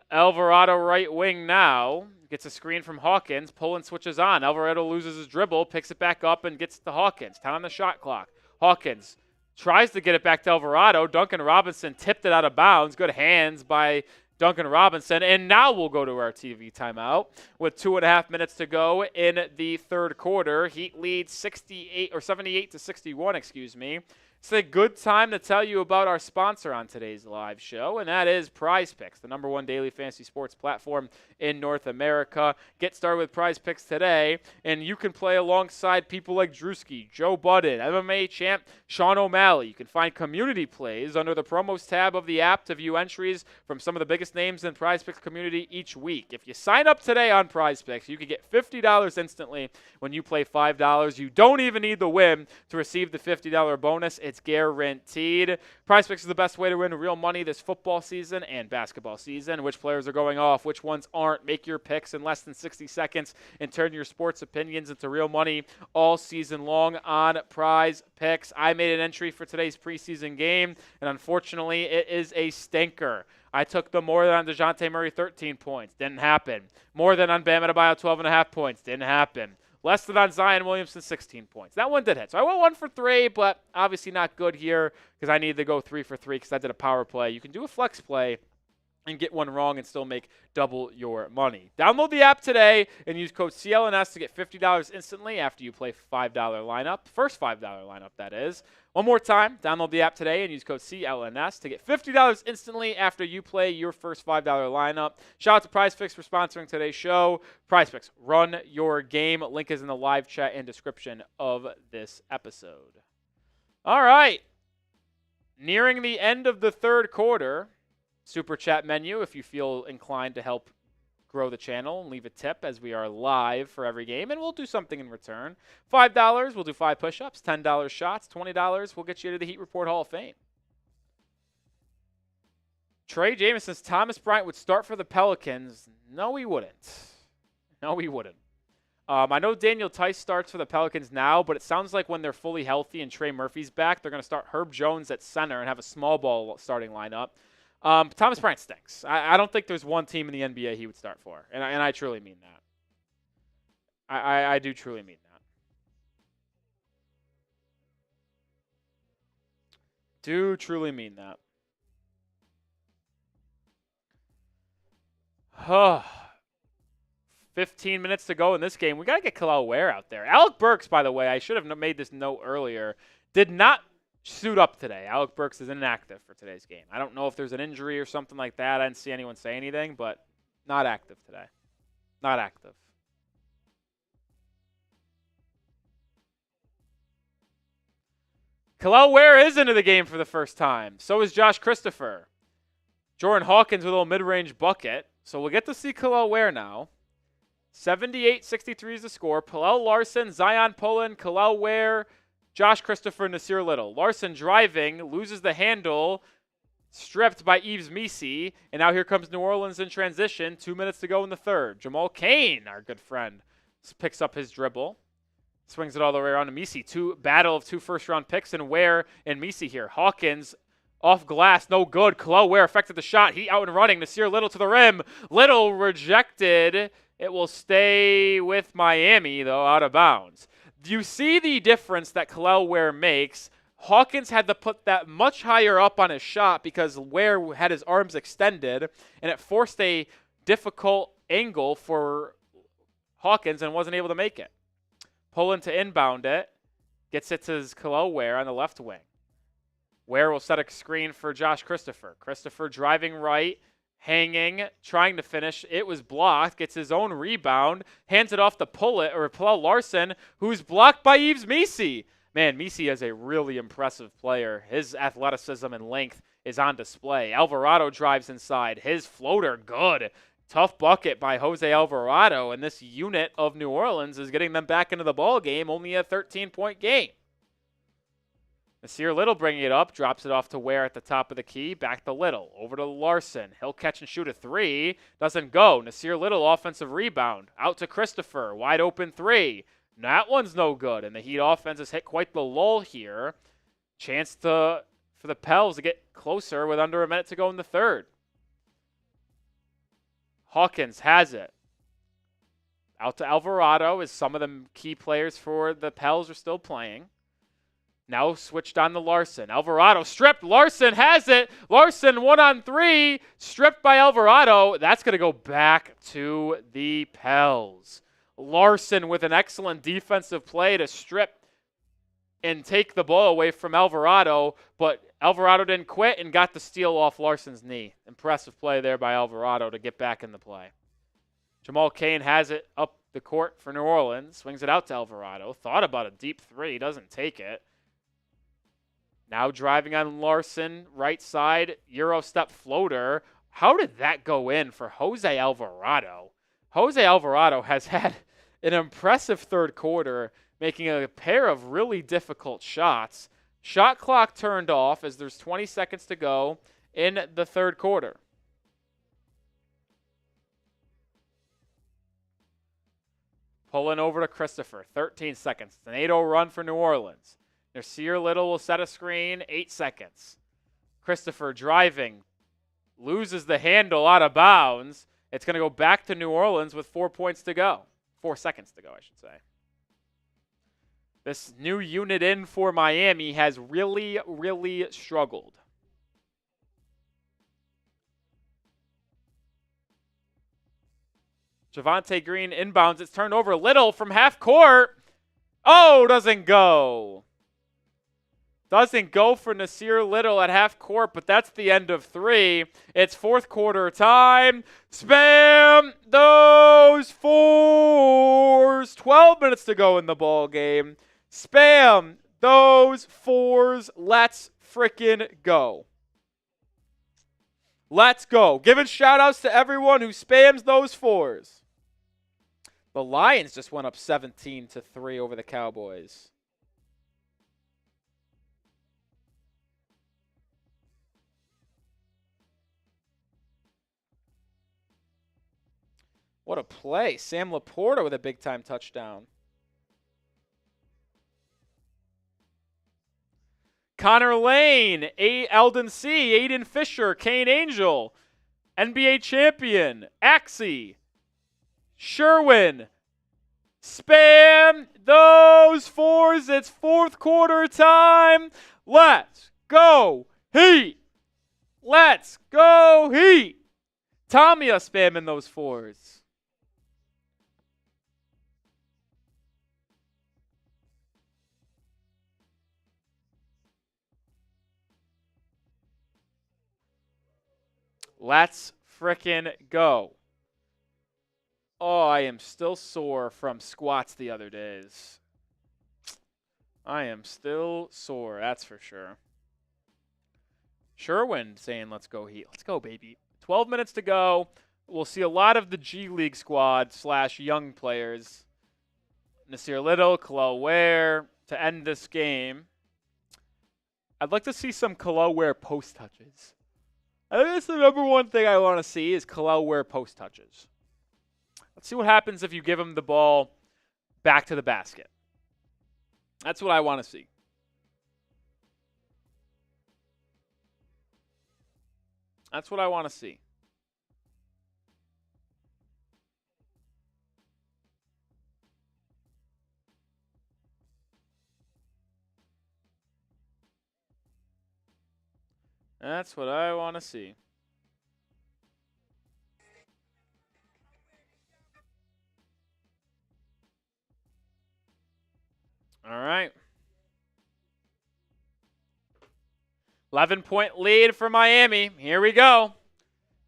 Alvarado right wing now. Gets a screen from Hawkins. Pullen switches on. Alvarado loses his dribble, picks it back up, and gets to Hawkins. 10 on the shot clock. Hawkins tries to get it back to Alvarado. Duncan Robinson tipped it out of bounds. Good hands by Duncan Robinson. And now we'll go to our TV timeout with 2.5 minutes to go in the third quarter. Heat leads 78-61, excuse me. It's a good time to tell you about our sponsor on today's live show, and that is Prize Picks, the #1 daily fantasy sports platform in North America. Get started with Prize Picks today, and you can play alongside people like Drewski, Joe Budden, MMA champ Sean O'Malley. You can find community plays under the promos tab of the app to view entries from some of the biggest names in Prize Picks community each week. If you sign up today on Prize Picks, you can get $50 instantly when you play $5. You don't even need the win to receive the $50 bonus. It's guaranteed. Prize Picks is the best way to win real money this football season and basketball season. Which players are going off, which ones aren't. Make your picks in less than 60 seconds and turn your sports opinions into real money all season long on Prize Picks. I made an entry for today's preseason game, and unfortunately, it is a stinker. I took the more than on DeJounte Murray 13 points. Didn't happen. More than on Bam Adebayo 12.5 points. Didn't happen. Less than on Zion Williamson 16 points. That one did hit. So I went 1 for 3, but obviously not good here because I needed to go 3 for 3 because I did a power play. You can do a flex play and get one wrong and still make double your money. Download the app today and use code CLNS to get $50 instantly after you play $5 lineup. First $5 lineup, that is. One more time, download the app today and use code CLNS to get $50 instantly after you play your first $5 lineup. Shout out to Prize Picks for sponsoring today's show. Prize Picks, run your game. Link is in the live chat and description of this episode. All right. Nearing the end of the third quarter. Super chat menu if you feel inclined to help grow the channel and leave a tip as we are live for every game, and we'll do something in return. $5, we'll do 5 push-ups. $10 shots. $20, we'll get you to the Heat Report Hall of Fame. Trey James says Thomas Bryant would start for the Pelicans. No, he wouldn't. No, he wouldn't. I know Daniel Tice starts for the Pelicans now, but it sounds like when they're fully healthy and Trey Murphy's back, they're going to start Herb Jones at center and have a small ball starting lineup. Thomas Bryant stinks. I don't think there's one team in the NBA he would start for, and I truly mean that. I do truly mean that. Do truly mean that. 15 minutes to go in this game. We got to get Kel'el Ware out there. Alec Burks, by the way, I should have made this note earlier, did not suit up today. Alec Burks is inactive for today's game. I don't know if there's an injury or something like that. I didn't see anyone say anything, but not active today. Not active. Kel'el Ware is into the game for the first time. So is Josh Christopher. Jordan Hawkins with a little mid-range bucket. So we'll get to see Kel'el Ware now. 78-63 is the score. Pallel Larson, Zion Pullen, Kel'el Ware, Josh Christopher, Nasir Little. Larson driving, loses the handle, stripped by Yves Missi. And now here comes New Orleans in transition. 2 minutes to go in the third. Jamal Cain, our good friend, picks up his dribble. Swings it all the way around to Missi. Battle of 2 first-round picks, and Ware and Missi here. Hawkins off glass, no good. Kel'el Ware affected the shot. He out and running. Nasir Little to the rim. Little rejected. It will stay with Miami, though, out of bounds. Do you see the difference that Kel'el Ware makes? Hawkins had to put that much higher up on his shot because Ware had his arms extended, and it forced a difficult angle for Hawkins and wasn't able to make it. Pulling to inbound it. Gets it to Kel'el Ware on the left wing. Ware will set a screen for Josh Christopher. Christopher driving right. Hanging, trying to finish. It was blocked. Gets his own rebound. Hands it off to Pallel Larson, who's blocked by Yves Missi. Man, Missi is a really impressive player. His athleticism and length is on display. Alvarado drives inside. His floater, good. Tough bucket by Jose Alvarado, and this unit of New Orleans is getting them back into the ball game. Only a 13-point game. Nasir Little bringing it up, drops it off to Ware at the top of the key, back to Little, over to Larson. He'll catch and shoot a 3, doesn't go. Nasir Little, offensive rebound, out to Christopher, wide open 3. That one's no good, and the Heat offense has hit quite the lull here. Chance for the Pels to get closer with under a minute to go in the third. Hawkins has it. Out to Alvarado as some of the key players for the Pels are still playing. Now switched on to Larson. Alvarado stripped. Larson has it. Larson 1-on-3. Stripped by Alvarado. That's going to go back to the Pels. Larson with an excellent defensive play to strip and take the ball away from Alvarado, but Alvarado didn't quit and got the steal off Larson's knee. Impressive play there by Alvarado to get back in the play. Jamal Cain has it up the court for New Orleans. Swings it out to Alvarado. Thought about a deep three. Doesn't take it. Now driving on Larson, right side, Euro step floater. How did that go in for Jose Alvarado? Jose Alvarado has had an impressive third quarter, making a pair of really difficult shots. Shot clock turned off as there's 20 seconds to go in the third quarter. Pulling over to Christopher, 13 seconds. It's an 8-0 run for New Orleans. Nasir Little will set a screen, 8 seconds. Christopher driving, loses the handle out of bounds. It's going to go back to New Orleans with 4 points to go. 4 seconds to go, I should say. This new unit in for Miami has really, really struggled. Javonte Green inbounds. It's turned over. Little from half court. Oh, doesn't go. Doesn't go for Nasir Little at half court, but that's the end of 3. It's fourth quarter time. Spam those 4s. 12 minutes to go in the ball game. Spam those 4s. Let's frickin' go. Let's go. Giving shout-outs to everyone who spams those 4s. The Lions just went up 17-3 over the Cowboys. What a play. Sam Laporta with a big-time touchdown. Connor Lane, Eldon C., Aiden Fisher, Kane Angel, NBA champion, Axie, Sherwin. Spam those 4s. It's fourth quarter time. Let's go Heat. Let's go Heat. Tamia spamming those 4s. Let's frickin' go. Oh, I am still sore from squats the other days. I am still sore, that's for sure. Sherwin saying, let's go Heat. Let's go, baby. 12 minutes to go. We'll see a lot of the G League squad / young players. Nasir Little, Khalil Ware to end this game. I'd like to see some Khalil Ware post touches. I think that's the number one thing I want to see is Khalil Ware post touches. Let's see what happens if you give him the ball back to the basket. That's what I want to see. That's what I want to see. That's what I want to see. All right. 11-point lead for Miami. Here we go.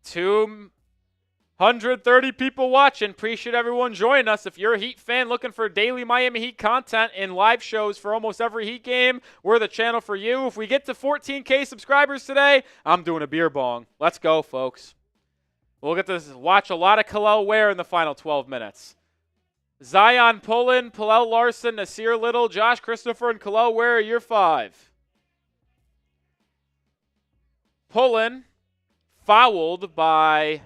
230 people watching. Appreciate everyone joining us. If you're a Heat fan looking for daily Miami Heat content and live shows for almost every Heat game, we're the channel for you. If we get to 14K subscribers today, I'm doing a beer bong. Let's go, folks. We'll get to watch a lot of Khalil Ware in the final 12 minutes. Zion Pullen, Pallel Larson, Nasir Little, Josh Christopher, and Khalil Ware are your 5. Pullen fouled by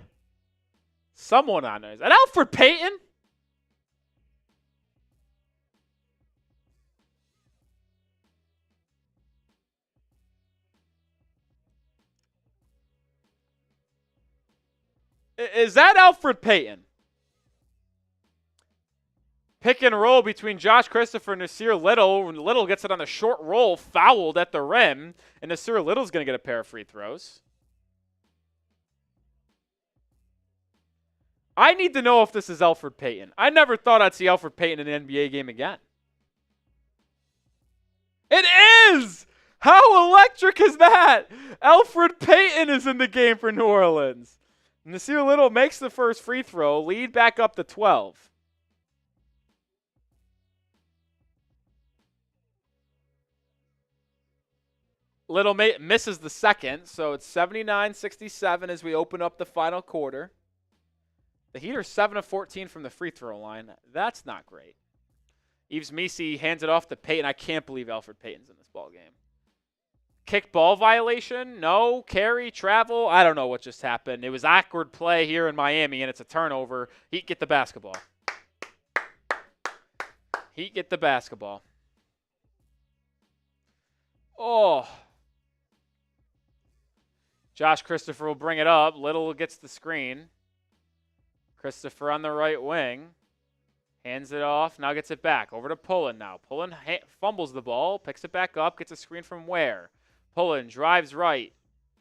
someone on there. Is that Alfred Payton? Is that Elfrid Payton? Pick and roll between Josh Christopher and Nasir Little. Little gets it on the short roll, fouled at the rim, and Nasir Little's going to get a pair of free throws. I need to know if this is Elfrid Payton. I never thought I'd see Elfrid Payton in an NBA game again. It is! How electric is that? Elfrid Payton is in the game for New Orleans. Nasir Little makes the first free throw, lead back up to 12. Little misses the second, so it's 79-67 as we open up the final quarter. The Heat are 7 of 14 from the free throw line. That's not great. Yves Missi hands it off to Payton. I can't believe Elfrid Payton's in this ballgame. Kick ball violation? No. Carry, travel? I don't know what just happened. It was awkward play here in Miami, and it's a turnover. Heat get the basketball. Heat get the basketball. Oh. Josh Christopher will bring it up. Little gets the screen. Christopher on the right wing. Hands it off. Now gets it back. Over to Pullen now. Pullen fumbles the ball. Picks it back up. Gets a screen from Ware. Pullen drives right.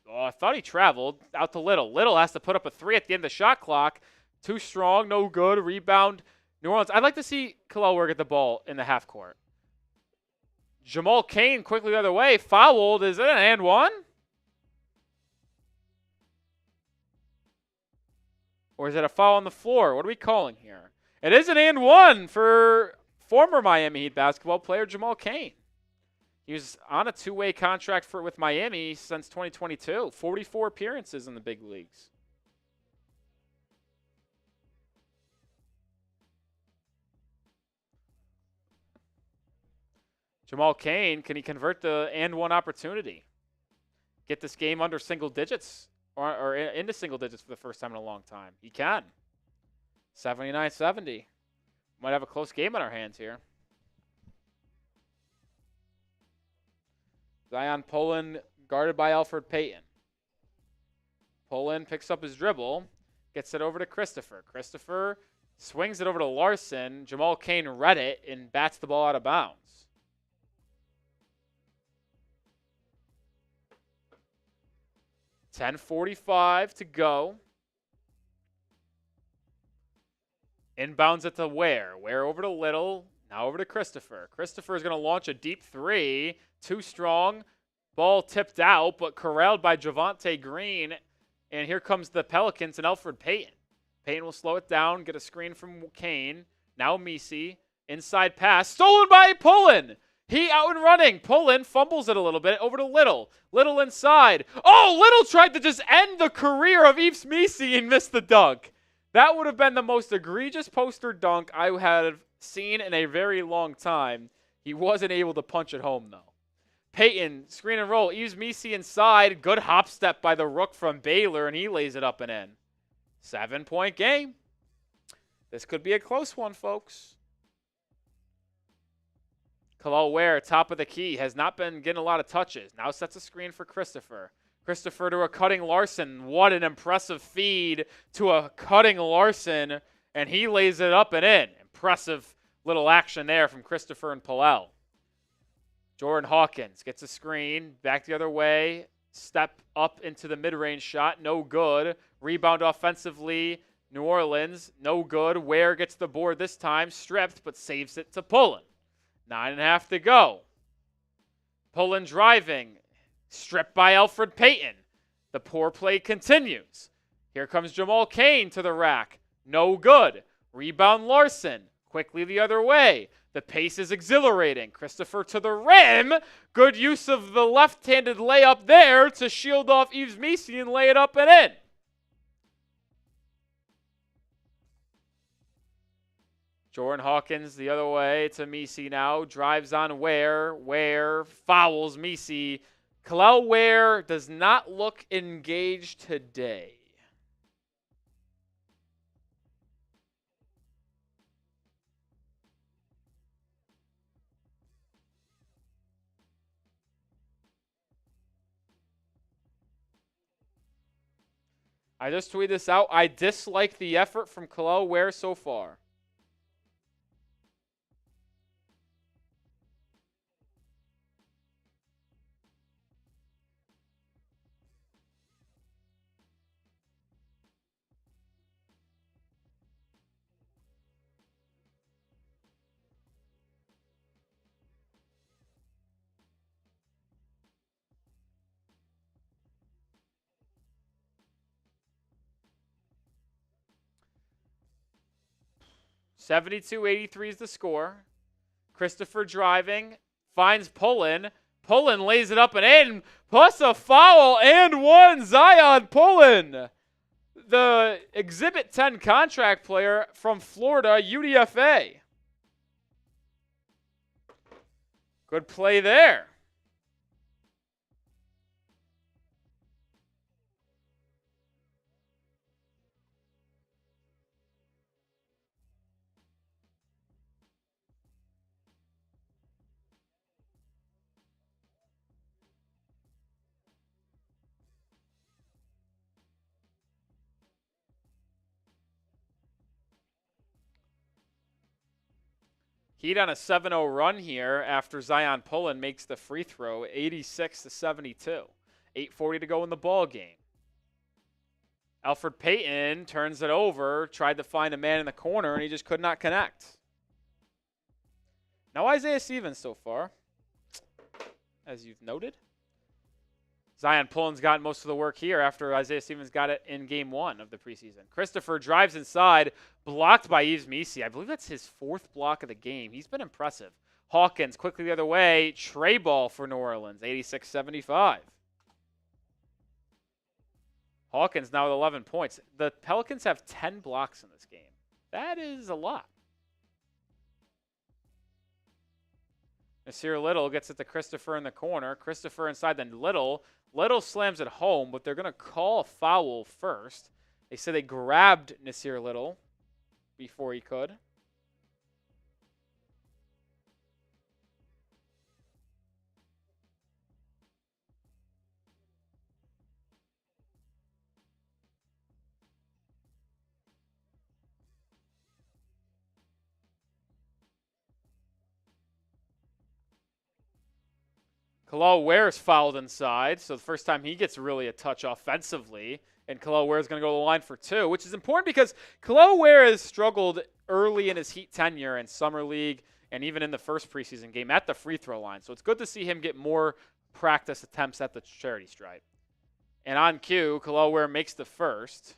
Oh, I thought he traveled. Out to Little. Little has to put up a three at the end of the shot clock. Too strong. No good. Rebound. New Orleans. I'd like to see Kel'el Ware get the ball in the half court. Jamal Cain quickly the other way. Fouled. Is it an and one? Or is it a foul on the floor? What are we calling here? It is an and one for former Miami Heat basketball player Jamal Cain. He was on a two-way contract with Miami since 2022. 44 appearances in the big leagues. Jamal Cain, can he convert the and one opportunity? Get this game under single digits? Or into single digits for the first time in a long time. He can. 79-70. Might have a close game on our hands here. Zion Pullen guarded by Elfrid Payton. Pullen picks up his dribble. Gets it over to Christopher. Christopher swings it over to Larson. Jamal Cain read it and bats the ball out of bounds. 10:45 to go. Inbounds it to Ware. Ware over to Little. Now over to Christopher. Christopher is going to launch a deep three. Too strong. Ball tipped out, but corralled by Javonte Green. And here comes the Pelicans and Elfrid Payton. Payton will slow it down, get a screen from Cain. Now Missi. Inside pass. Stolen by Pullen. He out and running. Pullen fumbles it a little bit over to Little. Little inside. Oh, Little tried to just end the career of Yves Missi and missed the dunk. That would have been the most egregious poster dunk I have seen in a very long time. He wasn't able to punch it home, though. Payton, screen and roll. Yves Missi inside. Good hop step by the Rook from Baylor, and he lays it up and in. 7-point game. This could be a close one, folks. Kel'el Ware, top of the key, has not been getting a lot of touches. Now sets a screen for Christopher. Christopher to a cutting Larson. What an impressive feed to a cutting Larson, and he lays it up and in. Impressive little action there from Christopher and Pallel. Jordan Hawkins gets a screen, back the other way, step up into the mid-range shot, no good. Rebound offensively, New Orleans, no good. Ware gets the board this time, stripped, but saves it to Pullen. 9.5 to go. Pullen driving. Stripped by Elfrid Payton. The poor play continues. Here comes Jamal Cain to the rack. No good. Rebound Larson. Quickly the other way. The pace is exhilarating. Christopher to the rim. Good use of the left-handed layup there to shield off Yves Missi and lay it up and in. Jordan Hawkins the other way to Missi now. Drives on Ware. Ware fouls Missi. Kel'el Ware does not look engaged today. I just tweeted this out. I dislike the effort from Kel'el Ware so far. (72-83) is the score. Christopher driving, finds Pullen. Pullen lays it up and in, plus a foul and one. Zion Pullen, the Exhibit 10 contract player from Florida, UDFA. Good play there. Heat on a 7-0 run here after Zion Pullen makes the free throw, 86-72. 8:40 to go in the ball game. Elfrid Payton turns it over, tried to find a man in the corner, and he just could not connect. No Isaiah Stevens so far, as you've noted. Zion Pullen's gotten most of the work here after Isaiah Stevens got it in game 1 of the preseason. Christopher drives inside, blocked by Yves Missi. I believe that's his 4th block of the game. He's been impressive. Hawkins quickly the other way. Tray ball for New Orleans, 86-75. Hawkins now with 11 points. The Pelicans have 10 blocks in this game. That is a lot. Nasir Little gets it to Christopher in the corner. Christopher inside, then Little. Little slams it home, but they're going to call a foul first. They say they grabbed Nasir Little before he could. Kel'el Ware's fouled inside, so the first time he gets really a touch offensively, and Kel'el Ware's going to go to the line for 2, which is important because Kel'el Ware has struggled early in his Heat tenure in Summer League and even in the first preseason game at the free throw line. So it's good to see him get more practice attempts at the charity stripe. And on cue, Kel'el Ware makes the first.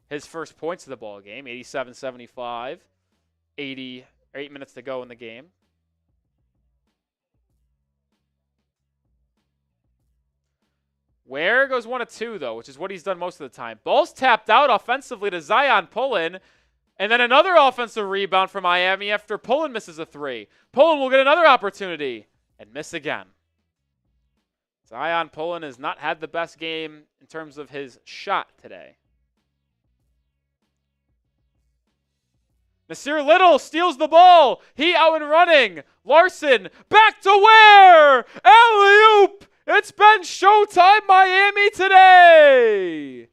His first points of the ball game, 87-75, 8 minutes to go in the game. Ware goes 1 of 2, though, which is what he's done most of the time. Ball's tapped out offensively to Zion Pullen, and then another offensive rebound for Miami after Pullen misses a 3. Pullen will get another opportunity and miss again. Zion Pullen has not had the best game in terms of his shot today. Nasir Little steals the ball. He out and running. Larson back to Ware. Alley-oop. It's been showtime Miami today.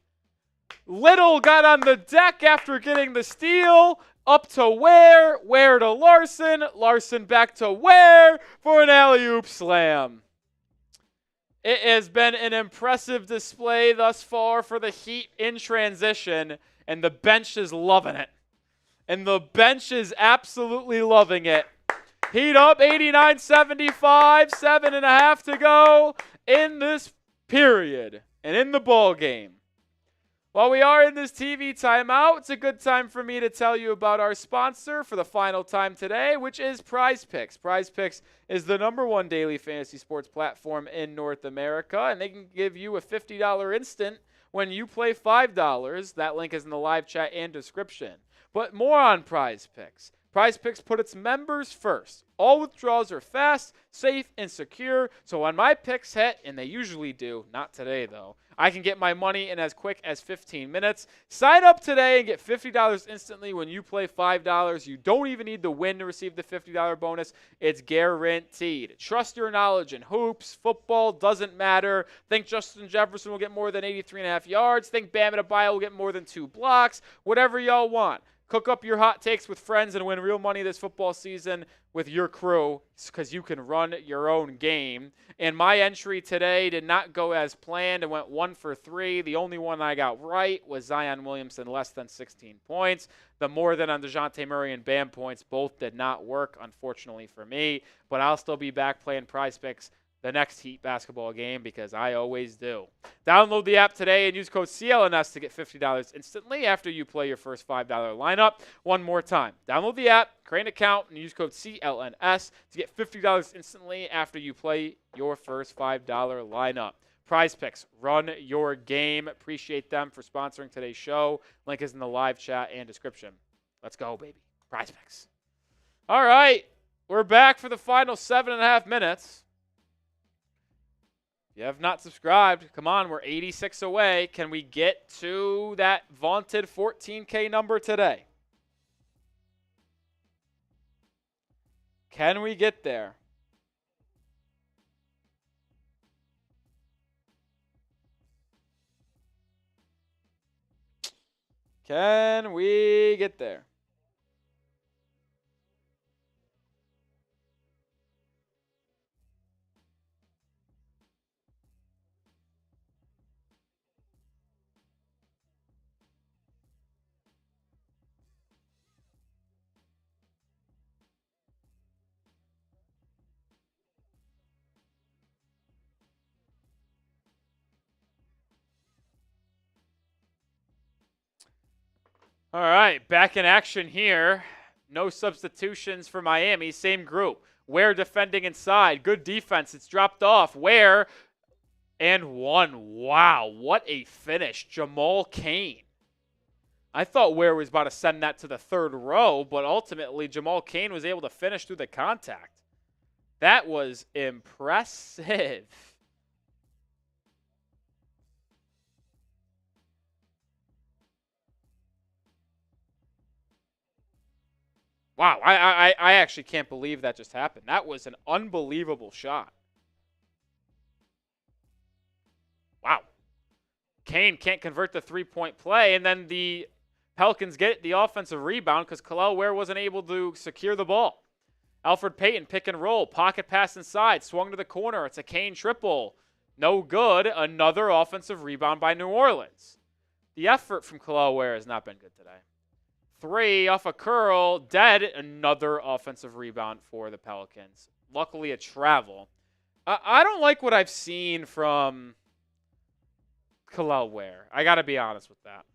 Little got on the deck after getting the steal. Up to Ware. Ware to Larson. Larson back to Ware for an alley-oop slam. It has been an impressive display thus far for the Heat in transition, and the bench is loving it. And the bench is absolutely loving it. Heat up 89-75, 7.5 to go in this period and in the ball game. While we are in this TV timeout, it's a good time for me to tell you about our sponsor for the final time today, which is Prize Picks. Prize Picks is the #1 daily fantasy sports platform in North America, and they can give you a $50 instant when you play $5. That link is in the live chat and description. But more on Prize Picks. PrizePicks put its members first. All withdrawals are fast, safe, and secure. So when my picks hit, and they usually do, not today though, I can get my money in as quick as 15 minutes. Sign up today and get $50 instantly when you play $5. You don't even need to win to receive the $50 bonus. It's guaranteed. Trust your knowledge in hoops. Football doesn't matter. Think Justin Jefferson will get more than 83.5 yards. Think Bam Adebayo will get more than 2 blocks. Whatever y'all want. Cook up your hot takes with friends and win real money this football season with your crew because you can run your own game. And my entry today did not go as planned. It went 1 for 3. The only one I got right was Zion Williamson less than 16 points. The more than on DeJounte Murray and Bam points both did not work, unfortunately for me. But I'll still be back playing PrizePicks the next Heat basketball game because I always do. Download the app today and use code CLNS to get $50 instantly after you play your first $5 lineup. One more time. Download the app, create an account, and use code CLNS to get $50 instantly after you play your first $5 lineup. PrizePicks, run your game. Appreciate them for sponsoring today's show. Link is in the live chat and description. Let's go, baby. PrizePicks. All right. We're back for the final 7.5 minutes. If you have not subscribed, come on, we're 86 away. Can we get to that vaunted 14K number today? Can we get there? Can we get there? All right, back in action here. No substitutions for Miami. Same group. Ware defending inside. Good defense. It's dropped off. Ware and 1. Wow, what a finish. Jamal Cain. I thought Ware was about to send that to the third row, but ultimately Jamal Cain was able to finish through the contact. That was impressive. Wow, I actually can't believe that just happened. That was an unbelievable shot. Wow. Cain can't convert the three-point play, and then the Pelicans get the offensive rebound because Kel'el Ware wasn't able to secure the ball. Elfrid Payton, pick and roll, pocket pass inside, swung to the corner. It's a Cain triple. No good. Another offensive rebound by New Orleans. The effort from Kel'el Ware has not been good today. 3 off a curl, dead. Another offensive rebound for the Pelicans. Luckily a travel. I don't like what I've seen from Kel'el Ware. I got to be honest with that.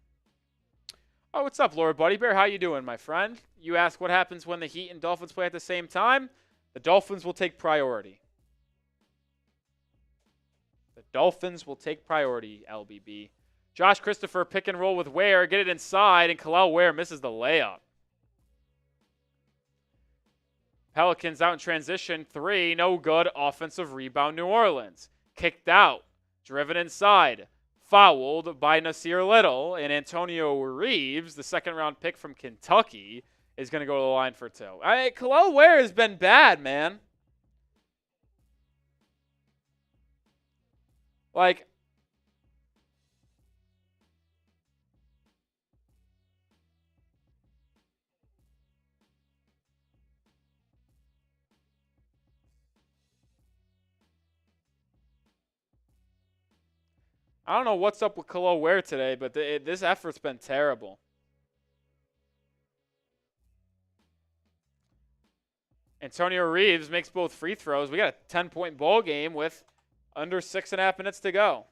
Oh, what's up, Lord Buddy Bear? How you doing, my friend? You ask what happens when the Heat and Dolphins play at the same time? The Dolphins will take priority. The Dolphins will take priority, LBB. Josh Christopher, pick and roll with Ware. Get it inside, and Kel'el Ware misses the layup. Pelicans out in transition. 3, no good. Offensive rebound, New Orleans. Kicked out. Driven inside. Fouled by Nasir Little. And Antonio Reeves, the second-round pick from Kentucky, is going to go to the line for 2. Kel'el Ware has been bad, man. Like, I don't know what's up with Kel'el Ware today, but this effort's been terrible. Antonio Reeves makes both free throws. We got a 10-point ball game with under 6.5 minutes to go.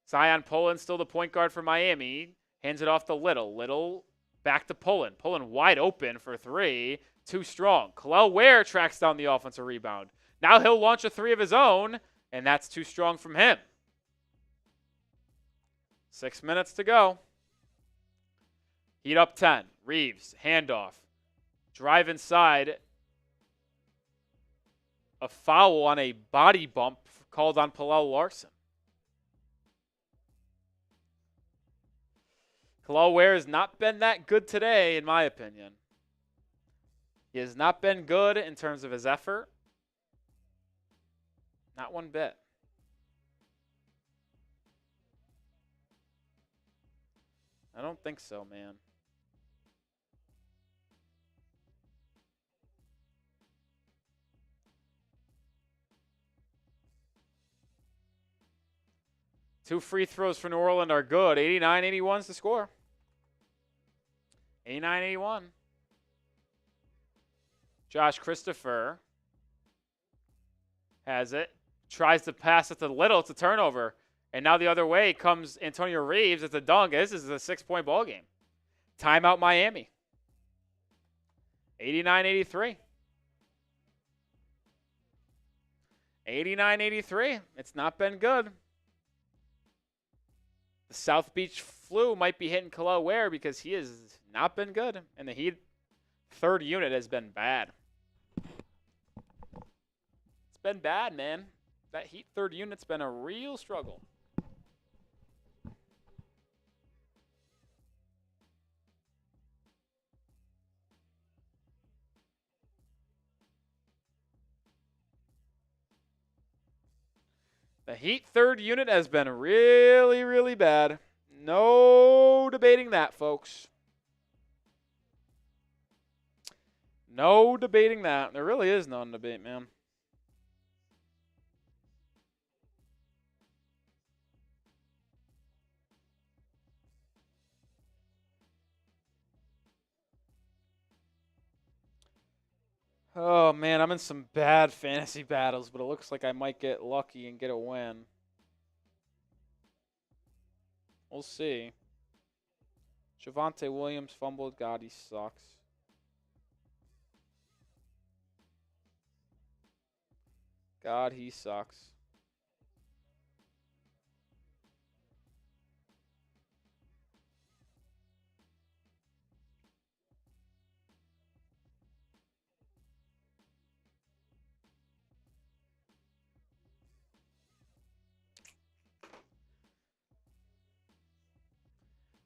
Zion Pullen still the point guard for Miami. Hands it off to Little. Little back to Pullen. Pullen wide open for 3. Too strong. Kel'el Ware tracks down the offensive rebound. Now he'll launch a 3 of his own, and that's too strong from him. 6 minutes to go. Heat up 10. Reeves, handoff. Drive inside. A foul on a body bump called on Pallel Larson. Kel'el Ware has not been that good today, in my opinion. He has not been good in terms of his effort. Not one bit. I don't think so, man. Two free throws for New Orleans are good. 89-81's the score. 89-81. Josh Christopher has it. Tries to pass it to Little. It's a turnover. And now the other way comes Antonio Reeves. It's a dunk. This is a 6-point ball game. Timeout Miami. 89-83. 89-83. It's not been good. The South Beach flu might be hitting Kel'el Ware because he has not been good. And the Heat third unit has been bad. It's been bad, man. That Heat third unit's been a real struggle. The Heat third unit has been really, really bad. No debating that, folks. No debating that. There really is none debate, man. Oh, man, I'm in some bad fantasy battles, but it looks like I might get lucky and get a win. We'll see. Javonte Williams fumbled. God, he sucks. God, he sucks.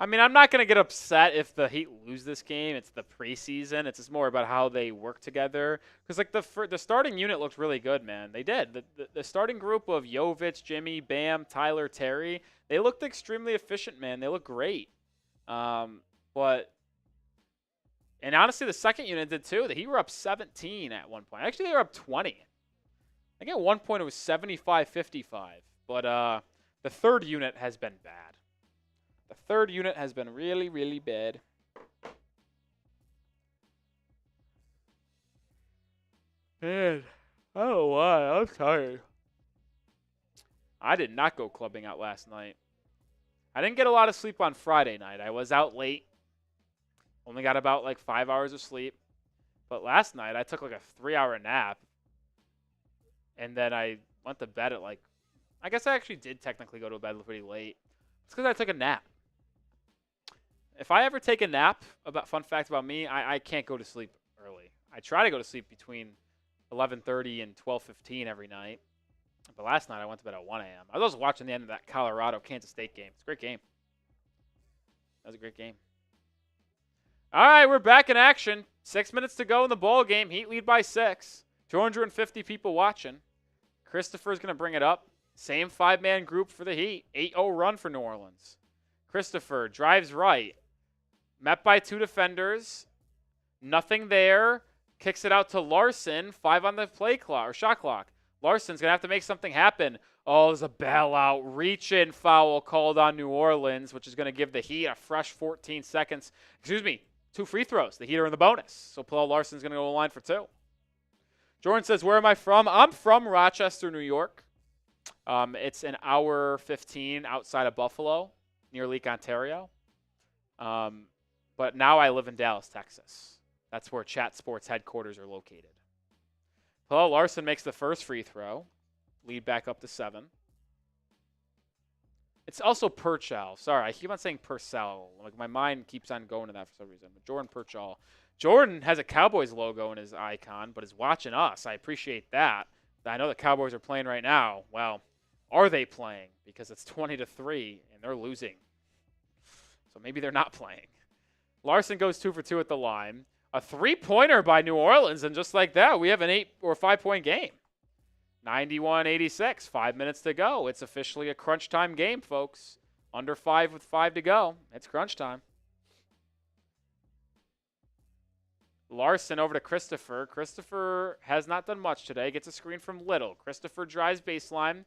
I mean, I'm not going to get upset if the Heat lose this game. It's the preseason. It's just more about how they work together. Because, like, the starting unit looked really good, man. They did. The starting group of Jovic, Jimmy, Bam, Tyler, Terry, they looked extremely efficient, man. They look great. And honestly, the second unit did too. The Heat were up 17 at one point. Actually, they were up 20. I think at one point it was 75-55. But the third unit has been bad. The third unit has been really, really bad. Man, I don't know why. I'm tired. I did not go clubbing out last night. I didn't get a lot of sleep on Friday night. I was out late. Only got about like 5 hours of sleep. But last night, I took like a 3-hour nap. And then I went to bed at like, I guess I actually did technically go to bed pretty late. It's because I took a nap. If I ever take a nap, fun fact about me, I can't go to sleep early. I try to go to sleep between 11:30 and 12:15 every night. But last night I went to bed at 1 a.m. I was also watching the end of that Colorado-Kansas State game. It's a great game. That was a great game. All right, we're back in action. 6 minutes to go in the ball game. Heat lead by 6. 250 people watching. Christopher's going to bring it up. Same five-man group for the Heat. 8-0 run for New Orleans. Christopher drives right. Met by two defenders. Nothing there. Kicks it out to Larson. 5 on the play clock or shot clock. Larson's going to have to make something happen. Oh, there's a bailout. Reach-in foul called on New Orleans, which is going to give the Heat a fresh 14 seconds. Excuse me, 2 free throws. The Heat are in the bonus. So Pallel Larson's going to go to the line for 2. Jordan says, where am I from? I'm from Rochester, New York. It's an hour 15 outside of Buffalo, near Lake Ontario. But now I live in Dallas, Texas. That's where Chat Sports headquarters are located. Pallel Larson makes the first free throw. Lead back up to 7. It's also Purcell. Sorry, I keep on saying Purcell. Like, my mind keeps on going to that for some reason. But Jordan Purcell. Jordan has a Cowboys logo in his icon, but is watching us. I appreciate that. I know the Cowboys are playing right now. Well, are they playing? Because it's 20-3, and they're losing. So maybe they're not playing. Larson goes 2 for 2 at the line. A 3-pointer by New Orleans, and just like that, we have an 8 or 5-point game. 91-86, 5 minutes to go. It's officially a crunch time game, folks. Under 5 with 5 to go. It's crunch time. Larson over to Christopher. Christopher has not done much today. Gets a screen from Little. Christopher drives baseline,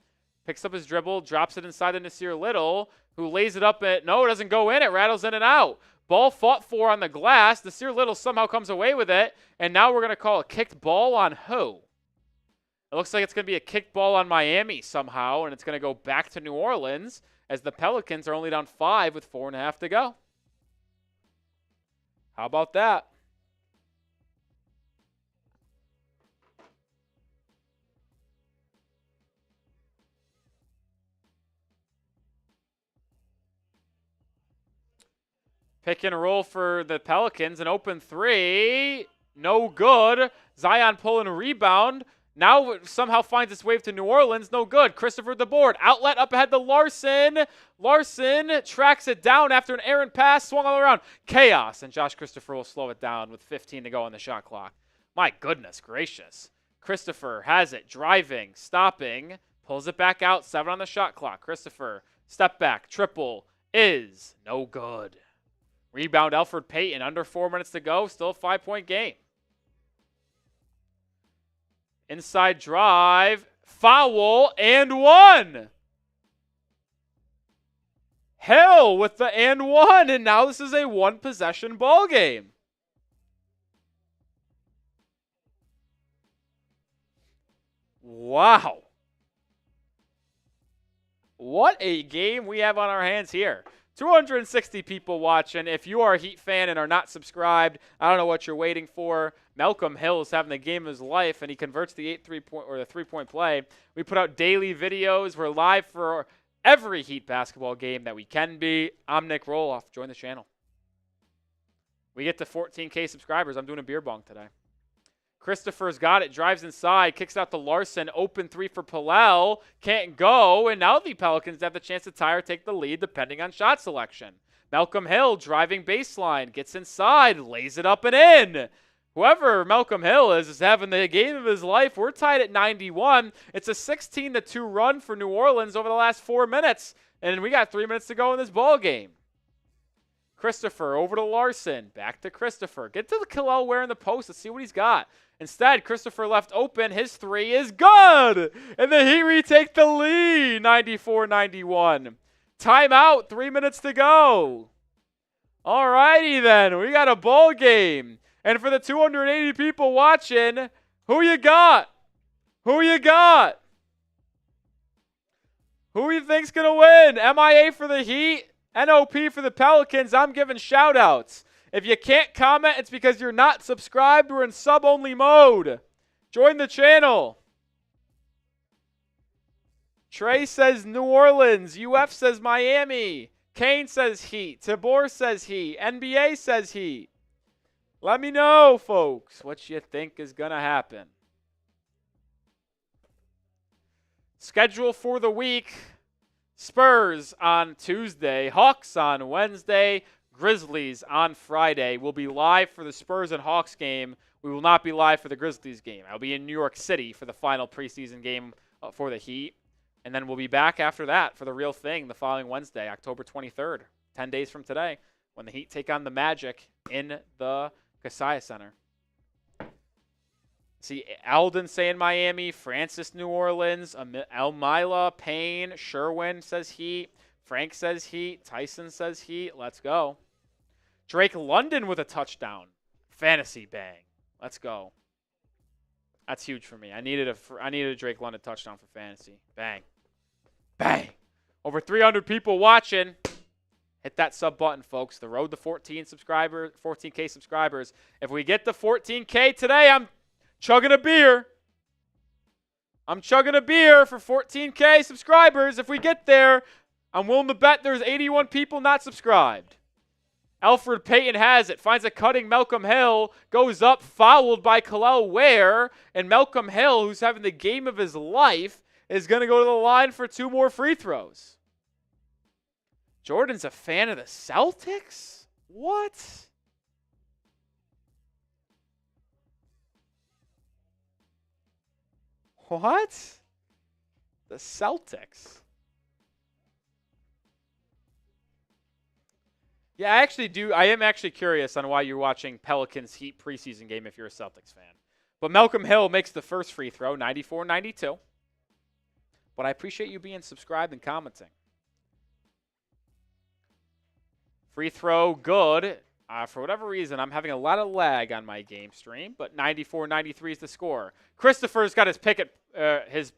picks up his dribble, drops it inside to Nasir Little, who lays it up at, no, it doesn't go in. It rattles in and out. Ball fought for on the glass. Nasir Little somehow comes away with it, and now we're going to call a kicked ball on who? It looks like it's going to be a kicked ball on Miami somehow, and it's going to go back to New Orleans as the Pelicans are only down 5 with 4.5 to go. How about that? Pick and roll for the Pelicans. An open 3. No good. Zion pulling a rebound. Now somehow finds its way to New Orleans. No good. Christopher at the board. Outlet up ahead to Larson. Larson tracks it down after an errant pass. Swung all around. Chaos. And Josh Christopher will slow it down with 15 to go on the shot clock. My goodness gracious. Christopher has it. Driving. Stopping. Pulls it back out. 7 on the shot clock. Christopher. Step back. Triple. Is no good. Rebound Elfrid Payton. Under 4 minutes to go. Still a 5-point game. Inside drive. Foul. And 1. Hell with the and 1. And now this is a 1-possession ball game. Wow. What a game we have on our hands here. 260 people watching. If you are a Heat fan and are not subscribed, I don't know what you're waiting for. Malcolm Hill is having the game of his life, and he converts the 3-point play. We put out daily videos. We're live for every Heat basketball game that we can be. I'm Nic Rohloff. Join the channel. We get to 14K subscribers. I'm doing a beer bong today. Christopher's got it, drives inside, kicks out to Larson, open 3 for Pallel, can't go, and now the Pelicans have the chance to tie or take the lead depending on shot selection. Malcolm Hill driving baseline, gets inside, lays it up and in. Whoever Malcolm Hill is having the game of his life. We're tied at 91. It's a 16-2 run for New Orleans over the last 4 minutes, and we got 3 minutes to go in this ball game. Christopher over to Larson, back to Christopher. Get to the Khalil Ware in the post. Let's see what he's got. Instead, Christopher left open. His 3 is good. And the Heat retake the lead, 94-91. Timeout, 3 minutes to go. All righty then, we got a ball game. And for the 280 people watching, who you got? Who you got? Who you think's going to win? MIA for the Heat? NOP for the Pelicans? I'm giving shout-outs. If you can't comment, it's because you're not subscribed. We're in sub-only mode. Join the channel. Trey says New Orleans. UF says Miami. Kane says Heat. Tabor says Heat. NBA says Heat. Let me know, folks, what you think is going to happen. Schedule for the week. Spurs on Tuesday. Hawks on Wednesday. Grizzlies on Friday. We'll be live for the Spurs and Hawks game. We will not be live for the Grizzlies game. I'll be in New York City for the final preseason game for the Heat. And then we'll be back after that for the real thing the following Wednesday, October 23rd, 10 days from today, when the Heat take on the Magic in the Kaseya Center. See, Alden saying Miami, Francis New Orleans, Elmila, Payne, Sherwin says Heat, Frank says Heat, Tyson says Heat. Let's go. Drake London with a touchdown. Fantasy bang. Let's go. That's huge for me. I needed a Drake London touchdown for fantasy. Bang. Bang. Over 300 people watching. Hit that sub button, folks. The road to 14K subscribers. If we get to 14K today, I'm chugging a beer. I'm chugging a beer for 14K subscribers. If we get there, I'm willing to bet there's 81 people not subscribed. Elfrid Payton has it, finds a cutting Malcolm Hill, goes up, fouled by Kel'el Ware, and Malcolm Hill, who's having the game of his life, is going to go to the line for 2 more free throws. Jordan's a fan of the Celtics? What? What? The Celtics? Yeah, I am actually curious on why you're watching Pelicans Heat preseason game if you're a Celtics fan. But Malcolm Hill makes the first free throw, 94-92. But I appreciate you being subscribed and commenting. Free throw, good. For whatever reason, I'm having a lot of lag on my game stream, but 94-93 is the score. Christopher's got his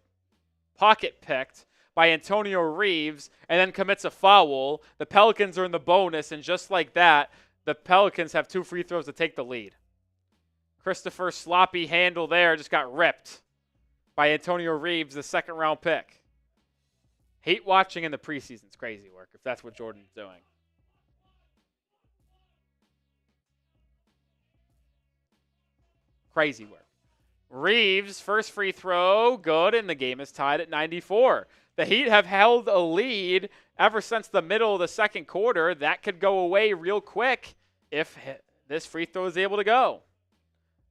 pocket picked by Antonio Reeves and then commits a foul. The Pelicans are in the bonus, and just like that, the Pelicans have 2 free throws to take the lead. Christopher's sloppy handle there just got ripped by Antonio Reeves, the second-round pick. Hate watching in the preseason. It's crazy work if that's what Jordan's doing. Crazy work. Reeves, first free throw, good, and the game is tied at 94. The Heat have held a lead ever since the middle of the second quarter. That could go away real quick if this free throw is able to go.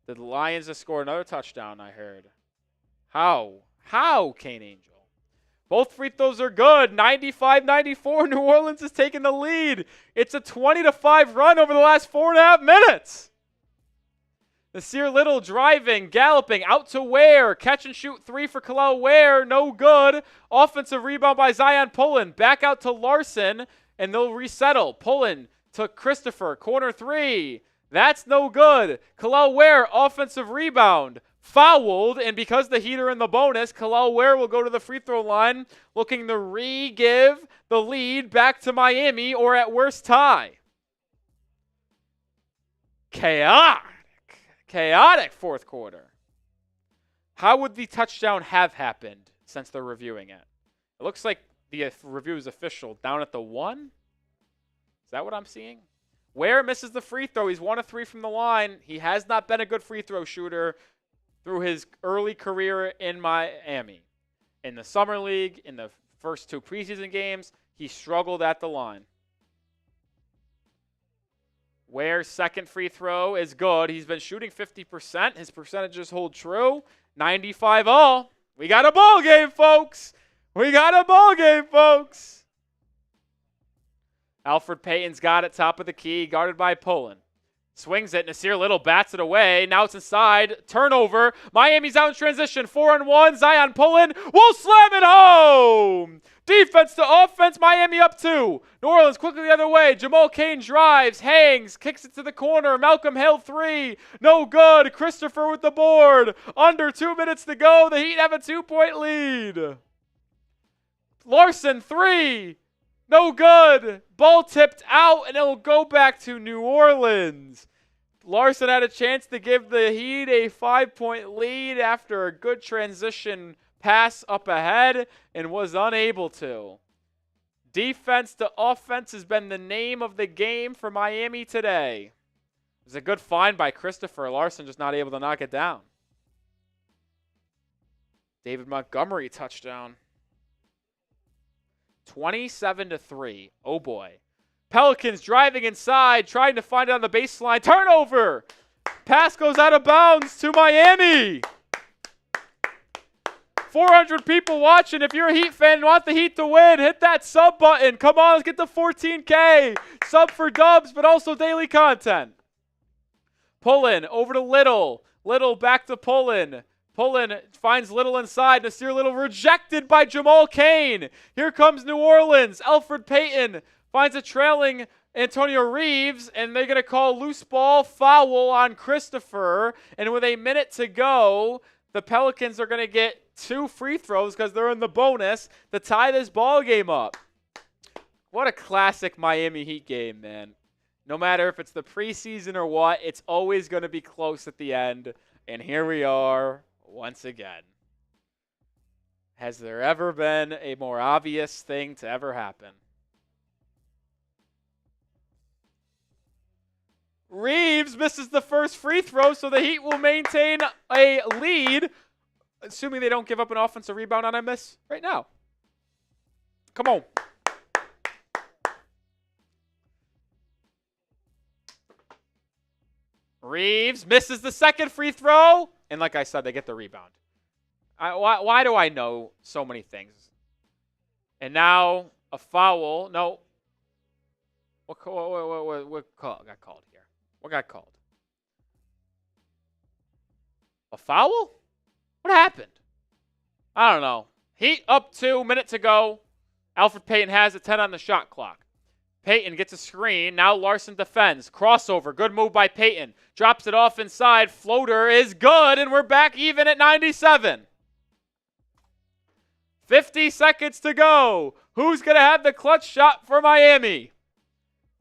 The Lions have scored another touchdown, I heard. How, Kane Angel? Both free throws are good. 95-94. New Orleans is taking the lead. It's a 20-5 run over the last 4.5 minutes. Nasir Little driving, galloping, out to Ware. Catch and shoot 3 for Kel'el Ware. No good. Offensive rebound by Zion Pullen. Back out to Larson, and they'll resettle. Pullen to Christopher. Corner 3. That's no good. Kel'el Ware, offensive rebound. Fouled, and because the Heat are in the bonus, Kel'el Ware will go to the free throw line, looking to re-give the lead back to Miami, or at worst tie. Chaotic fourth quarter. How would the touchdown have happened since they're reviewing it? It looks like the review is official down at the 1. Is that what I'm seeing? Ware misses the free throw. He's 1 of 3 from the line. He has not been a good free throw shooter through his early career in Miami. In the Summer League, in the first 2 preseason games, he struggled at the line. Ware's second free throw is good. He's been shooting 50%. His percentages hold true. 95 all. We got a ball game, folks. We got a ball game, folks. Elfrid Payton's got it, top of the key, guarded by Pullen. Swings it. Nasir Little bats it away. Now it's inside. Turnover. Miami's out in transition. 4-on-1. Zion Pullen will slam it home. Defense to offense. Miami up 2. New Orleans quickly the other way. Jamal Cain drives, hangs, kicks it to the corner. Malcolm Hill 3. No good. Christopher with the board. Under 2 minutes to go. The Heat have a 2-point lead. Larson 3. No good. Ball tipped out, and it will go back to New Orleans. Larson had a chance to give the Heat a 5-point lead after a good transition pass up ahead and was unable to. Defense to offense has been the name of the game for Miami today. It was a good find by Christopher. Larson just not able to knock it down. David Montgomery touchdown. 27-3. Oh boy. Pelicans driving inside, trying to find it on the baseline. Turnover. Pass goes out of bounds to Miami. 400 people watching. If you're a Heat fan and want the Heat to win, hit that sub button. Come on, let's get to 14K. Sub for dubs, but also daily content. Pullen over to Little. Little back to Pullen. Pullen finds Little inside. Nasir Little rejected by Jamal Cain. Here comes New Orleans. Elfrid Payton finds a trailing Antonio Reeves, and they're going to call loose ball foul on Christopher. And with a minute to go, the Pelicans are going to get 2 free throws because they're in the bonus to tie this ball game up. What a classic Miami Heat game, man. No matter if it's the preseason or what, it's always going to be close at the end. And here we are once again. Has there ever been a more obvious thing to ever happen? Reeves misses the first free throw, so the Heat will maintain a lead, assuming they don't give up an offensive rebound on a miss right now. Come on. Reeves misses the second free throw, and like I said, they get the rebound. Why do I know so many things? And now a foul. No. What got called here? What got called? A foul? What happened? I don't know. Heat up 2 minutes to go. Elfrid Payton has a 10 on the shot clock. Payton gets a screen. Now Larson defends. Crossover. Good move by Payton. Drops it off inside. Floater is good, and we're back even at 97. 50 seconds to go. Who's going to have the clutch shot for Miami?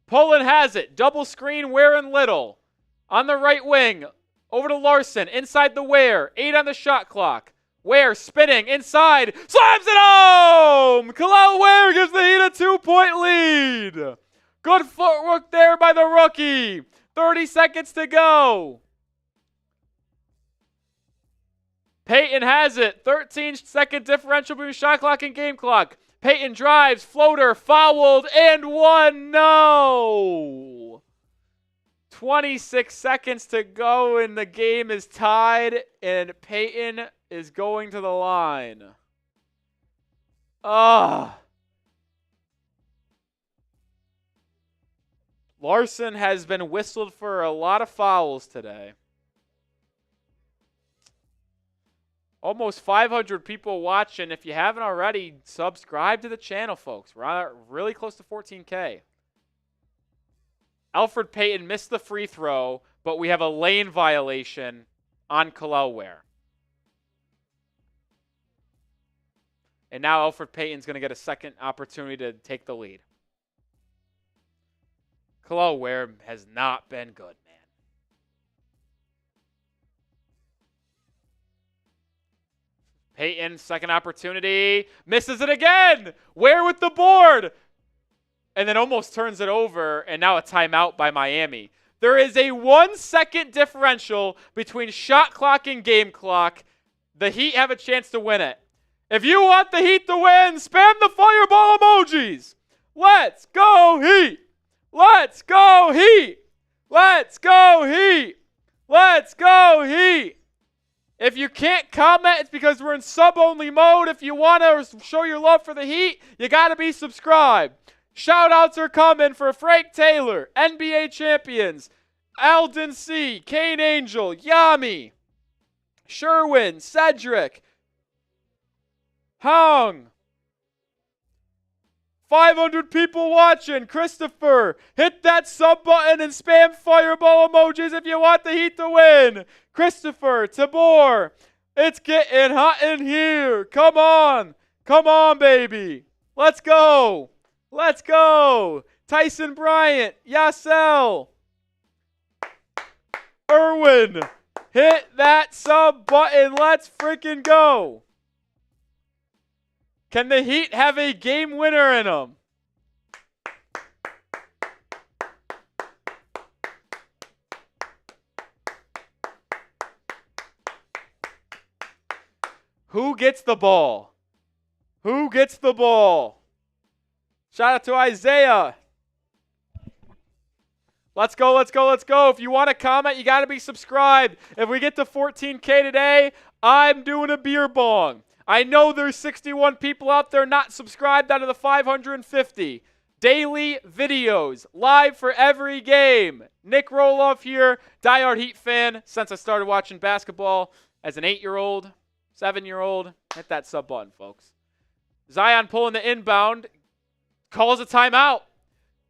Poland has it. Double screen, Ware and Little. On the right wing. Over to Larson. Inside the Ware. 8 on the shot clock. Ware spinning inside. Slams it home! Kel'el Ware gives the Heat a 2-point lead. Good footwork there by the rookie. 30 seconds to go. Payton has it. 13-second differential between shot clock and game clock. Payton drives, floater, fouled, and one. No! 26 seconds to go, and the game is tied, and Payton is going to the line. Larson has been whistled for a lot of fouls today. Almost 500 people watching. If you haven't already, subscribe to the channel, folks. We're really close to 14K. Elfrid Payton missed the free throw, but we have a lane violation on Kel'el Ware. And now Elfrid Payton's going to get a second opportunity to take the lead. Kel'el Ware has not been good, man. Payton, second opportunity, misses it again. Ware with the board. And then almost turns it over, and now a timeout by Miami. There is a 1-second differential between shot clock and game clock. The Heat have a chance to win it. If you want the Heat to win, spam the fireball emojis. Let's go Heat. Let's go Heat. Let's go Heat. Let's go Heat. If you can't comment, it's because we're in sub-only mode. If you want to show your love for the Heat, you got to be subscribed. Shout-outs are coming for Frank Taylor, NBA champions, Alden C., Kane Angel, Yami, Sherwin, Cedric, Hung. 500 people watching. Christopher, hit that sub button and spam fireball emojis if you want the Heat to win. Christopher, Tabor, it's getting hot in here. Come on. Come on, baby. Let's go. Let's go. Tyson Bryant, Yasel, Irwin, hit that sub button. Let's freaking go. Can the Heat have a game winner in them? Who gets the ball? Who gets the ball? Shout out to Isaiah. Let's go, let's go, let's go. If you want to comment, you got to be subscribed. If we get to 14K today, I'm doing a beer bong. I know there's 61 people out there not subscribed out of the 550. Daily videos, live for every game. Nic Rohloff here, diehard Heat fan since I started watching basketball as an 8-year-old, 7-year-old. Hit that sub button, folks. Zion pulling the inbound, calls a timeout.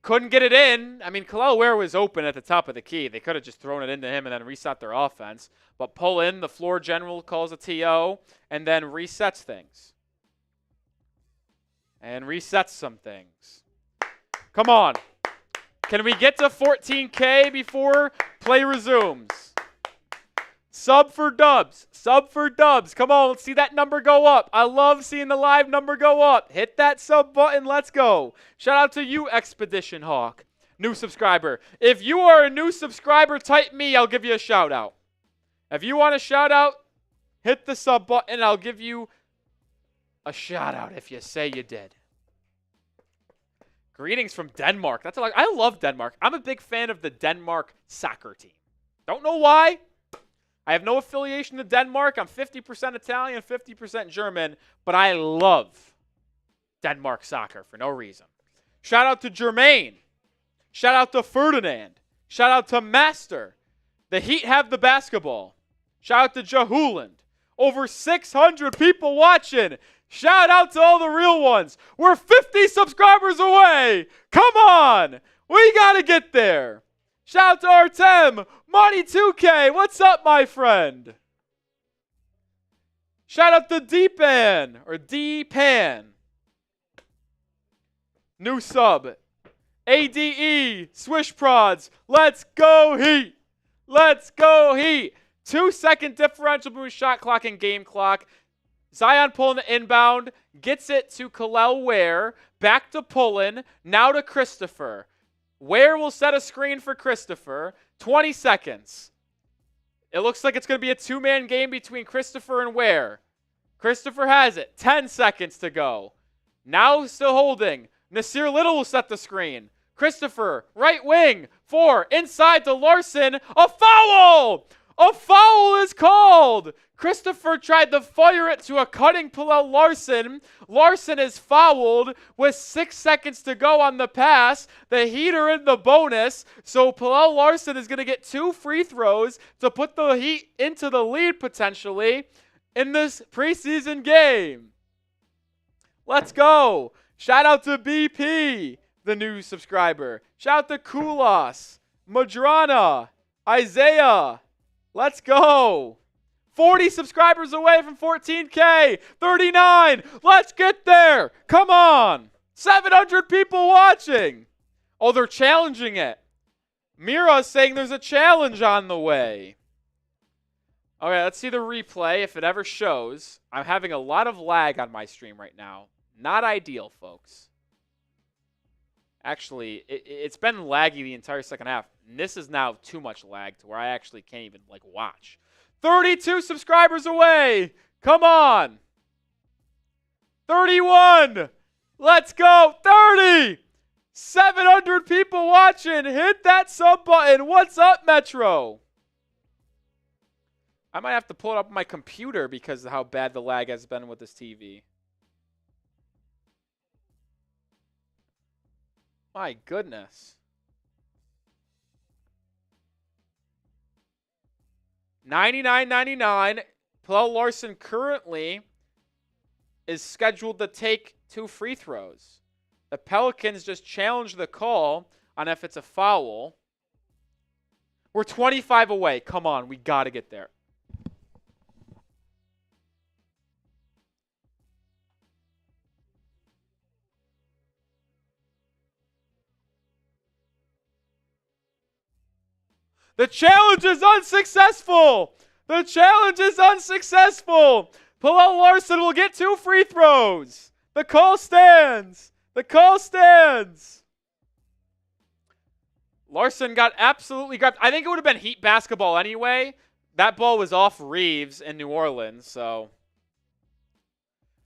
Couldn't get it in. I mean, Kel'el Ware was open at the top of the key. They could have just thrown it into him and then reset their offense. But pull in, the floor general calls a TO, and then resets things. And resets some things. Come on. Can we get to 14K before play resumes? Sub for dubs. Sub for dubs. Come on, let's see that number go up. I love seeing the live number go up. Hit that sub button. Let's go. Shout out to you, Expedition Hawk. New subscriber. If you are a new subscriber, type me. I'll give you a shout out. If you want a shout out, hit the sub button. I'll give you a shout out if you say you did. Greetings from Denmark. I love Denmark. I'm a big fan of the Denmark soccer team. Don't know why. I have no affiliation to Denmark. I'm 50% Italian, 50% German, but I love Denmark soccer for no reason. Shout out to Jermaine. Shout out to Ferdinand. Shout out to Master. The Heat have the basketball. Shout out to Jahuland. Over 600 people watching. Shout out to all the real ones. We're 50 subscribers away. Come on. We got to get there. Shout out to Artem. Money 2K. What's up, my friend? Shout out to D-Pan. Or D-Pan. New sub. ADE. Swish Prods. Let's go Heat. Let's go Heat. 2-second differential between shot clock and game clock. Zion pulling the inbound. Gets it to Kalel Ware. Back to Pullen. Now to Christopher. Ware will set a screen for Christopher. 20 seconds. It looks like it's going to be a two-man game between Christopher and Ware. Christopher has it. 10 seconds to go. Now still holding. Nasir Little will set the screen. Christopher, right wing. 4. Inside to Larson. A foul! A foul is called. Christopher tried to fire it to a cutting Pallel Larson. Larson is fouled with 6 seconds to go on the pass. The Heat are in the bonus. So Pallel Larson is going to get 2 free throws to put the Heat into the lead potentially in this preseason game. Let's go. Shout out to BP, the new subscriber. Shout out to Kulas, Madrana, Isaiah. Let's go. 40 subscribers away from 14K. 39. Let's get there. Come on. 700 people watching. Oh, they're challenging it. Mira is saying there's a challenge on the way. Okay, let's see the replay if it ever shows. I'm having a lot of lag on my stream right now. Not ideal, folks. Actually, it's been laggy the entire second half. And this is now too much lag to where I actually can't even, watch. 32 subscribers away. Come on. 31. Let's go. 30. 700 people watching. Hit that sub button. What's up, Metro? I might have to pull it up on my computer because of how bad the lag has been with this TV. My goodness. $99.99. Pallel Larson currently is scheduled to take 2 free throws. The Pelicans just challenged the call on if it's a foul. We're 25 away. Come on, we got to get there. The challenge is unsuccessful. The challenge is unsuccessful. Pallel Larson will get 2 free throws. The call stands. The call stands. Larson got absolutely grabbed. I think it would have been Heat basketball anyway. That ball was off Reeves in New Orleans, so.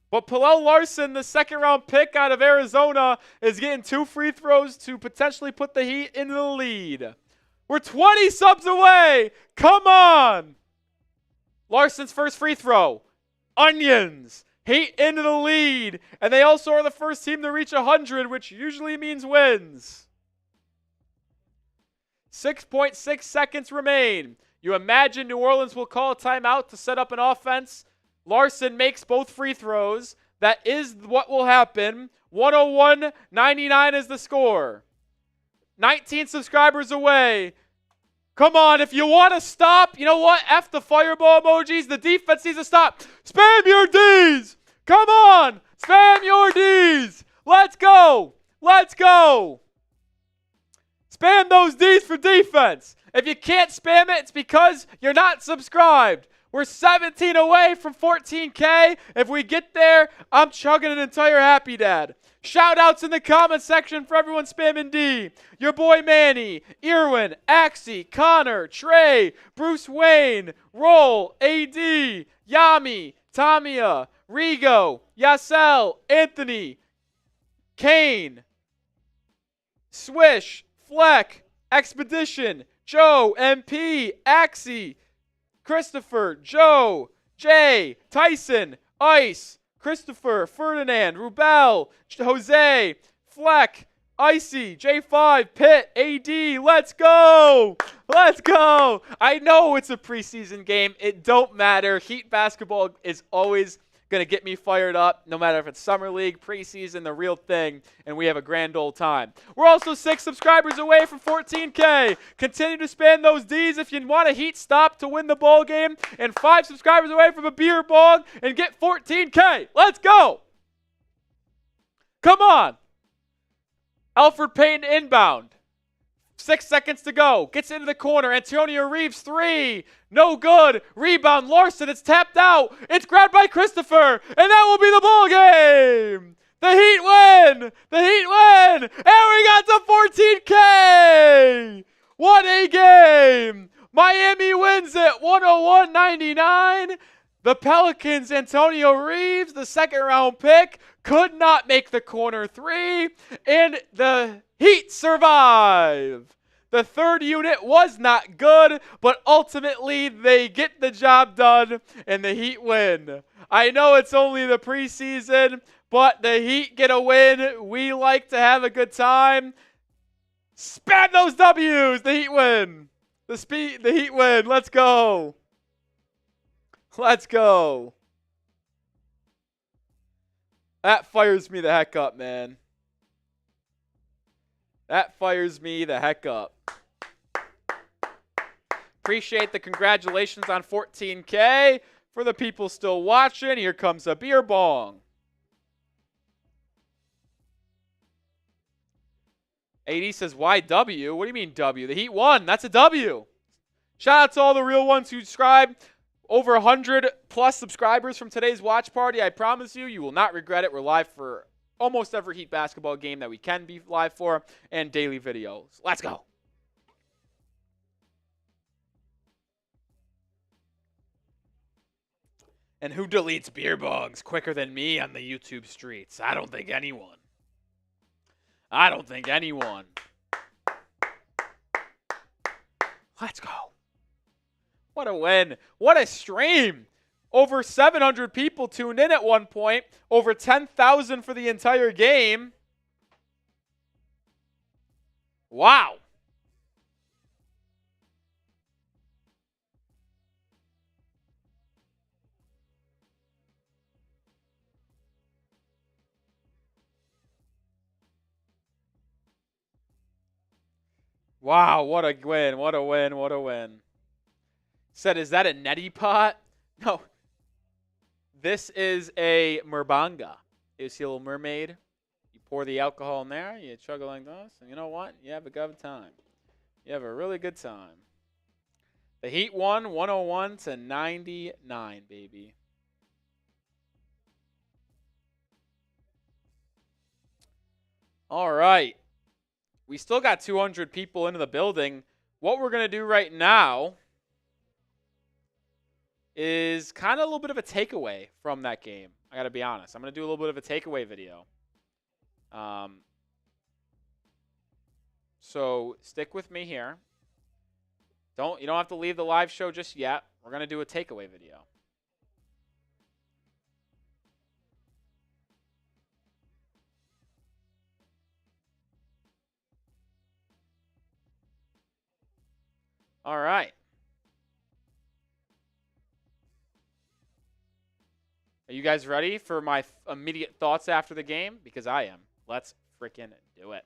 But Pallel Larson, the second-round pick out of Arizona, is getting 2 free throws to potentially put the Heat into the lead. We're 20 subs away. Come on. Larson's first free throw. Onions. Heat into the lead. And they also are the first team to reach 100, which usually means wins. 6.6 seconds remain. You imagine New Orleans will call a timeout to set up an offense. Larson makes both free throws. That is what will happen. 101-99 is the score. 19 subscribers away. Come on, if you want to stop, you know what? F the fireball emojis. The defense needs to stop. Spam your Ds. Come on. Spam your Ds. Let's go. Let's go. Spam those D's for defense. If you can't spam it, it's because you're not subscribed. We're 17 away from 14K. If we get there, I'm chugging an entire Happy Dad. Shout-outs in the comment section for everyone spamming D. Your boy Manny, Irwin, Axie, Connor, Trey, Bruce Wayne, Roll, AD, Yami, Tamia, Rigo, Yasel, Anthony, Kane, Swish, Fleck, Expedition, Joe, MP, Axie, Christopher, Joe, Jay, Tyson, Ice, Christopher, Ferdinand, Rubel, Jose, Fleck, Icy, J5, Pitt, AD, let's go! Let's go! I know it's a preseason game. It don't matter. Heat basketball is always going to get me fired up, no matter if it's summer league, preseason, the real thing, and we have a grand old time. We're also 6 subscribers away from 14K. Continue to spam those Ds if you want a Heat stop to win the ball game, and 5 subscribers away from a beer bong and get 14K. Let's go! Come on! Alfred Payton inbound. 6 seconds to go. Gets into the corner. Antonio Reeves, 3. No good. Rebound. Larson. It's tapped out. It's grabbed by Christopher. And that will be the ball game. The Heat win. The Heat win. And we got to 14K. What a game. Miami wins it 101-99. The Pelicans, Antonio Reeves, the second round pick, could not make the corner 3. And the Heat survive. The third unit was not good, but ultimately they get the job done and the Heat win. I know it's only the preseason, but the Heat get a win. We like to have a good time. Spam those W's. The Heat win. The Heat win. Let's go. Let's go. That fires me the heck up, man. That fires me the heck up. Appreciate the congratulations on 14K. For the people still watching, here comes a beer bong. AD says, why W? What do you mean W? The Heat won. That's a W. Shout out to all the real ones who subscribe. Over 100 plus subscribers from today's watch party. I promise you, you will not regret it. We're live for almost every Heat basketball game that we can be live for, and daily videos. Let's go. And who deletes beer bongs quicker than me on the YouTube streets? I don't think anyone. I don't think anyone. Let's go. What a win. What a stream. Over 700 people tuned in at one point. Over 10,000 for the entire game. Wow. Wow, what a win. What a win. What a win. Said, is that a neti pot? No. This is a merbanga. You see a little mermaid? You pour the alcohol in there, you chug it like this, and you know what? You have a good time. You have a really good time. The Heat won 101-99, baby. All right. We still got 200 people into the building. What we're going to do right now is kind of a little bit of a takeaway from that game. I got to be honest. I'm going to do a little bit of a takeaway video. So stick with me here. You don't have to leave the live show just yet. We're going to do a takeaway video. All right. Are you guys ready for my immediate thoughts after the game? Because I am. Let's freaking do it.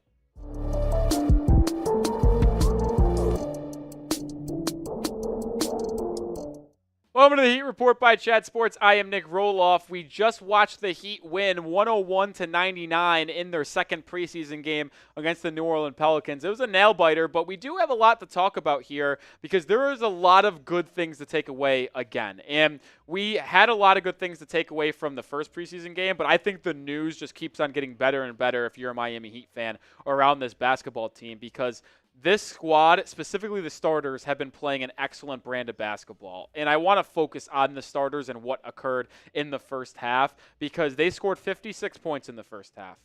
Welcome to the Heat Report by Chat Sports. I am Nic Rohloff. We just watched the Heat win 101-99 in their second preseason game against the New Orleans Pelicans. It was a nail-biter, but we do have a lot to talk about here because there is a lot of good things to take away again. And we had a lot of good things to take away from the first preseason game, but I think the news just keeps on getting better and better if you're a Miami Heat fan around this basketball team, because this squad, specifically the starters, have been playing an excellent brand of basketball. And I want to focus on the starters and what occurred in the first half, because they scored 56 points in the first half.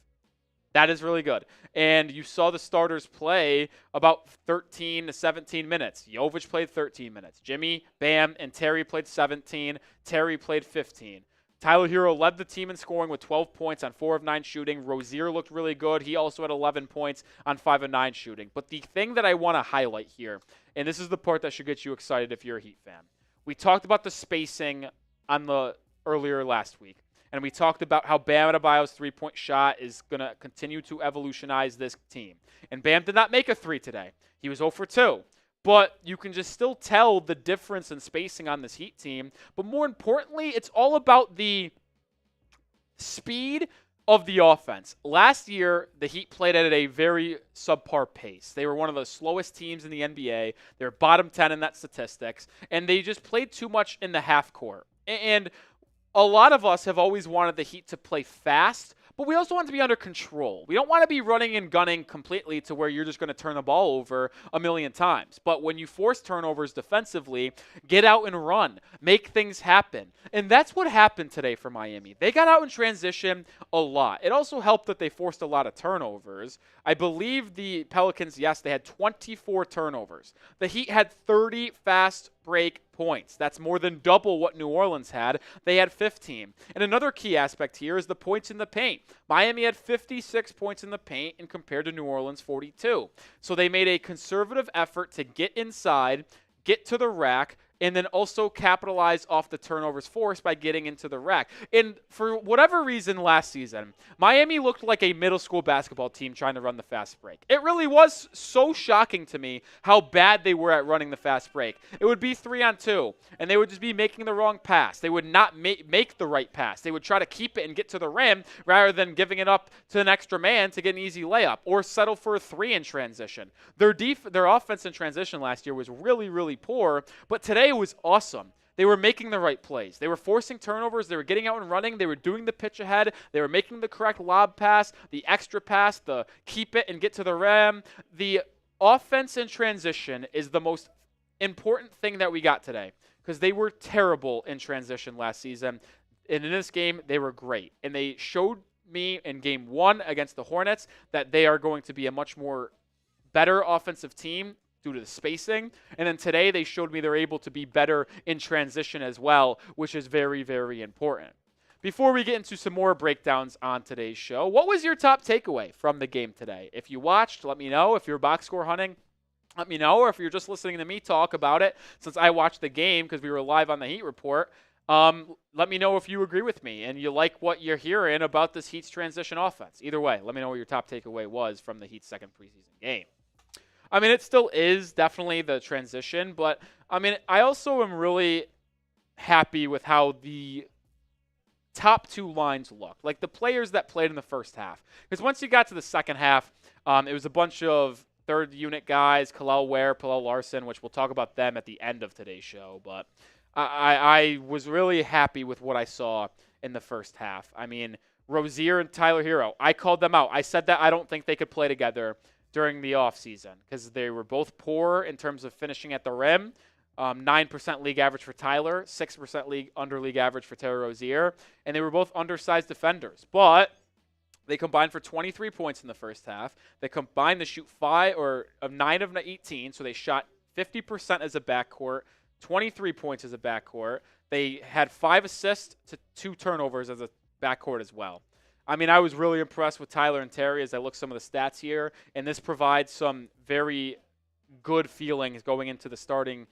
That is really good. And you saw the starters play about 13 to 17 minutes. Jovic played 13 minutes. Jimmy, Bam, and Terry played 17. Terry played 15. Tyler Herro led the team in scoring with 12 points on 4 of 9 shooting. Rozier looked really good. He also had 11 points on 5 of 9 shooting. But the thing that I want to highlight here, and this is the part that should get you excited if you're a Heat fan. We talked about the spacing on the earlier last week, and we talked about how Bam Adebayo's three-point shot is going to continue to evolutionize this team. And Bam did not make a three today. He was 0 for 2. But you can just still tell the difference in spacing on this Heat team. But more importantly, it's all about the speed of the offense. Last year, the Heat played at a very subpar pace. They were one of the slowest teams in the NBA. They were bottom 10 in that statistics. And they just played too much in the half court. And a lot of us have always wanted the Heat to play fast, but we also want to be under control. We don't want to be running and gunning completely to where you're just going to turn the ball over a million times. But when you force turnovers defensively, get out and run. Make things happen. And that's what happened today for Miami. They got out in transition a lot. It also helped that they forced a lot of turnovers. I believe the Pelicans, yes, they had 24 turnovers. The Heat had 30 fast break points. That's more than double what New Orleans had. They had 15. And another key aspect here is the points in the paint. Miami had 56 points in the paint and compared to New Orleans 42. So they made a conservative effort to get inside, get to the rack, and then also capitalize off the turnovers forced by getting into the rack. And for whatever reason last season, Miami looked like a middle school basketball team trying to run the fast break. It really was so shocking to me how bad they were at running the fast break. It would be 3-on-2, and they would just be making the wrong pass. They would not make the right pass. They would try to keep it and get to the rim rather than giving it up to an extra man to get an easy layup or settle for a 3 in transition. Their offense in transition last year was really, really poor, but today it was awesome. They were making the right plays. They were forcing turnovers. They were getting out and running. They were doing the pitch ahead. They were making the correct lob pass, the extra pass, the keep it and get to the rim. The offense in transition is the most important thing that we got today, because they were terrible in transition last season. And in this game, they were great. And they showed me in game 1 against the Hornets that they are going to be a much more better offensive team due to the spacing. And then today they showed me they're able to be better in transition as well, which is very, very important. Before we get into some more breakdowns on today's show, what was your top takeaway from the game today? If you watched, let me know. If you're box score hunting, let me know. Or if you're just listening to me talk about it, since I watched the game because we were live on the Heat Report, let me know if you agree with me and you like what you're hearing about this Heat's transition offense. Either way, let me know what your top takeaway was from the Heat's second preseason game. I mean, it still is definitely the transition, but I mean, I also am really happy with how the top 2 lines look, like the players that played in the first half. Because once you got to the second half, it was a bunch of third unit guys, Kel'el Ware, Pallel Larson, which we'll talk about them at the end of today's show. But I was really happy with what I saw in the first half. I mean, Rozier and Tyler Herro, I called them out. I said that I don't think they could play together during the offseason because they were both poor in terms of finishing at the rim. 9% league average for Tyler, 6% under league average for Terry Rozier, and they were both undersized defenders. But they combined for 23 points in the first half. They combined to shoot 9 of 18, so they shot 50% as a backcourt, 23 points as a backcourt. They had 5 assists to 2 turnovers as a backcourt as well. I mean, I was really impressed with Tyler and Terry as I look some of the stats here, and this provides some very good feelings going into the starting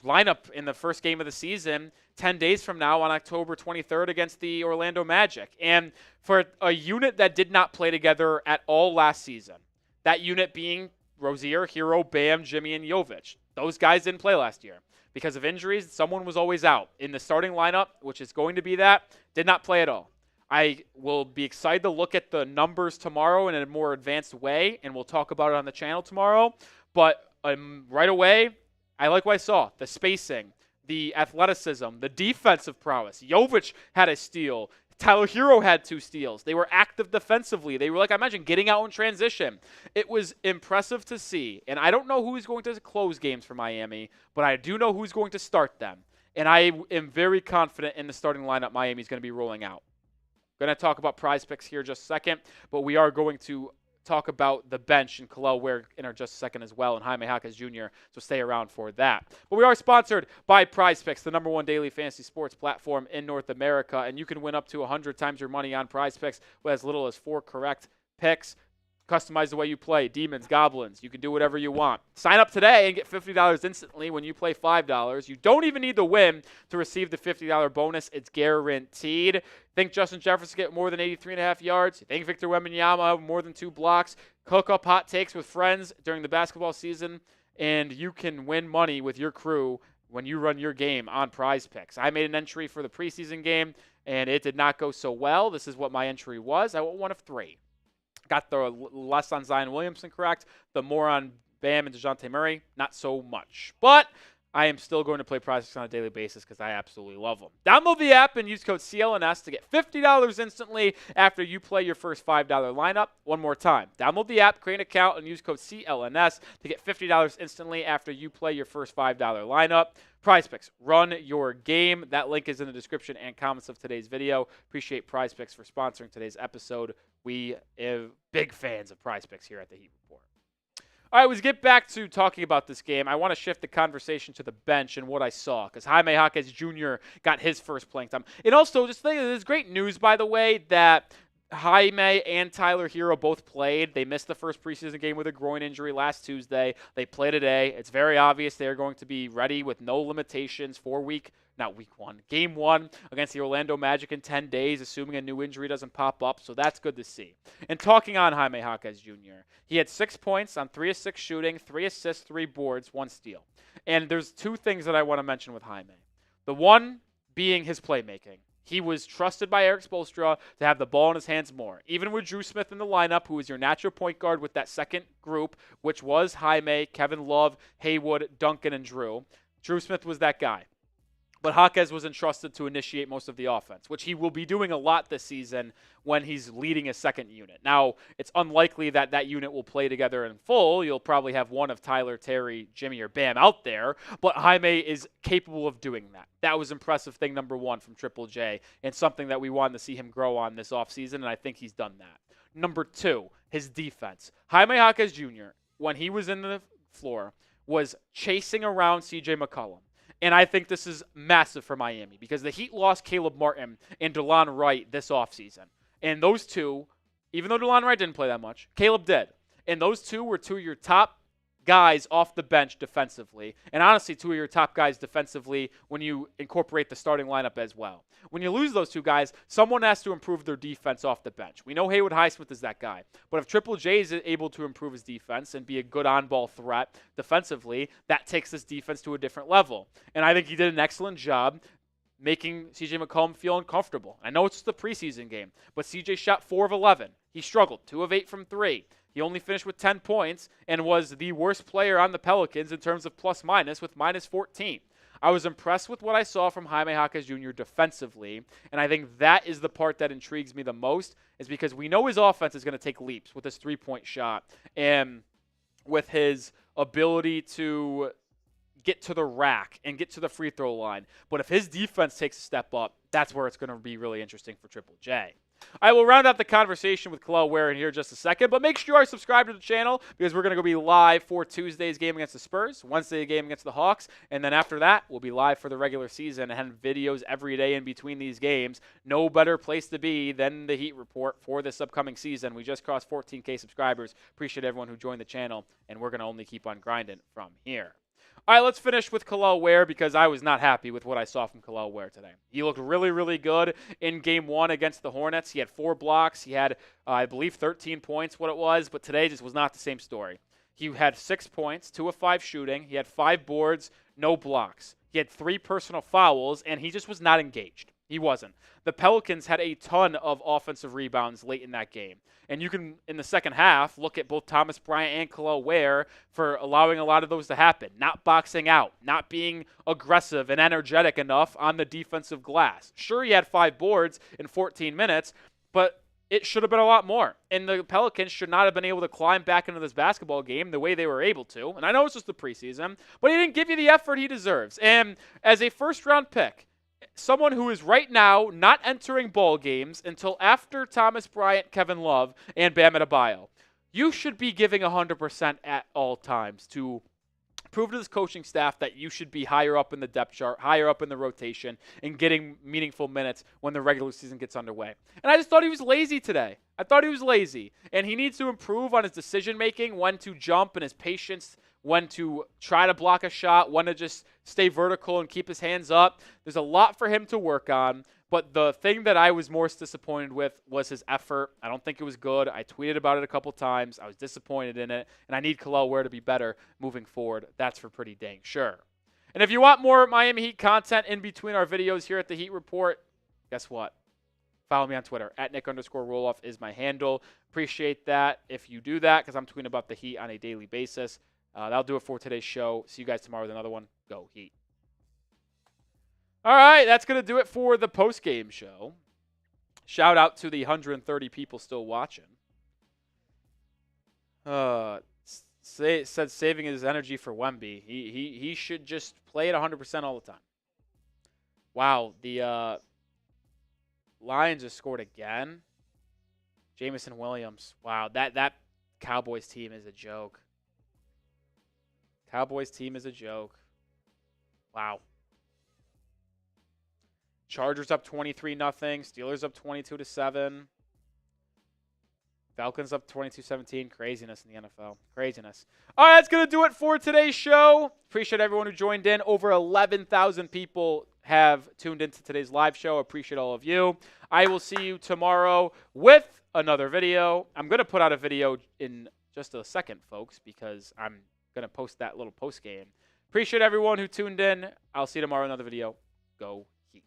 lineup in the first game of the season 10 days from now on October 23rd against the Orlando Magic. And for a unit that did not play together at all last season, that unit being Rozier, Herro, Bam, Jimmy, and Jovic. Those guys didn't play last year. Because of injuries, someone was always out. In the starting lineup, which is going to be that, did not play at all. I will be excited to look at the numbers tomorrow in a more advanced way, and we'll talk about it on the channel tomorrow. But right away, I like what I saw. The spacing, the athleticism, the defensive prowess. Jovic had a steal. Tyler Herro had 2 steals. They were active defensively. They were, like I mentioned, getting out in transition. It was impressive to see. And I don't know who's going to close games for Miami, but I do know who's going to start them. And I am very confident in the starting lineup Miami's going to be rolling out. Going to talk about prize picks here in just a second, but we are going to talk about the bench and Kel'el Ware in just a second as well, and Jaime Jaquez Jr., so stay around for that. But we are sponsored by Prize Picks, the #1 daily fantasy sports platform in North America, and you can win up to 100 times your money on Prize Picks with as little as 4 correct picks. Customize the way you play. Demons, goblins. You can do whatever you want. Sign up today and get $50 instantly when you play $5. You don't even need the win to receive the $50 bonus. It's guaranteed. Think Justin Jefferson get more than 83.5 yards? You think Victor Wembanyama more than 2 blocks? Cook up hot takes with friends during the basketball season, and you can win money with your crew when you run your game on Prize Picks. I made an entry for the preseason game, and it did not go so well. This is what my entry was. I went 1 of 3. Got the less on Zion Williamson correct, the more on Bam and DeJounte Murray, not so much. But I am still going to play Prize Picks on a daily basis because I absolutely love them. Download the app and use code CLNS to get $50 instantly after you play your first $5 lineup. One more time. Download the app, create an account, and use code CLNS to get $50 instantly after you play your first $5 lineup. Prize Picks, run your game. That link is in the description and comments of today's video. Appreciate Prize Picks for sponsoring today's episode. We are big fans of Prize Picks here at the Heat Report. All right, let's get back to talking about this game. I want to shift the conversation to the bench and what I saw, because Jaime Jaquez Jr. got his first playing time. And also, just think, there's great news, by the way, that Jaime and Tyler Herro both played. They missed the first preseason game with a groin injury last Tuesday. They play today. It's very obvious they're going to be ready with no limitations for game 1 against the Orlando Magic in 10 days, assuming a new injury doesn't pop up. So that's good to see. And talking on Jaime Jaquez Jr., he had 6 points on 3 of 6 shooting, 3 assists, 3 boards, 1 steal. And there's 2 things that I want to mention with Jaime. The one being his playmaking. He was trusted by Erik Spoelstra to have the ball in his hands more. Even with Drew Smith in the lineup, who is your natural point guard with that second group, which was Jaime, Kevin Love, Haywood, Duncan, and Drew. Drew Smith was that guy. But Jaquez was entrusted to initiate most of the offense, which he will be doing a lot this season when he's leading a second unit. Now, it's unlikely that that unit will play together in full. You'll probably have one of Tyler, Terry, Jimmy, or Bam out there, but Jaime is capable of doing that. That was impressive thing number 1 from Triple J, and something that we wanted to see him grow on this offseason, and I think he's done that. Number 2, his defense. Jaime Jaquez Jr., when he was in the floor, was chasing around CJ McCollum. And I think this is massive for Miami because the Heat lost Caleb Martin and DeLon Wright this offseason. And those 2, even though DeLon Wright didn't play that much, Caleb did. And those 2 were 2 of your top guys off the bench defensively. And honestly, 2 of your top guys defensively when you incorporate the starting lineup as well. When you lose those 2 guys, someone has to improve their defense off the bench. We know Haywood Highsmith is that guy. But if Triple J is able to improve his defense and be a good on-ball threat defensively, that takes this defense to a different level. And I think he did an excellent job making CJ McCollum feel uncomfortable. I know it's just a preseason game, but CJ shot 4 of 11. He struggled, 2 of 8 from 3. He only finished with 10 points and was the worst player on the Pelicans in terms of plus-minus with minus 14. I was impressed with what I saw from Jaime Jaquez Jr. defensively, and I think that is the part that intrigues me the most is because we know his offense is going to take leaps with his three-point shot and with his ability to get to the rack and get to the free throw line. But if his defense takes a step up, that's where it's going to be really interesting for Triple J. I will round out the conversation with Kel'el Ware in here in just a second, but make sure you are subscribed to the channel because we're going to go be live for Tuesday's game against the Spurs, Wednesday's game against the Hawks, and then after that, we'll be live for the regular season and have videos every day in between these games. No better place to be than the Heat Report for this upcoming season. We just crossed 14K subscribers. Appreciate everyone who joined the channel, and we're going to only keep on grinding from here. All right, let's finish with Kel'el Ware because I was not happy with what I saw from Kel'el Ware today. He looked really, really good in Game 1 against the Hornets. He had 4 blocks. He had, I believe, 13 points, what it was, but today just was not the same story. He had 6 points, 2 of 5 shooting. He had 5 boards, no blocks. He had 3 personal fouls, and he just was not engaged. He wasn't. The Pelicans had a ton of offensive rebounds late in that game. And you can, in the second half, look at both Thomas Bryant and Kel'el Ware for allowing a lot of those to happen. Not boxing out, not being aggressive and energetic enough on the defensive glass. Sure, he had 5 boards in 14 minutes, but it should have been a lot more. And the Pelicans should not have been able to climb back into this basketball game the way they were able to. And I know it's just the preseason, but he didn't give you the effort he deserves. And as a first-round pick, someone who is right now not entering ball games until after Thomas Bryant, Kevin Love, and Bam Adebayo, you should be giving 100% at all times to prove to this coaching staff that you should be higher up in the depth chart, higher up in the rotation, and getting meaningful minutes when the regular season gets underway. And I just thought he was lazy today. I thought he was lazy. And he needs to improve on his decision-making, when to jump, and his patience, when to try to block a shot, when to just stay vertical and keep his hands up. There's a lot for him to work on. But the thing that I was most disappointed with was his effort. I don't think it was good. I tweeted about it a couple times. I was disappointed in it. And I need Kel'el Ware to be better moving forward. That's for pretty dang sure. And if you want more Miami Heat content in between our videos here at the Heat Report, guess what? Follow me on Twitter. @Nic_Rohloff is my handle. Appreciate that if you do that, because I'm tweeting about the Heat on a daily basis. That'll do it for today's show. See you guys tomorrow with another one. Go Heat. All right, that's going to do it for the post-game show. Shout out to the 130 people still watching. Said saving his energy for Wemby. He should just play at 100% all the time. Wow, the Lions just scored again. Jamison Williams. Wow, that Cowboys team is a joke. Cowboys team is a joke. Wow. Chargers up 23-0. Steelers up 22-7. Falcons up 22-17. Craziness in the NFL. Craziness. All right, that's going to do it for today's show. Appreciate everyone who joined in. Over 11,000 people have tuned into today's live show. Appreciate all of you. I will see you tomorrow with another video. I'm going to put out a video in just a second, folks, because I'm going to post that little post game. Appreciate everyone who tuned in. I'll see you tomorrow in another video. Go Heat.